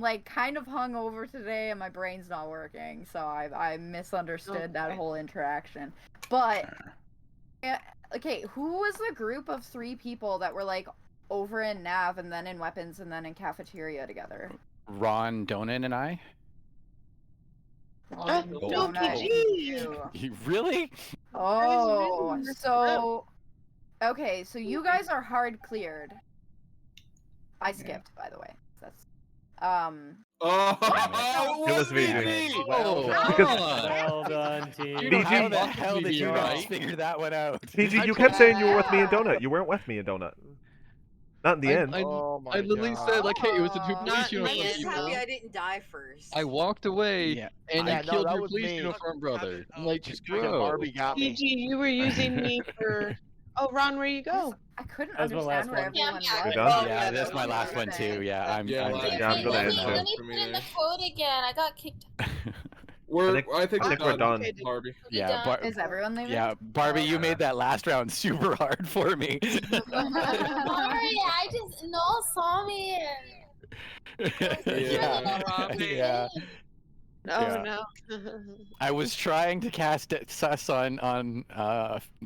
like kind of hungover today and my brain's not working, so I misunderstood that whole interaction. But yeah, okay, who was the group of 3 people that were like over in nav and then in weapons and then in cafeteria together? Ron, Donut, and I. Oh, Donut, PG. you. Really? Oh, really so okay, so you guys are hard cleared. I skipped, by the way. That's Oh, It was me. VG. Oh, Because- Well done, team. BG How the Fuck hell did VG, you guys right? figure that one out? PG, I you told kept saying you were with me and Donut. You weren't with me and Donut. Not in the end. Oh my I literally God. said like, hey, it was the 2 Not police me. I'm uniform just people. happy I didn't die first. I walked away Yeah. and Yeah, you no, killed that your was police me. uniform brother. I'm like, just Freaking bro. Barbie got me. PG, you were using me for. Oh, Ron, where you go? I couldn't That was my last understand where one. everyone Yeah, was. You're done? Yeah, that that's was my my last one too. Yeah, I'm. Yeah, I'm last done. Yeah, I'm gonna let end me, too. let me put in the code again. I got kicked. I think we're done, Okay, Barbie. Yeah, Is everyone leaving? yeah, Barbie, you made that last round super hard for me. Sorry, I just Noel saw me and yeah. Oh Yeah. no. I was trying to cast it sus on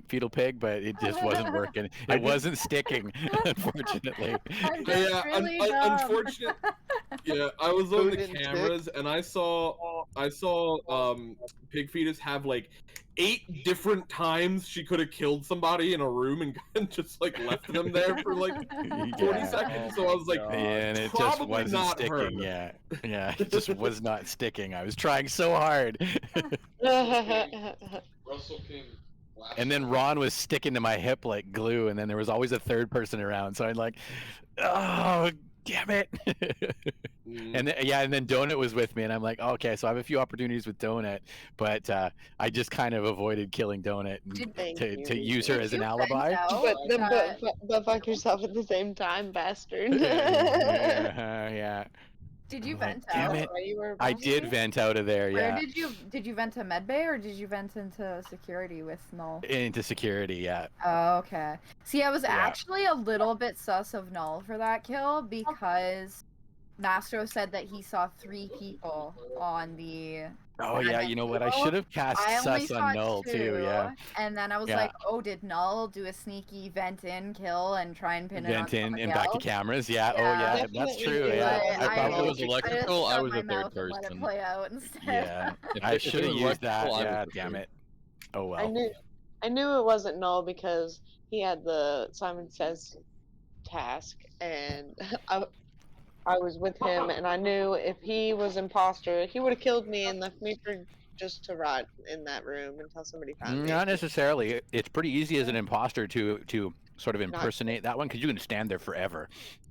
fetal pig, but it just wasn't working. It wasn't sticking, unfortunately. I'm just Yeah, really dumb. unfortunate. Yeah, I was on the cameras and I saw Pig Fetus have like 8 different times she could have killed somebody in a room and just like left them there for like 20 seconds. So I was like, yeah, and it just probably wasn't not sticking. her. Yeah, yeah, it just was not sticking. I was trying so hard. Russell King. And then Ron was sticking to my hip like glue, and then there was always a third person around. So I'm like, oh, damn it. And then, yeah, and then Donut was with me, and I'm like, okay, so I have a few opportunities with Donut, but I just kind of avoided killing Donut to use her as an alibi. But fuck yourself at the same time, bastard. Yeah. Did you I'm like, vent damn out? it. While you were I did vent out of there, Where yeah. did you vent to medbay or did you vent into security with Null? Into security, yeah. Oh, okay. See, I was actually a little bit sus of Null for that kill because Mastro said that he saw 3 people on the. Oh yeah, you know what? I should have cast I only sus saw on Null 2, too, yeah. And then I was Yeah. like, oh, did Null do a sneaky vent in kill and try and pin it on Vent in somebody and back to else? cameras, yeah. Oh yeah, that's true, yeah. But If it was electrical, I shut was my a third mouth and let it person. play out instead. Yeah, If I it should have was used that. electrical, I was Yeah, the damn third. it. Oh I well. knew it wasn't Null because he had the Simon Says task, and I was with him, and I knew if he was imposter, he would have killed me and left me for just to rot in that room until somebody found me. Not necessarily. It's pretty easy as an imposter to sort of impersonate that one because you can stand there forever,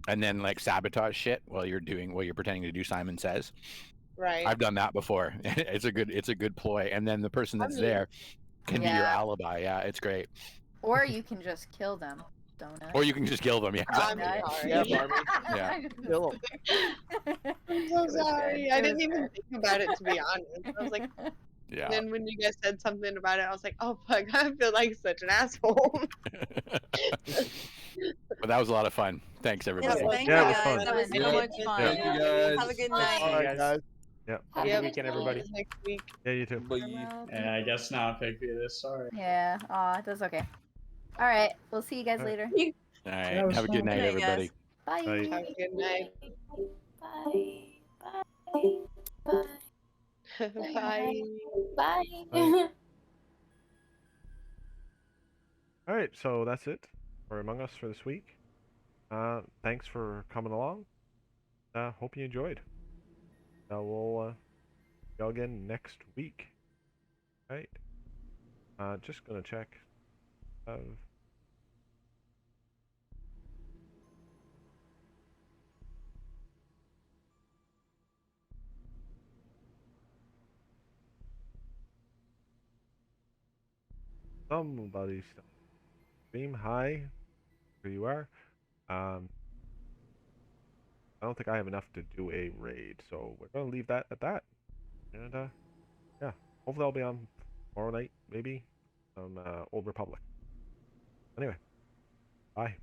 and then like sabotage shit while you're pretending to do Simon Says. Right. I've done that before. It's a good ploy, and then the person that's there can be your Yeah. alibi. Yeah, it's great. Or you can just kill them, Donut. Or you can just kill them. Yeah, I'm exactly. sorry. Yeah, Barbie. Yeah. Kill 'em. I'm so sorry. I didn't even think about it, to be honest. I was like, Yeah. and then when you guys said something about it, I was like, oh fuck, I feel like such an asshole. But that was a lot of fun. Thanks everybody. Yes, thank Yeah, you it was guys. fun. That was so Yeah. much fun. Thank you guys. Have a good All night. right, guys. Yeah. Have a Yep. good weekend, everybody. Next week. Yeah, you too. Yeah, I guess not, Pig Fetus. Sorry. Yeah, that's okay. All right, we'll see you guys later. All right. Have a good night, everybody. Bye. Have a good night. Bye. Bye. Bye. All right, so that's it for Among Us for this week. Thanks for coming along. Hope you enjoyed. We'll go again next week. All right. Just gonna check. Somebody stream. Hi, where you are. I don't think I have enough to do a raid, so we're gonna leave that at that. And yeah, hopefully I'll be on tomorrow night, maybe, on Old Republic. Anyway, bye.